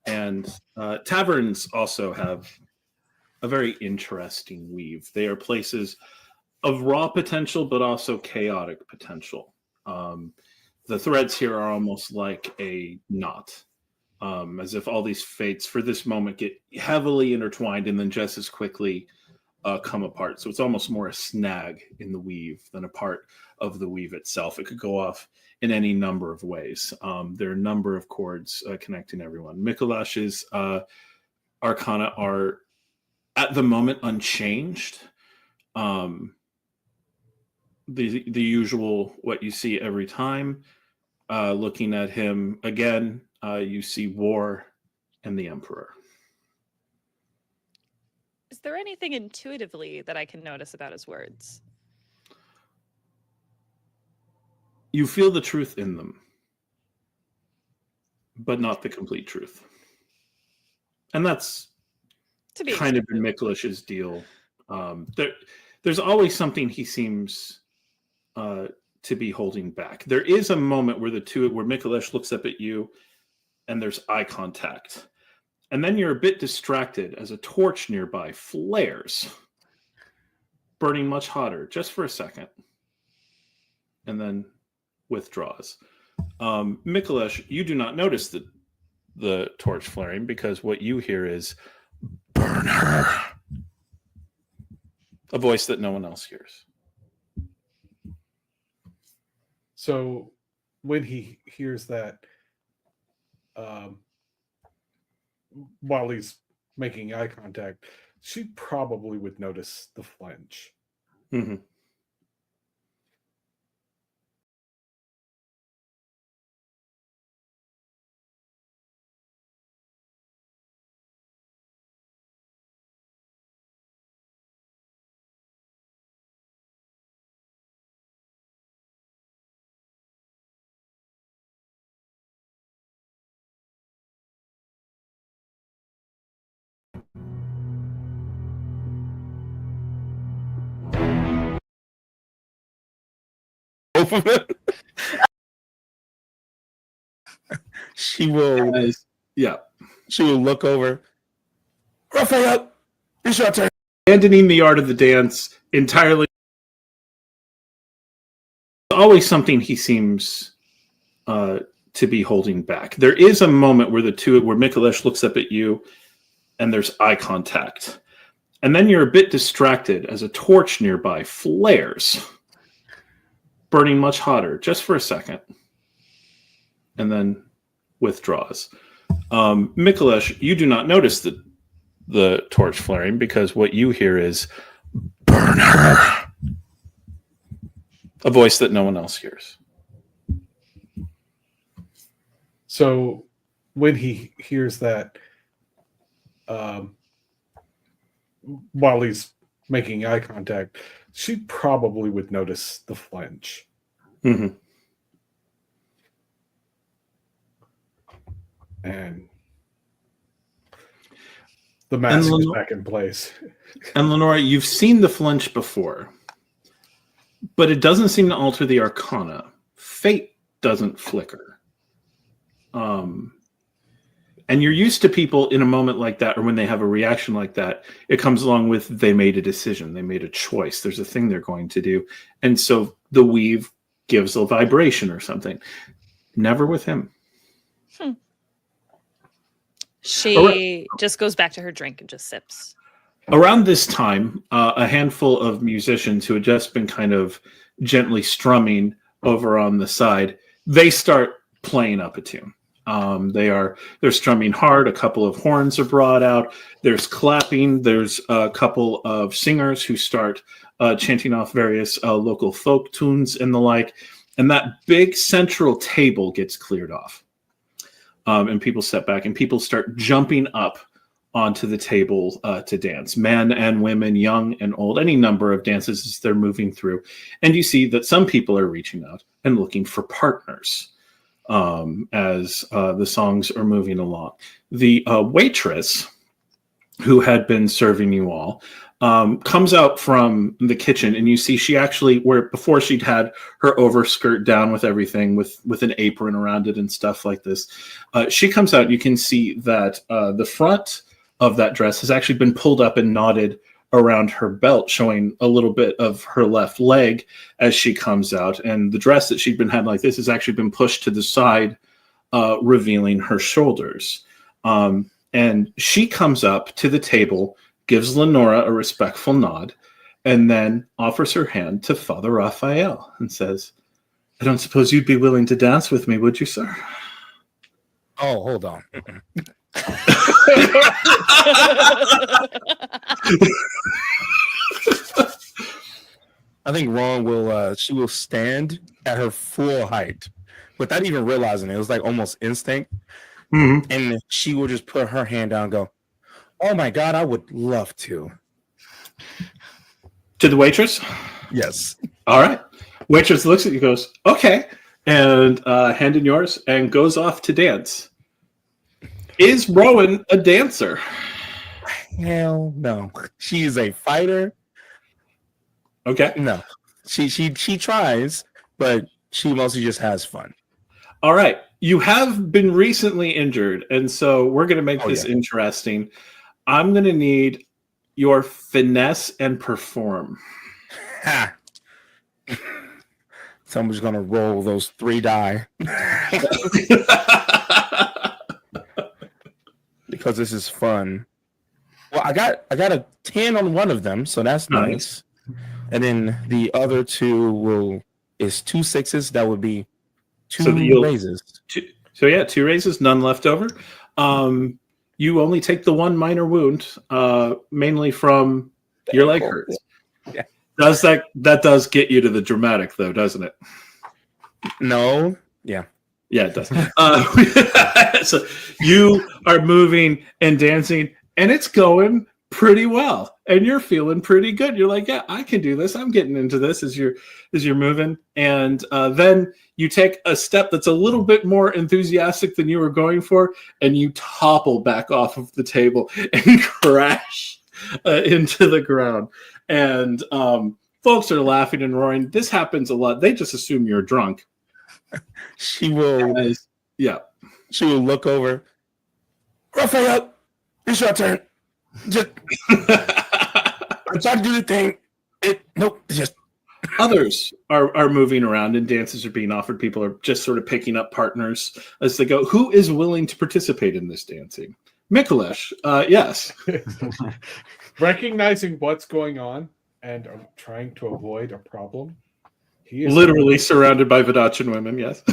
and taverns also have a very interesting weave. They are places of raw potential, but also chaotic potential. The threads here are almost like a knot, as if all these fates for this moment get heavily intertwined and then just as quickly come apart. So it's almost more a snag in the weave than a part of the weave itself. It could go off in any number of ways. There are a number of cords connecting everyone. Mykolas's arcana are at the moment unchanged. The usual, what you see every time. Looking at him again, you see war and the Emperor. Is there anything intuitively that I can notice about his words? You feel the truth in them, but not the complete truth. And that's To be kind of been Mykolas's deal. There's always something he seems to be holding back. There is a moment where where Mykolas looks up at you and there's eye contact. And then you're a bit distracted as a torch nearby flares, burning much hotter just for a second, and then withdraws. Mykolas, you do not notice the torch flaring because what you hear is, "Burn her." A voice that no one else hears. So when he hears that, while he's making eye contact, she probably would notice the flinch. Mm-hmm. Both of them. She will. Yeah. She will look over. Rafael, it's your turn. Abandoning the art of the dance entirely. Always something he seems to be holding back. There is a moment where where Mykolas looks up at you and there's eye contact. And then you're a bit distracted as a torch nearby flares, burning much hotter just for a second, and then withdraws. Mykolas, you do not notice the torch flaring because what you hear is, "Burn her." A voice that no one else hears. So when he hears that, while he's making eye contact, she probably would notice the flinch. Mm-hmm. And the mask is back in place. And Lenora, you've seen the flinch before, but it doesn't seem to alter the arcana. Fate doesn't flicker. And you're used to people in a moment like that, or when they have a reaction like that, it comes along with they made a decision, they made a choice, there's a thing they're going to do. And so the weave gives a vibration or something. Never with him. She just goes back to her drink and just sips. Around this time, a handful of musicians who had just been kind of gently strumming over on the side, they start playing up a tune. They're strumming hard. A couple of horns are brought out. There's clapping. There's a couple of singers who start chanting off various local folk tunes and the like. And that big central table gets cleared off. And people step back and people start jumping up onto the table to dance. Men and women, young and old, any number of dances as they're moving through. And you see that some people are reaching out and looking for partners as the songs are moving along. The waitress who had been serving you all comes out from the kitchen, and you see she actually, where before she'd had her overskirt down with everything, with an apron around it and stuff like this. She comes out, you can see that the front of that dress has actually been pulled up and knotted around her belt, showing a little bit of her left leg as she comes out. And the dress that she'd been had like this has actually been pushed to the side, revealing her shoulders. And she comes up to the table, gives Leonora a respectful nod, and then offers her hand to Father Rafael and says, "I don't suppose you'd be willing to dance with me, would you, sir?" Oh, hold on. I think Roan will she will stand at her full height without even realizing it. It was like almost instinct. Mm-hmm. And she will just put her hand down and go, "Oh my God, I would love to." To the waitress? Yes. All right. Waitress looks at you, goes, "Okay," and hand in yours, and goes off to dance. Is Rowan a dancer? Hell no. She's a fighter. Okay. No. She tries, but she mostly just has fun. All right. You have been recently injured, and so we're going to make this interesting. I'm going to need your finesse and perform. Ha. So I'm just going to roll those 3 die. Because this is fun. Well, I got a 10 on one of them, so that's nice. And then the other 2 is 2 6s. That would be 2 raises. 2 raises, none left over. You only take the 1 minor wound, mainly from your leg hurts. Yeah. That does get you to the dramatic, though, doesn't it? No. Yeah. Yeah, it does. So you are moving and dancing, and it's going pretty well, and you're feeling pretty good. You're like, "Yeah, I can do this. I'm getting into this." As you're moving, and then you take a step that's a little bit more enthusiastic than you were going for, and you topple back off of the table and crash into the ground. And Folks are laughing and roaring. This happens a lot. They just assume you're drunk. She will Yeah. she will look over. Raphael, it's your turn. Just I'm trying to do the thing. Nope, just Others are moving around and dances are being offered. People are just sort of picking up partners as they go. Who is willing to participate in this dancing? Mykolas, yes. Recognizing what's going on and trying to avoid a problem. He is Literally surrounded by Vidachan women, yes.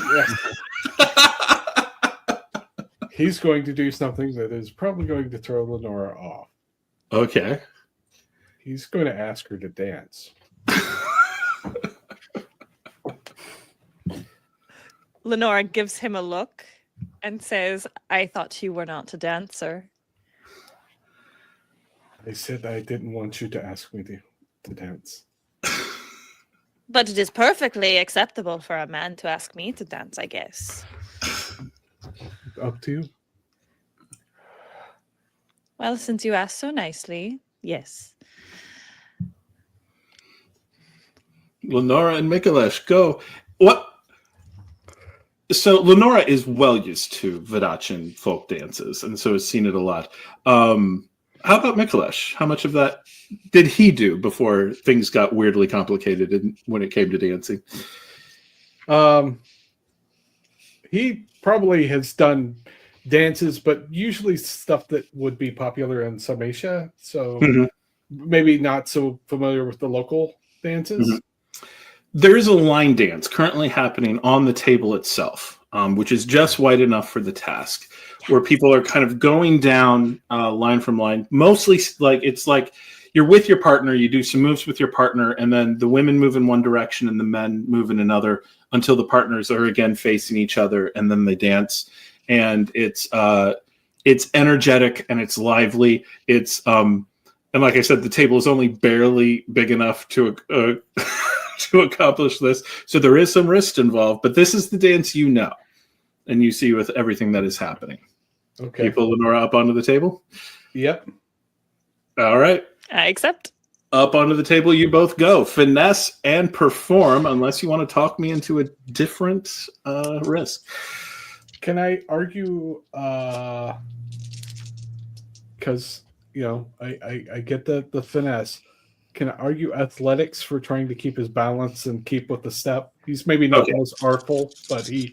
He's going to do something that is probably going to throw Leonora off. Okay. He's going to ask her to dance. Lenora gives him a look and says, I thought you were not a dancer. I said I didn't want you to ask me to dance. But it is perfectly acceptable for a man to ask me to dance, I guess. Up to you. Well, since you asked so nicely, yes. Lenora and Mykolas, go. What? So Lenora is well used to Vidachan folk dances, and so has seen it a lot. How about Mykolas? How much of that did he do before things got weirdly complicated when it came to dancing? He probably has done dances, but usually stuff that would be popular in Sarmatia. So maybe not so familiar with the local dances. There is a line dance currently happening on the table itself, which is just wide enough for the task, where people are kind of going down line from line. Mostly it's like you're with your partner, you do some moves with your partner, and then the women move in one direction and the men move in another until the partners are again facing each other, and then they dance. And it's energetic and it's lively. It's and like I said, the table is only barely big enough to to accomplish this. So there is some risk involved, but this is the dance you know. And you see with everything that is happening. Okay. People, Lenora, up onto the table? Yep. All right. I accept. Up onto the table you both go. Finesse and perform, unless you want to talk me into a different risk. Can I argue, because, I get the finesse. Can I argue athletics for trying to keep his balance and keep with the step? He's maybe not the most artful, but he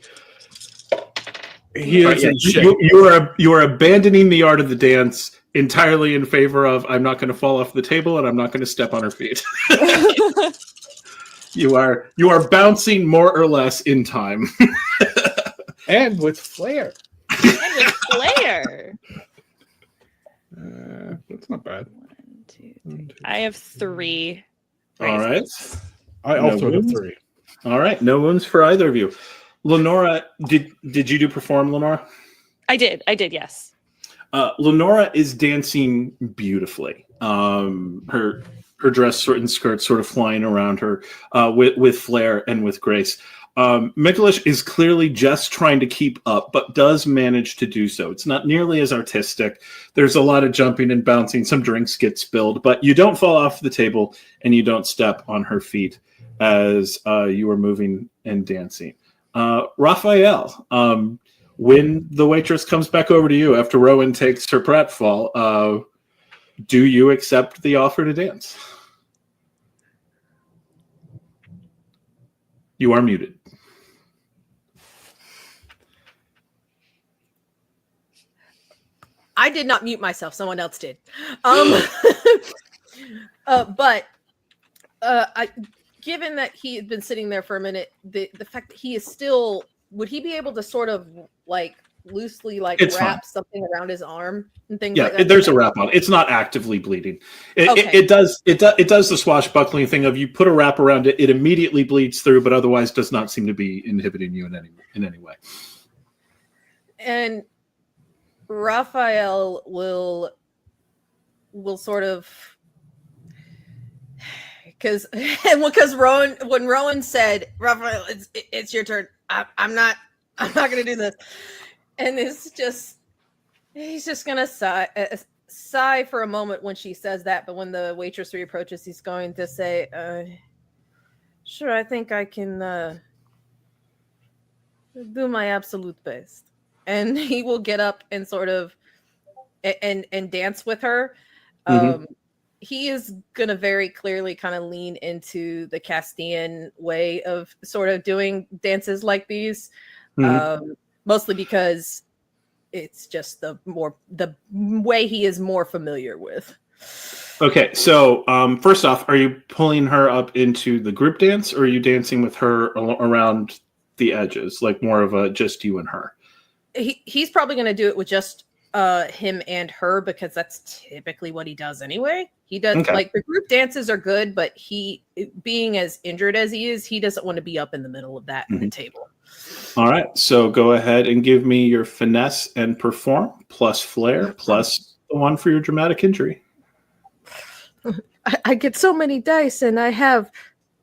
is in shape. You are abandoning the art of the dance entirely in favor of I'm not going to fall off the table and I'm not going to step on her feet. You are bouncing more or less in time. And with flair. That's not bad. 1, 2, 3. I have 3. All right. I also have 3. All right. No wounds for either of you. Lenora, did you do perform, Lenora? I did, yes. Lenora is dancing beautifully. Her dress and skirt sort of flying around her with flair and with grace. Mykolas is clearly just trying to keep up, but does manage to do so. It's not nearly as artistic. There's a lot of jumping and bouncing. Some drinks get spilled, but you don't fall off the table and you don't step on her feet as you are moving and dancing. Raphael, when the waitress comes back over to you after Rowan takes her pratfall, do you accept the offer to dance? You are muted. I did not mute myself. Someone else did. Given that he had been sitting there for a minute, the fact that he is still, would he be able to sort of like loosely It's wrap fine. something around his arm and things Yeah, like that? there's a wrap on. It's not actively bleeding. Okay. It does the swashbuckling thing of you put a wrap around it, it immediately bleeds through, but otherwise does not seem to be inhibiting you in any way. And Raphael will sort of, because when Rowan said, Raphael, it's your turn. I'm not going to do this. And he's just going to sigh, sigh for a moment when she says that, but when the waitress reapproaches, he's going to say, sure, I think I can do my absolute best. And he will get up and sort of and dance with her. He is going to very clearly kind of lean into the Castilian way of sort of doing dances like these, mostly because it's just the way he is more familiar with. Okay, so first off, are you pulling her up into the group dance, or are you dancing with her around the edges, like more of a just you and her? He's probably going to do it with just him and her, because that's typically what he does anyway. He does like the group dances are good, but he, being as injured as he is, he doesn't want to be up in the middle of that table. All right, so go ahead and give me your finesse and perform plus flair plus the one for your dramatic injury. I get so many dice and I have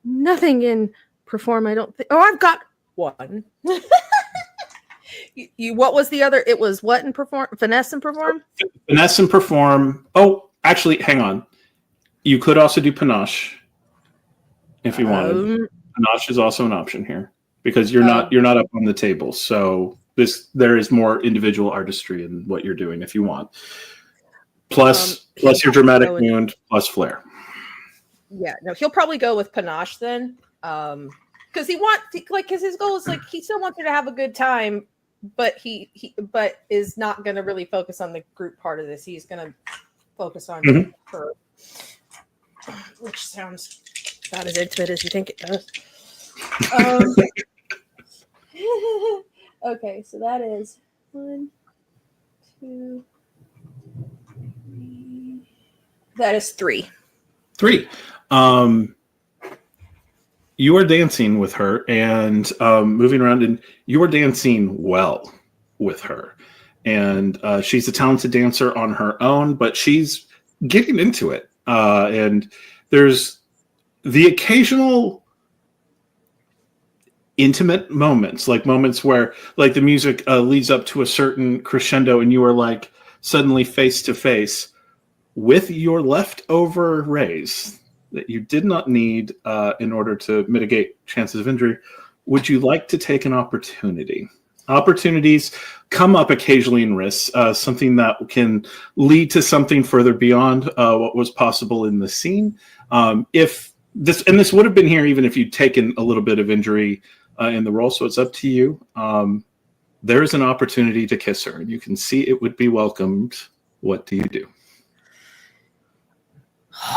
nothing in perform. I don't think. Oh, I've got one. You what was the other? It was what in perform? Finesse and perform? Finesse and perform. Oh, actually, hang on. You could also do panache if you wanted. Panache is also an option here because you're not up on the table. So there is more individual artistry in what you're doing if you want. Plus your dramatic wound plus flair. Yeah, no, he'll probably go with panache then. Because because his goal is like he still wants her to have a good time, but he is not going to really focus on the group part of this. He's going to focus on her, which sounds not as intimate as you think it does. Okay, so that is 1, 2, 3. That is 3. 3. You are dancing with her and moving around, and you are dancing well with her. And she's a talented dancer on her own, but she's getting into it. And there's the occasional intimate moments, like moments where like the music leads up to a certain crescendo and you are like suddenly face to face with your leftover raise that you did not need in order to mitigate chances of injury. Would you like to take an opportunity? Opportunities come up occasionally in risks, something that can lead to something further beyond what was possible in the scene. If this would have been here even if you'd taken a little bit of injury in the role, so it's up to you. There is an opportunity to kiss her, and you can see it would be welcomed. What do you do?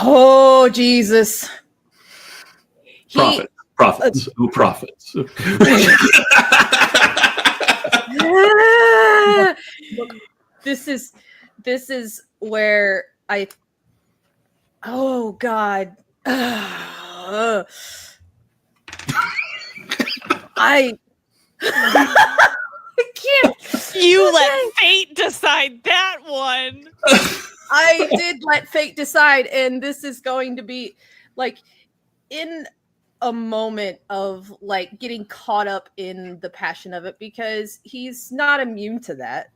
Oh, Jesus. Profits. This is where oh God. I can't. You let fate decide that one. I did let fate decide, and this is going to be like in a moment of like getting caught up in the passion of it, because he's not immune to that.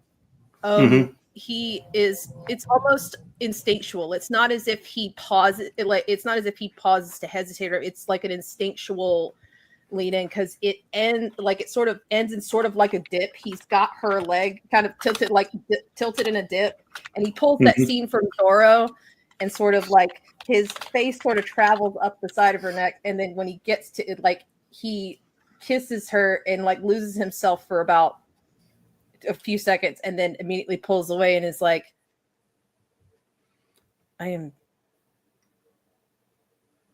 It's almost instinctual. It's not as if he pauses, it's not as if he pauses to hesitate, or it's like an instinctual lean in, because it sort of ends in sort of like a dip. He's got her leg kind of tilted in a dip, and he pulls that scene from Zorro, and sort of like his face sort of travels up the side of her neck, and then when he gets to it, like he kisses her and like loses himself for about a few seconds, and then immediately pulls away and is like, I am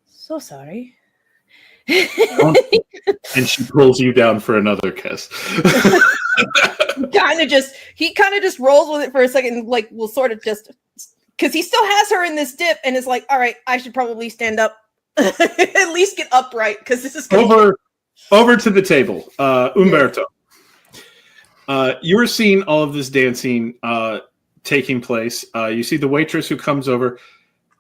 so sorry. And she pulls you down for another kiss. He kind of just rolls with it for a second, like will sort of just, because he still has her in this dip, and is like, all right, I should probably stand up, at least get upright, because this is over to the table. Umberto, you are seeing all of this dancing taking place. You see the waitress who comes over,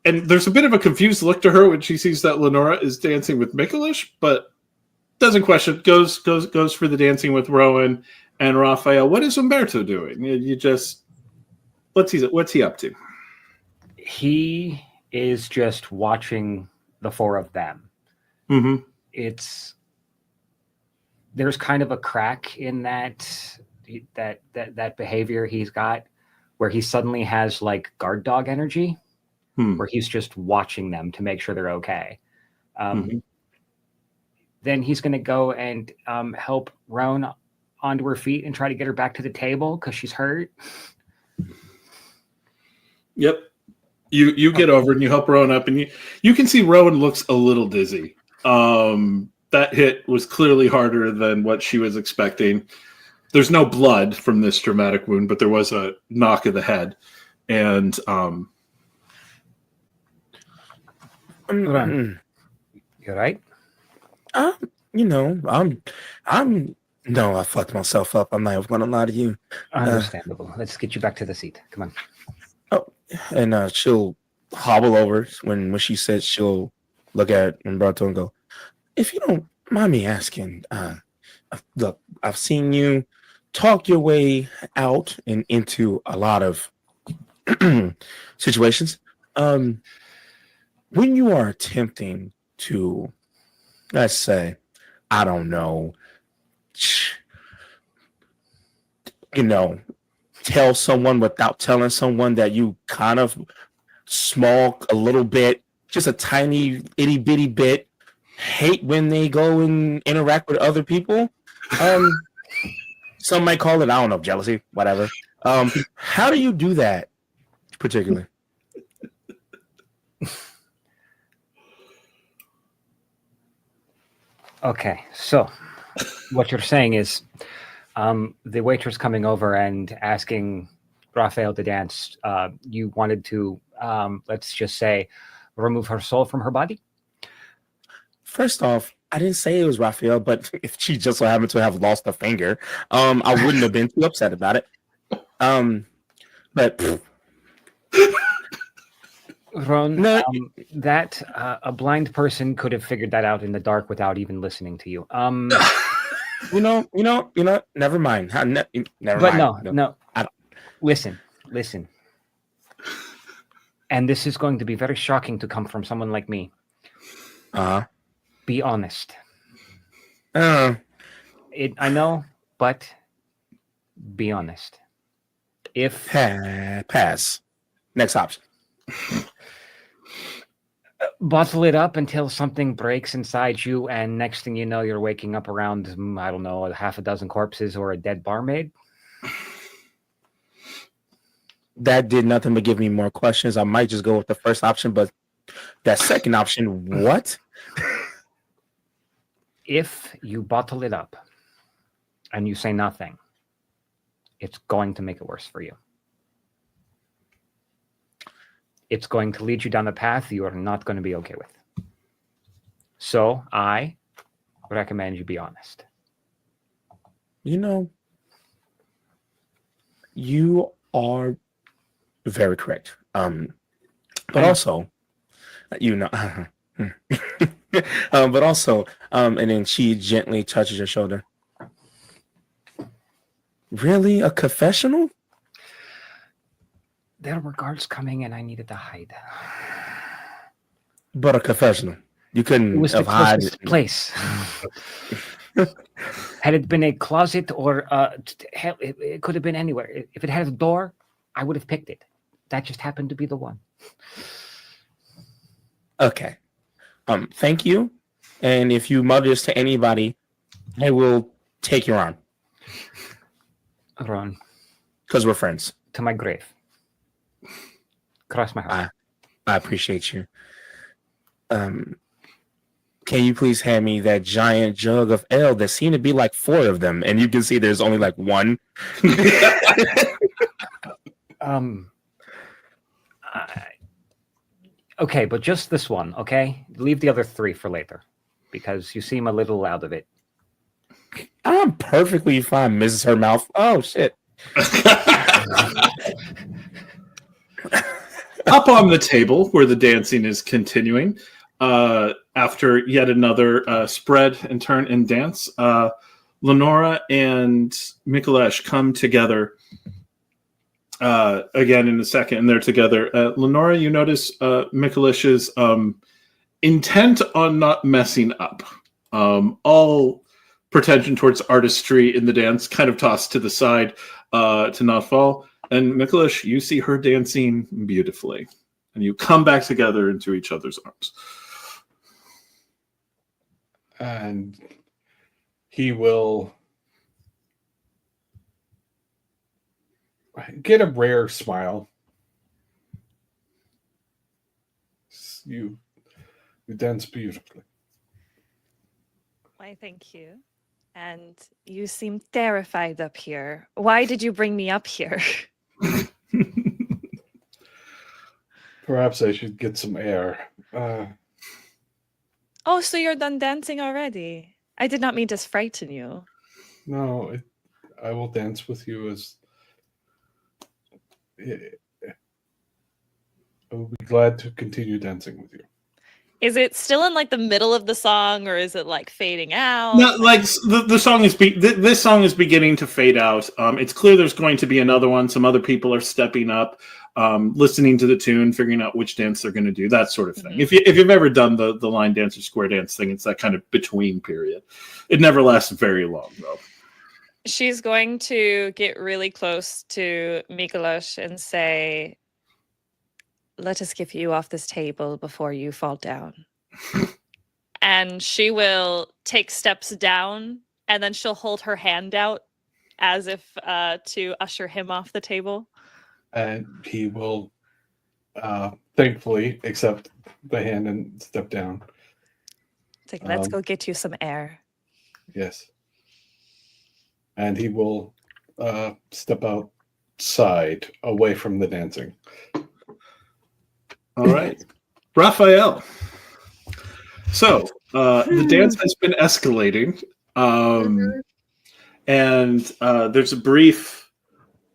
and there's a bit of a confused look to her when she sees that Leonora is dancing with Mykolas, but doesn't question. Goes for the dancing with Roan and Rafael. What is Umberto doing? You just what's he up to? He is just watching the four of them. Mm-hmm. There's kind of a crack in that behavior he's got, where he suddenly has like guard dog energy, where he's just watching them to make sure they're okay. Then he's going to go and help Roan onto her feet and try to get her back to the table because she's hurt. Yep. You get over and you help Rowan up, and you can see Rowan looks a little dizzy. That hit was clearly harder than what she was expecting. There's no blood from this dramatic wound, but there was a knock of the head. And You're right. No, I fucked myself up. I'm not even gonna lie to you. Understandable. Let's get you back to the seat. Come on. Oh, and she'll hobble over when she says she'll look at Umberto and go, if you don't mind me asking, look, I've seen you talk your way out and into a lot of situations. When you are attempting to, let's say, I don't know, tell someone without telling someone that you kind of small a little bit, just a tiny itty bitty bit, hate when they go and interact with other people. Some might call it, I don't know, jealousy, whatever. How do you do that particularly? Okay, so what you're saying is the waitress coming over and asking Rafael to dance, you wanted to, let's just say, remove her soul from her body? First off, I didn't say it was Rafael, but if she just so happened to have lost a finger, I wouldn't have been too upset about it. But Roan, no. that a blind person could have figured that out in the dark without even listening to you. You know. Never mind. Never but mind. No. Listen. And this is going to be very shocking to come from someone like me. Be honest. Uh-huh. I know, but be honest. If pass. Next option. Bottle it up until something breaks inside you, and next thing you know, you're waking up around, I don't know, half a dozen corpses or a dead barmaid. That did nothing but give me more questions. I might just go with the first option, but that second option, what? If you bottle it up and you say nothing, it's going to make it worse for you. It's going to lead you down a path you are not going to be okay with. So I recommend you be honest. You are very correct. But also, but also, and then she gently touches your shoulder. Really? A confessional? There were guards coming and I needed to hide. But a confessional. You couldn't It was the have hide closest place. Had it been a closet or it could have been anywhere. If it had a door, I would have picked it. That just happened to be the one. Okay. Thank you. And if you mutter this to anybody, I will take your arm. Roan. Because we're friends. To my grave. Cross my heart. I appreciate you. Can you please hand me that giant jug of ale? There seem to be like 4 of them, and you can see there's only like 1. Okay, but just this one, okay? Leave the other 3 for later, because you seem a little out of it. I'm perfectly fine, Mrs. Her Mouth. Oh, shit. Up on the table where the dancing is continuing, after yet another spread and turn and dance, Leonora and Mykolas come together again in a second, and they're together. Leonora, you notice Mykolas' intent on not messing up. All pretension towards artistry in the dance kind of tossed to the side to not fall. And Mykolas, you see her dancing beautifully. And you come back together into each other's arms. And he will get a rare smile. You dance beautifully. Why, thank you. And you seem terrified up here. Why did you bring me up here? Perhaps I should get some air. Oh, so you're done dancing already? I did not mean to frighten you. No, I will dance with you as... I will be glad to continue dancing with you. Is it still in like the middle of the song, or is it like fading out? No, like the song is this song is beginning to fade out. It's clear there's going to be another one. Some other people are stepping up, listening to the tune, figuring out which dance they're going to do, that sort of thing. Mm-hmm. If you've ever done the line dance or square dance thing, it's that kind of between period. It never lasts very long though. She's going to get really close to Mykolas and say, "Let us get you off this table before you fall down." And she will take steps down, and then she'll hold her hand out as if to usher him off the table. And he will thankfully accept the hand and step down. It's like, let's go get you some air. Yes. And he will step outside, away from the dancing. All right, Raphael. So the dance has been escalating, and there's a brief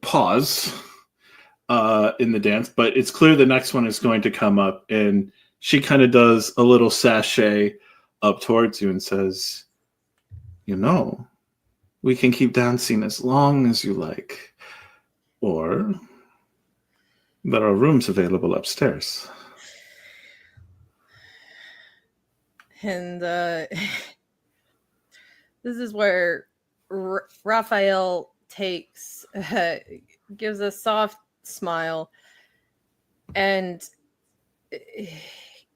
pause in the dance, but it's clear the next one is going to come up, and she kind of does a little sashay up towards you and says, "You know, we can keep dancing as long as you like, or there are rooms available upstairs." And this is where Raphael takes, gives a soft smile, and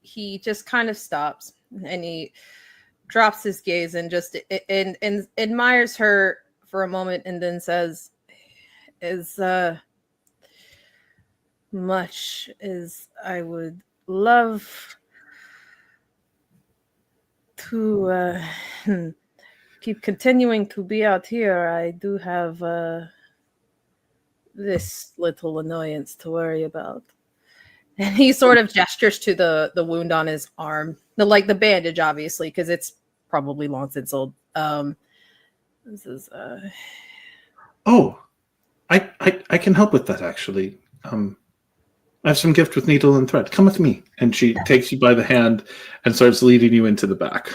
he just kind of stops, and he drops his gaze and just and admires her for a moment, and then says, "As much as I would love to keep continuing to be out here, I do have this little annoyance to worry about." And he sort of gestures to the wound on his arm, the bandage, obviously, because it's probably long since old. This is Oh, I can help with that, actually. I have some gift with needle and thread. Come with me. And she takes you by the hand and starts leading you into the back.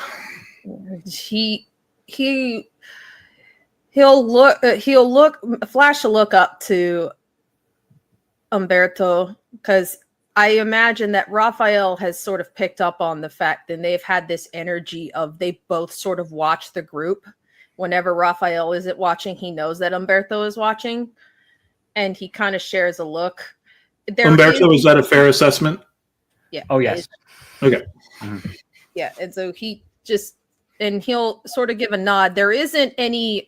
he'll flash a look up to Umberto, because I imagine that Raphael has sort of picked up on the fact that they've had this energy of they both sort of watch the group. Whenever Raphael isn't watching, he knows that Umberto is watching, and he kind of shares a look. Umberto, is that a fair assessment? Yeah. Oh, yes. Okay. Yeah, and so he'll sort of give a nod. There isn't any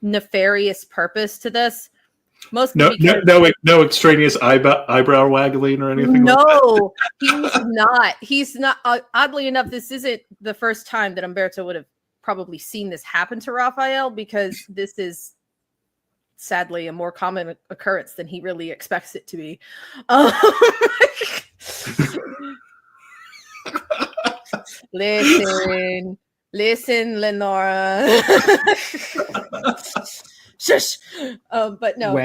nefarious purpose to this. No extraneous eyebrow waggling or anything. No, he's not. Oddly enough, this isn't the first time that Umberto would have probably seen this happen to Raphael, because this is sadly a more common occurrence than he really expects it to be. Listen, Leonora. Shush. But no,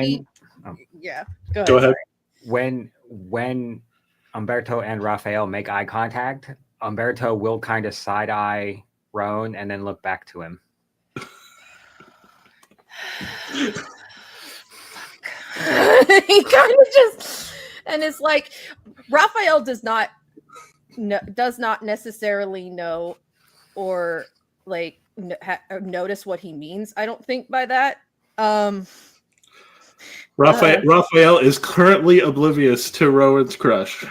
yeah. Go ahead. When Umberto and Raphael make eye contact, Umberto will kind of side eye Roan and then look back to him. he kind of just, and it's like Raphael does not necessarily know or like notice what he means. I don't think by that. Raphael is currently oblivious to Rowan's crush.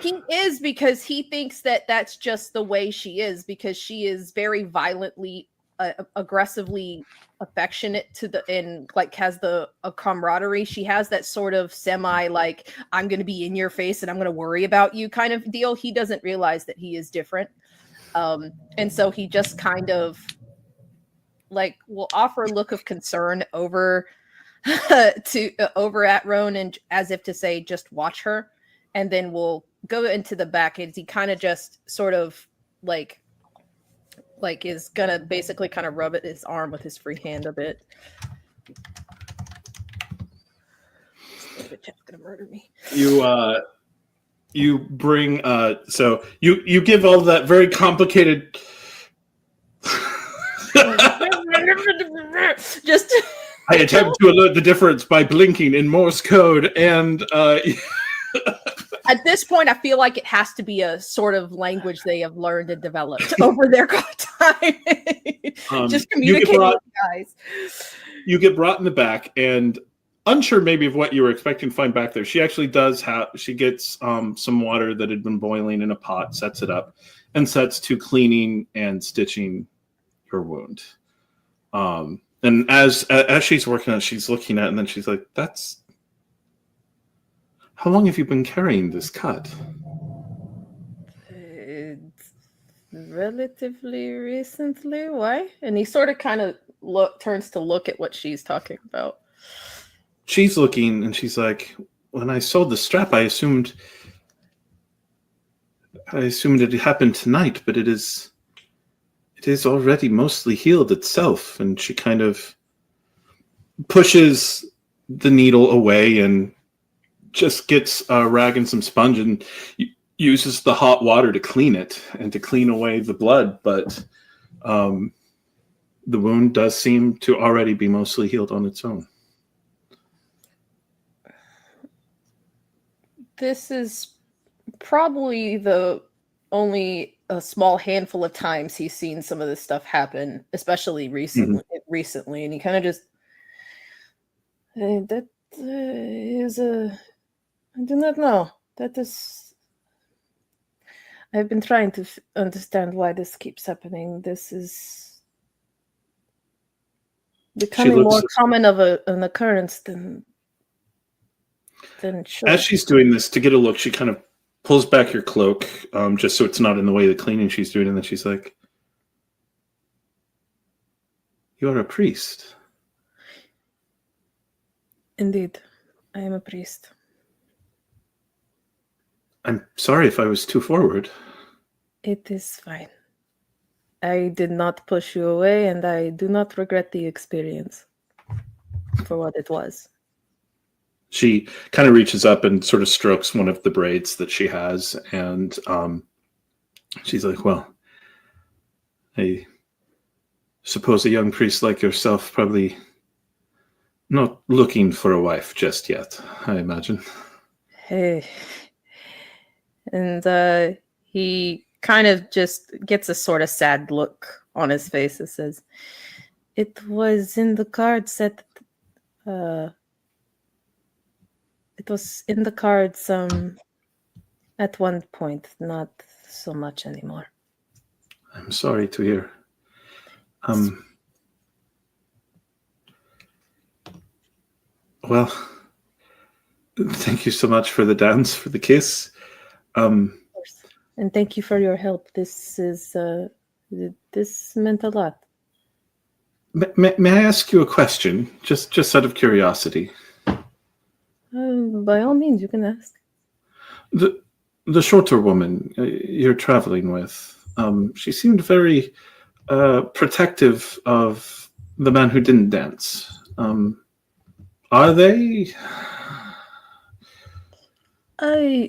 He is, because he thinks that that's just the way she is, because she is very violently, aggressively affectionate to and like has a camaraderie. She has that sort of semi like, I'm going to be in your face and I'm going to worry about you kind of deal. He doesn't realize that he is different. And so he just kind of like will offer a look of concern over over at Roan, and as if to say, just watch her. And then we'll go into the back, and he kind of just sort of like is gonna basically kind of rub at his arm with his free hand a bit. The chat's gonna murder me. You bring so you give all that very complicated just I attempt to alert the difference by blinking in Morse code, and at this point, I feel like it has to be a sort of language they have learned and developed over their time. Just communicating with guys. You get brought in the back, and unsure maybe of what you were expecting to find back there. She actually does have. She gets some water that had been boiling in a pot, sets it up, and sets to cleaning and stitching your wound. And as she's working on it, she's looking at it, and then she's like, "That's how long have you been carrying this cut?" It's relatively recently. Why? And he sort of kind of turns to look at what she's talking about. She's looking, and she's like, "When I sewed the strap, I assumed it happened tonight, but it is already mostly healed itself." And she kind of pushes the needle away and just gets a rag and some sponge and uses the hot water to clean it and to clean away the blood. But the wound does seem to already be mostly healed on its own. This is probably the only a small handful of times he's seen some of this stuff happen, especially recently. And he kind of just, that is I do not know. That is, I've been trying to understand why this keeps happening. This is becoming more common of an occurrence than sure. As she's doing this, to get a look, she kind of pulls back your cloak, just so it's not in the way of the cleaning she's doing, and then she's like, "You are a priest." Indeed, I am a priest. I'm sorry if I was too forward. It is fine. I did not push you away, and I do not regret the experience for what it was. She kind of reaches up and sort of strokes one of the braids that she has, and she's like, "Well, I suppose a young priest like yourself probably not looking for a wife just yet, I imagine." Hey. And he kind of just gets a sort of sad look on his face that says, "It was in the cards that it was in the cards at one point, not so much anymore." I'm sorry to hear. Well, thank you so much for the dance, for the kiss. Of course. And thank you for your help. This meant a lot. May I ask you a question, just out of curiosity? By all means, you can ask. The shorter woman you're traveling with, she seemed very protective of the man who didn't dance. Are they?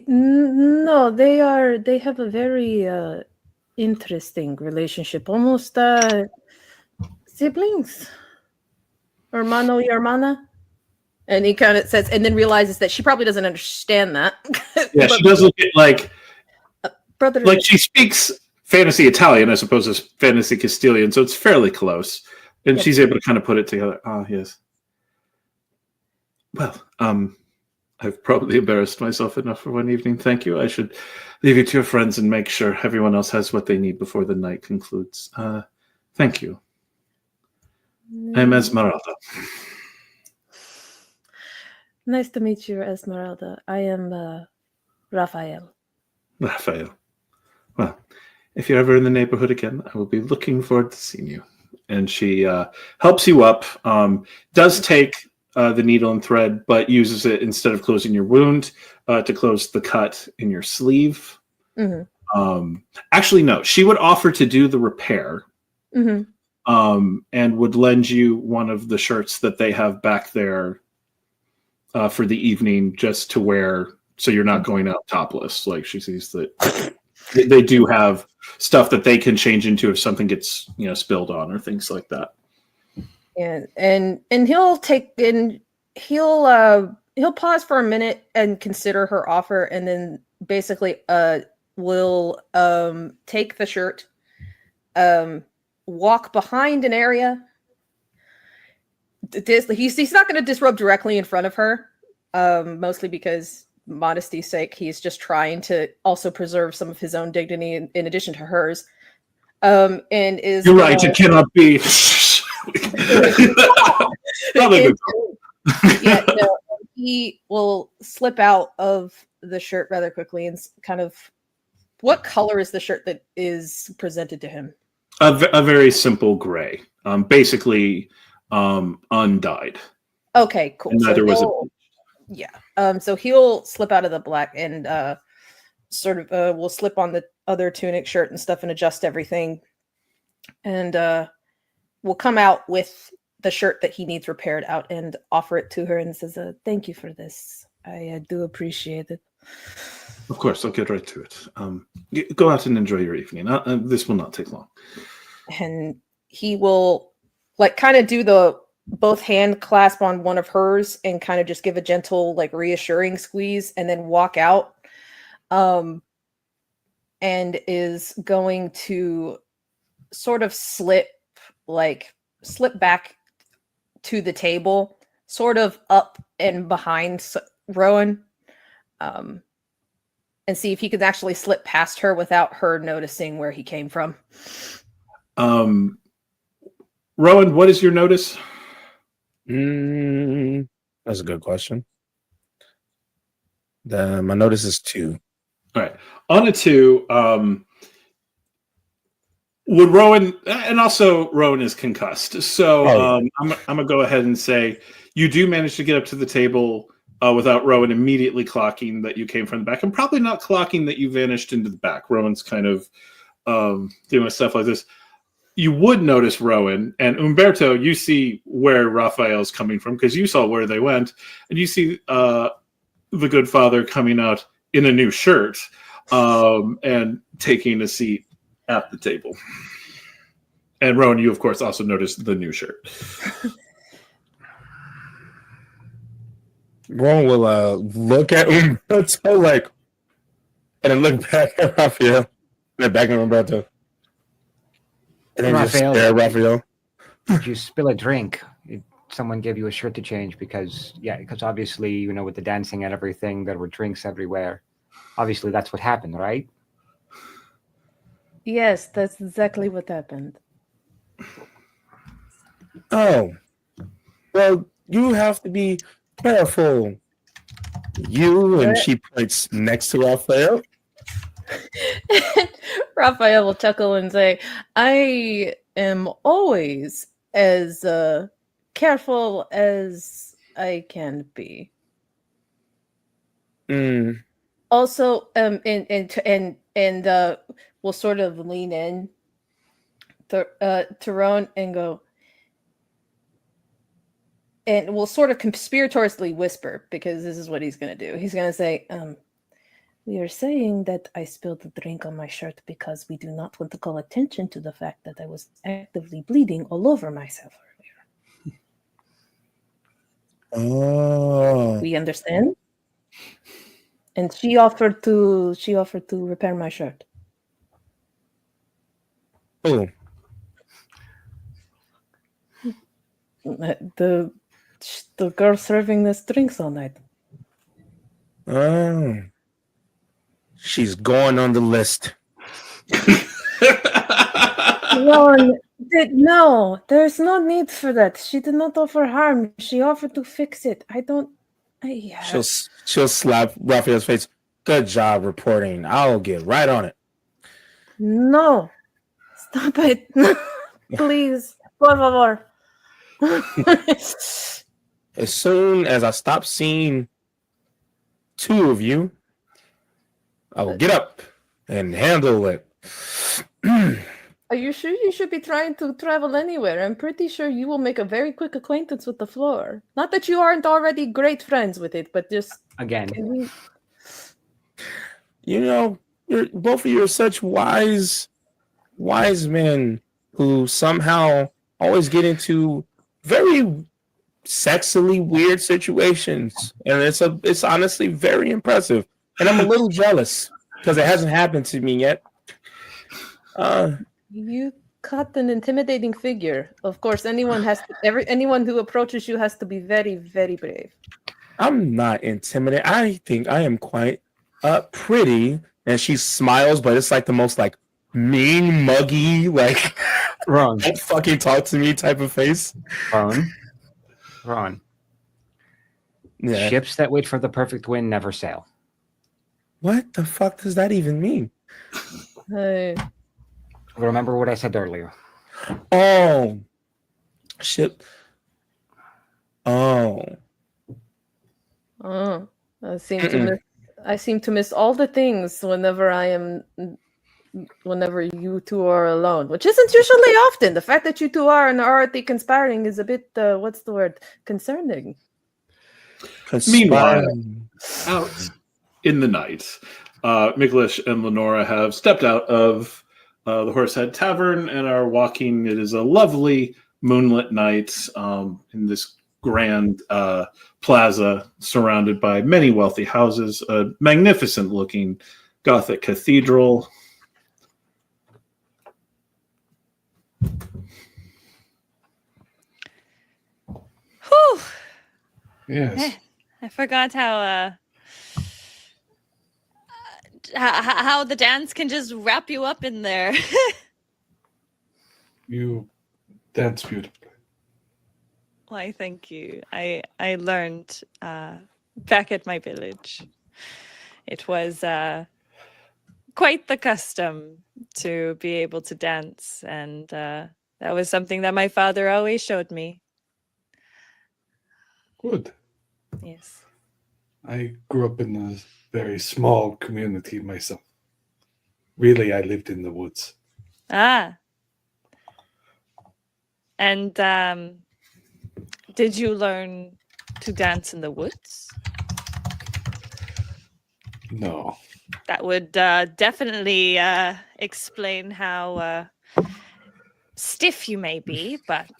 No, they have a very interesting relationship, almost siblings, hermano y hermana. And he kind of says, and then realizes that she probably doesn't understand that. Yeah, she does look at brother. like she speaks fantasy Italian as opposed to fantasy Castilian, so it's fairly close. And Yep. she's able to kind of put it together. Ah, yes. Well, I've probably embarrassed myself enough for one evening. Thank you. I should leave you to your friends and make sure everyone else has what they need before the night concludes. Thank you. I'm Esmeralda. Nice to meet you, Esmeralda. I am Rafael. Rafael. Well, if you're ever in the neighborhood again, I will be looking forward to seeing you. And she helps you up, does take the needle and thread, but uses it instead of closing your wound to close the cut in your sleeve. Mm-hmm. Actually, no, she would offer to do the repair and would lend you one of the shirts that they have back there for the evening just to wear so you're not going out topless. Like she sees that they do have stuff that they can change into if something gets spilled on or things like that. And he'll take and he'll pause for a minute and consider her offer, and then basically will take the shirt, walk behind an area. He's not going to disrobe directly in front of her, mostly because modesty's sake. He's just trying to also preserve some of his own dignity in addition to hers. And is you're right. It cannot be. Yeah, no, he will slip out of the shirt rather quickly and kind of. What color is the shirt that is presented to him? A very simple gray, basically undyed. Okay, cool. And neither was it. Yeah. So he'll slip out of the black and will slip on the other tunic shirt and stuff and adjust everything, and will come out with the shirt that he needs repaired out and offer it to her and says, "Thank you for this. I do appreciate it." Of course, I'll get right to it. Go out and enjoy your evening. This will not take long. And he will kind of do the both hand clasp on one of hers and kind of just give a gentle reassuring squeeze and then walk out, and is going to sort of slip back to the table, sort of up and behind Rowan, and see if he could actually slip past her without her noticing where he came from. Rowan, what is your notice? That's a good question. My notice is 2. All right. On a 2, would Rowan, and also Rowan is concussed. So I'm going to go ahead and say you do manage to get up to the table without Rowan immediately clocking that you came from the back, and probably not clocking that you vanished into the back. Rowan's kind of doing stuff like this. You would notice Rowan and Umberto. You see where Raphael's coming from because you saw where they went, and you see the good father coming out in a new shirt and taking a seat at the table. And Rowan, you of course also noticed the new shirt. Rowan will look at Umberto and then look back at Raphael, and then back at Umberto. And then Raphael, just stare at Raphael. Did you spill a drink? Someone gave you a shirt to change because obviously, with the dancing and everything, there were drinks everywhere. Obviously, that's what happened, right? Yes, that's exactly what happened. Oh, well, you have to be careful. You, and she points next to Raphael. Raphael will chuckle and say, "I am always as careful as I can be." Also, and we'll sort of lean in to Rowan and go, and we'll sort of conspiratorially whisper, because this is what he's going to do. He's going to say, "We are saying that I spilled the drink on my shirt because we do not want to call attention to the fact that I was actively bleeding all over myself earlier." Oh. We understand? And she offered to repair my shirt. Oh. The girl serving us drinks all night. Oh. She's going on the list. No, there's no need for that. She did not offer harm. She offered to fix it. She'll slap Raphael's face. Good job reporting. I'll get right on it. No, stop it, please, por favor. As soon as I stop seeing two of you, I will get up and handle it. Are you sure you should be trying to travel anywhere? I'm pretty sure you will make a very quick acquaintance with the floor. Not that you aren't already great friends with it, but just Again. You know, both of you are such wise men who somehow always get into very sexily weird situations, and it's honestly very impressive. And I'm a little jealous because it hasn't happened to me yet. You cut an intimidating figure. Of course, anyone who approaches you has to be very, very brave. I'm not intimidated. I think I am quite pretty. And she smiles, but it's like the most like mean, muggy, like Ron. don't fucking talk to me type of face. Ron. Yeah. Ships that wait for the perfect wind never sail. What the fuck does that even mean? Hey. Remember what I said earlier. Oh, ship. Oh. I seem to miss all the things whenever you two are alone, which isn't usually often. The fact that you two are already conspiring is a bit, what's the word? Concerning. Meanwhile, out in the night, Mykolas and Leonora have stepped out of the Horsehead Tavern and are walking. It is a lovely moonlit night in this grand plaza surrounded by many wealthy houses, a magnificent looking Gothic cathedral. Whew. Yes. I forgot how the dance can just wrap you up in there. You dance beautifully. Why, thank you. I learned back at my village. It was quite the custom to be able to dance, and that was something that my father always showed me. Good. Yes. I grew up in a very small community myself. Really, I lived in the woods. Ah. And did you learn to dance in the woods? No. That would definitely explain how stiff you may be, but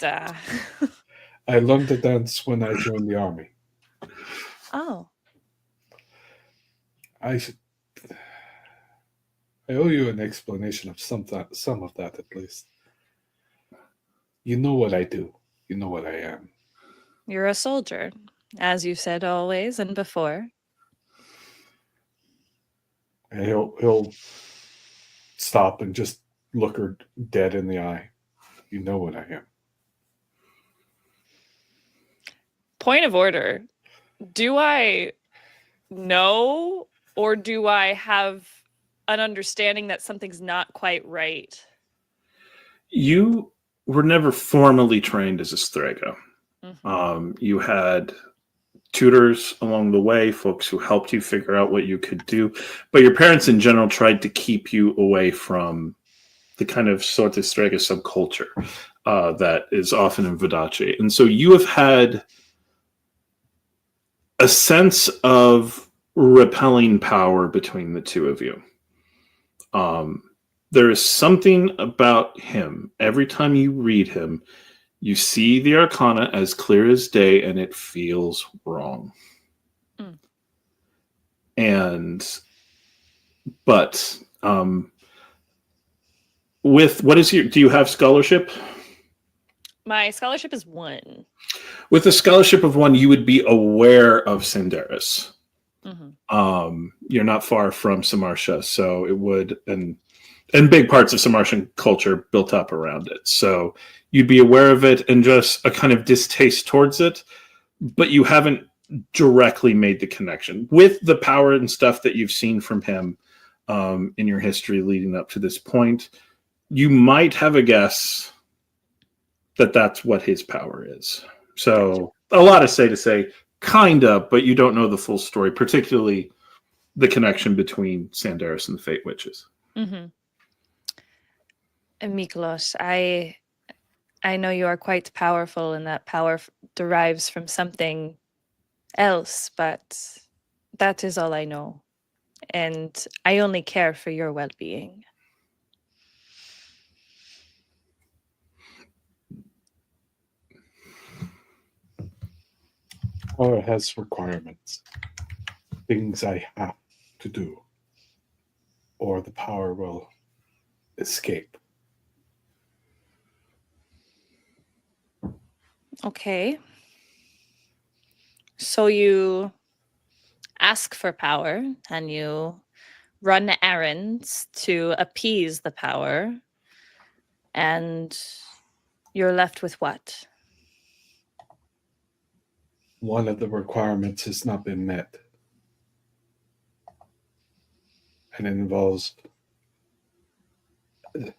I learned to dance when I joined the army. oh, I owe you an explanation of some of that at least. You know what I do. You know what I am. you're a soldier, as you said always and before. And he'll stop and just look her dead in the eye. You know what I am. Point of order. Do I know, or do I have an understanding that something's not quite right? You were never formally trained as a Strega. Mm-hmm. You had tutors along the way, folks who helped you figure out what you could do, but your parents in general tried to keep you away from the kind of sort of Strega subculture that is often in Vodace. And so you have had a sense of repelling power between the two of you. There is something about him. Every time you read him, You see the arcana as clear as day, and it feels wrong. But with what is your? Do you have scholarship? My scholarship is 1. With a scholarship of 1, you would be aware of Sandaris. You're not far from Samartia, so it would, and big parts of Samartian culture built up around it. So you'd be aware of it and just a kind of distaste towards it, but you haven't directly made the connection with the power and stuff that you've seen from him in your history leading up to this point. You might have a guess that that's what his power is. So a lot of to say kind of, but you don't know the full story, particularly the connection between Sandaris and the Fate Witches. And Mykolas, I know you are quite powerful, and that power derives from something else, but that is all I know. And I only care for your well-being. Power has requirements, things I have to do, or the power will escape. Okay. So you ask for power and you run errands to appease the power, and you're left with what? One of the requirements has not been met. And it involves a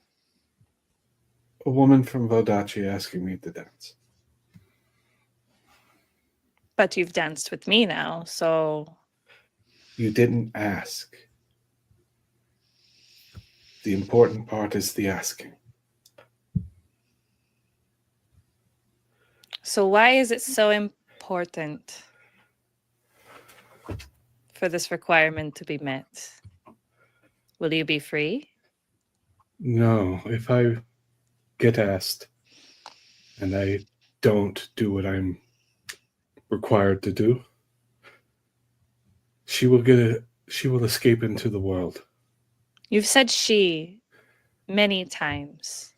woman from Vodachi asking me to dance. But you've danced with me now, so... You didn't ask. The important part is the asking. So why is it so important for this requirement to be met? Will you be free? No, if I get asked and I don't do what I'm required to do, she will escape into the world. You've said she many times.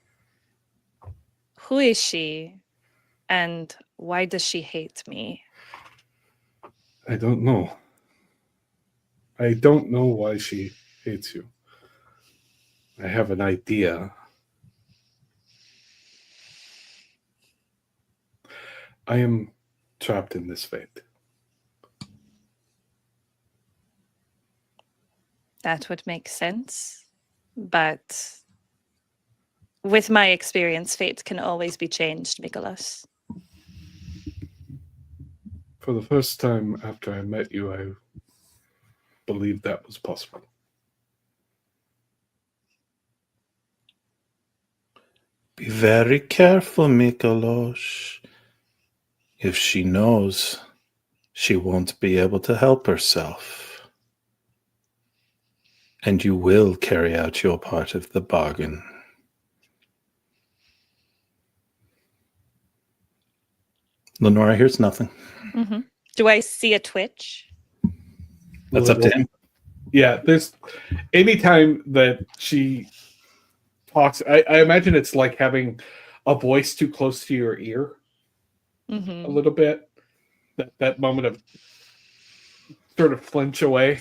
Who is she, and why does she hate me? I don't know. I don't know why she hates you. I have an idea. I am trapped in this fate. That would make sense. But with my experience, fate can always be changed, Mykolas. For the first time after I met you, I believed that was possible. Be very careful, Mykolas. If she knows, she won't be able to help herself. And you will carry out your part of the bargain. Leonora hears nothing. Mm-hmm. Do I see a twitch? That's up to him. Yeah, there's anytime that she talks, I imagine it's like having a voice too close to your ear a little bit. That moment of sort of flinch away.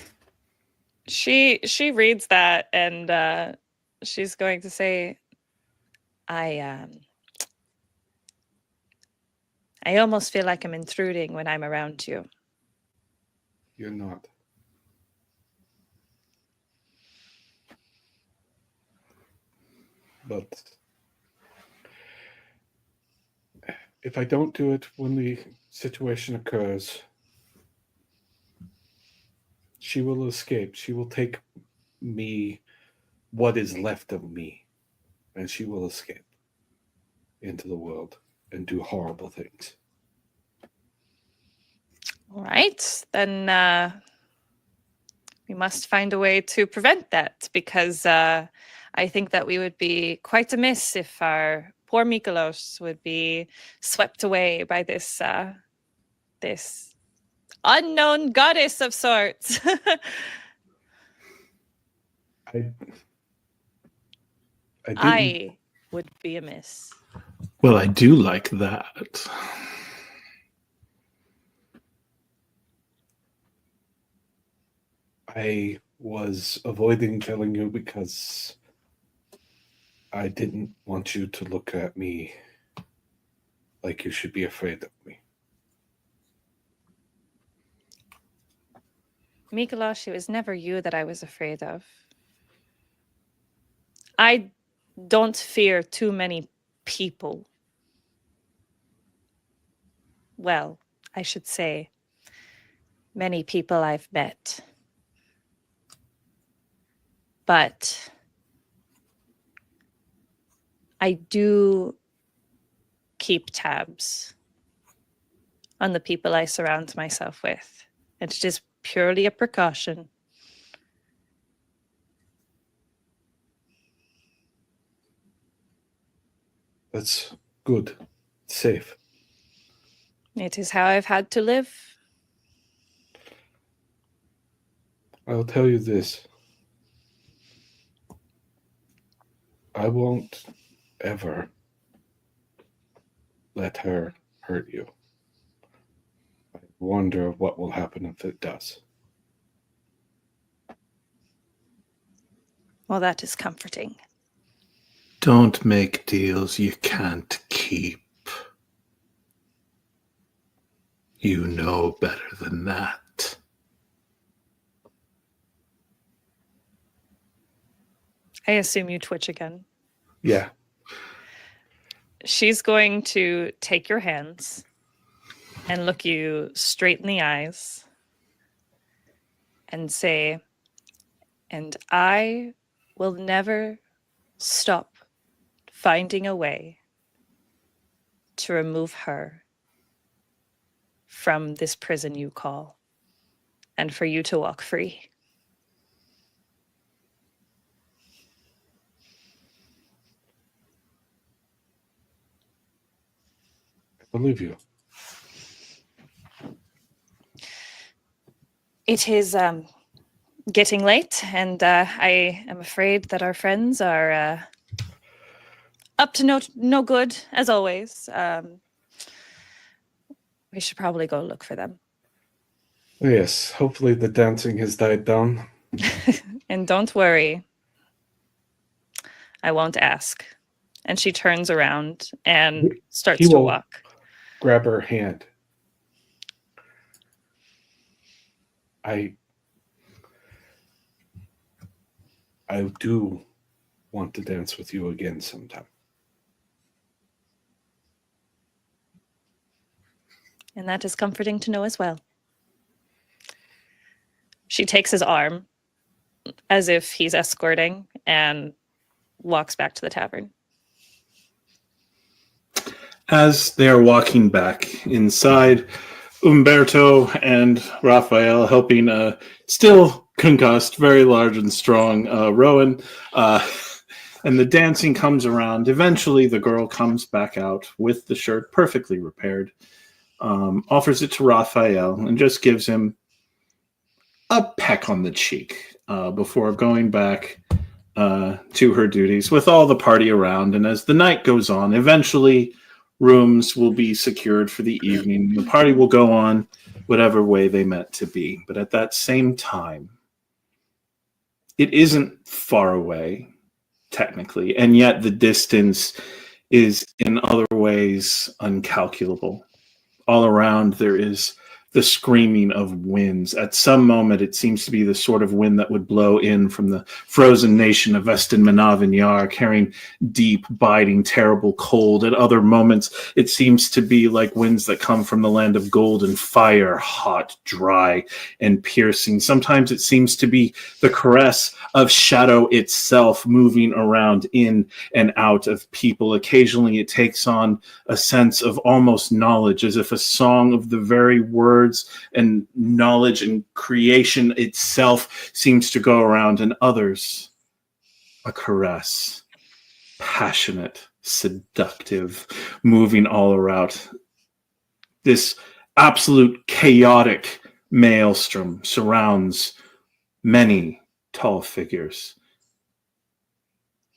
She reads that, and she's going to say, I almost feel like I'm intruding when I'm around you. You're not. But if I don't do it when the situation occurs, she will escape. She will take me, what is left of me, and she will escape into the world and do horrible things. All right, then we must find a way to prevent that, because I think that we would be quite amiss if our poor Mykolas would be swept away by this this unknown goddess of sorts. I didn't. I would be amiss. Well, I do like that. I was avoiding telling you because I didn't want you to look at me like you should be afraid of me. Mykolas, it was never you that I was afraid of. I don't fear too many people. Well, I should say, many people I've met. But I do keep tabs on the people I surround myself with. And it is purely a precaution. That's good. It's safe. It is how I've had to live. I'll tell you this. I won't ever let her hurt you. I wonder what will happen if it does. Well, that is comforting. Don't make deals you can't keep. You know better than that. I assume you twitch again. Yeah. She's going to take your hands and look you straight in the eyes and say, and I will never stop finding a way to remove her from this prison you call and for you to walk free. I believe you. It is getting late, and I am afraid that our friends are up to no good, as always. We should probably go look for them. Yes, hopefully the dancing has died down. And don't worry, I won't ask. And she turns around and starts He to will walk. grab her hand. I do want to dance with you again sometime. And that is comforting to know as well. She takes his arm as if he's escorting and walks back to the tavern. As they are walking back inside, Umberto and Rafael helping a still concussed, very large and strong Roan, and the dancing comes around. Eventually, the girl comes back out with the shirt perfectly repaired, offers it to Rafael, and just gives him a peck on the cheek before going back to her duties with all the party around. And as the night goes on, eventually rooms will be secured for the evening. The party will go on whatever way they meant to be. But at that same time, it isn't far away, technically, and yet the distance is in other ways uncalculable. All around there is the screaming of winds. At some moment, it seems to be the sort of wind that would blow in from the frozen nation of Vestin-Manavinyar, carrying deep, biting, terrible cold. At other moments, it seems to be like winds that come from the land of gold and fire, hot, dry, and piercing. Sometimes it seems to be the caress of shadow itself moving around in and out of people. Occasionally, it takes on a sense of almost knowledge, as if a song of the very words and knowledge and creation itself seems to go around, and others, a caress, passionate, seductive, moving all around. This absolute chaotic maelstrom surrounds many tall figures.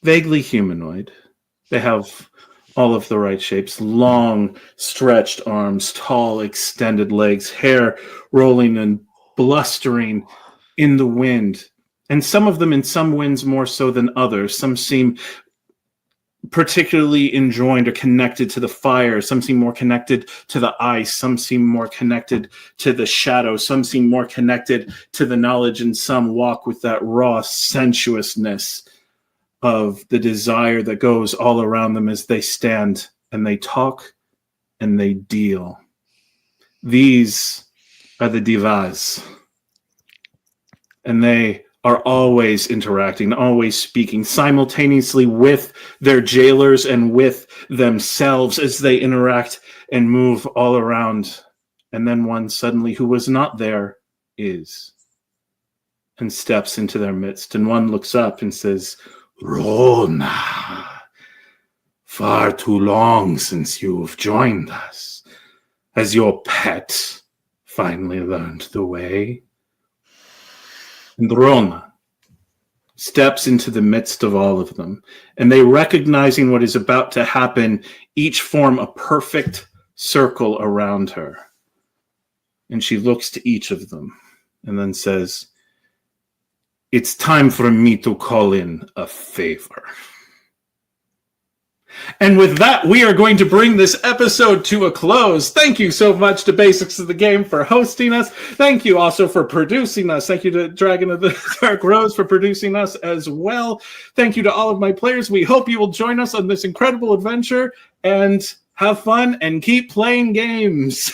Vaguely humanoid. They have all of the right shapes. Long, stretched arms, tall, extended legs, hair rolling and blustering in the wind. And some of them in some winds more so than others. Some seem particularly enjoined or connected to the fire. Some seem more connected to the ice. Some seem more connected to the shadow. Some seem more connected to the knowledge, and some walk with that raw sensuousness of the desire that goes all around them as they stand and they talk and they deal. These are the divas. And they are always interacting, always speaking simultaneously with their jailers and with themselves as they interact and move all around. And then one suddenly who was not there is, and steps into their midst. And one looks up and says, Rona, far too long since you've joined us. Has your pet finally learned the way? And Rona steps into the midst of all of them, and they, recognizing what is about to happen, each form a perfect circle around her. And she looks to each of them and then says, it's time for me to call in a favor. And with that, we are going to bring this episode to a close. Thank you so much to Basics of the Game for hosting us. Thank you also for producing us. Thank you to Dragon of the Dark Rose for producing us as well. Thank you to all of my players. We hope you will join us on this incredible adventure and have fun and keep playing games.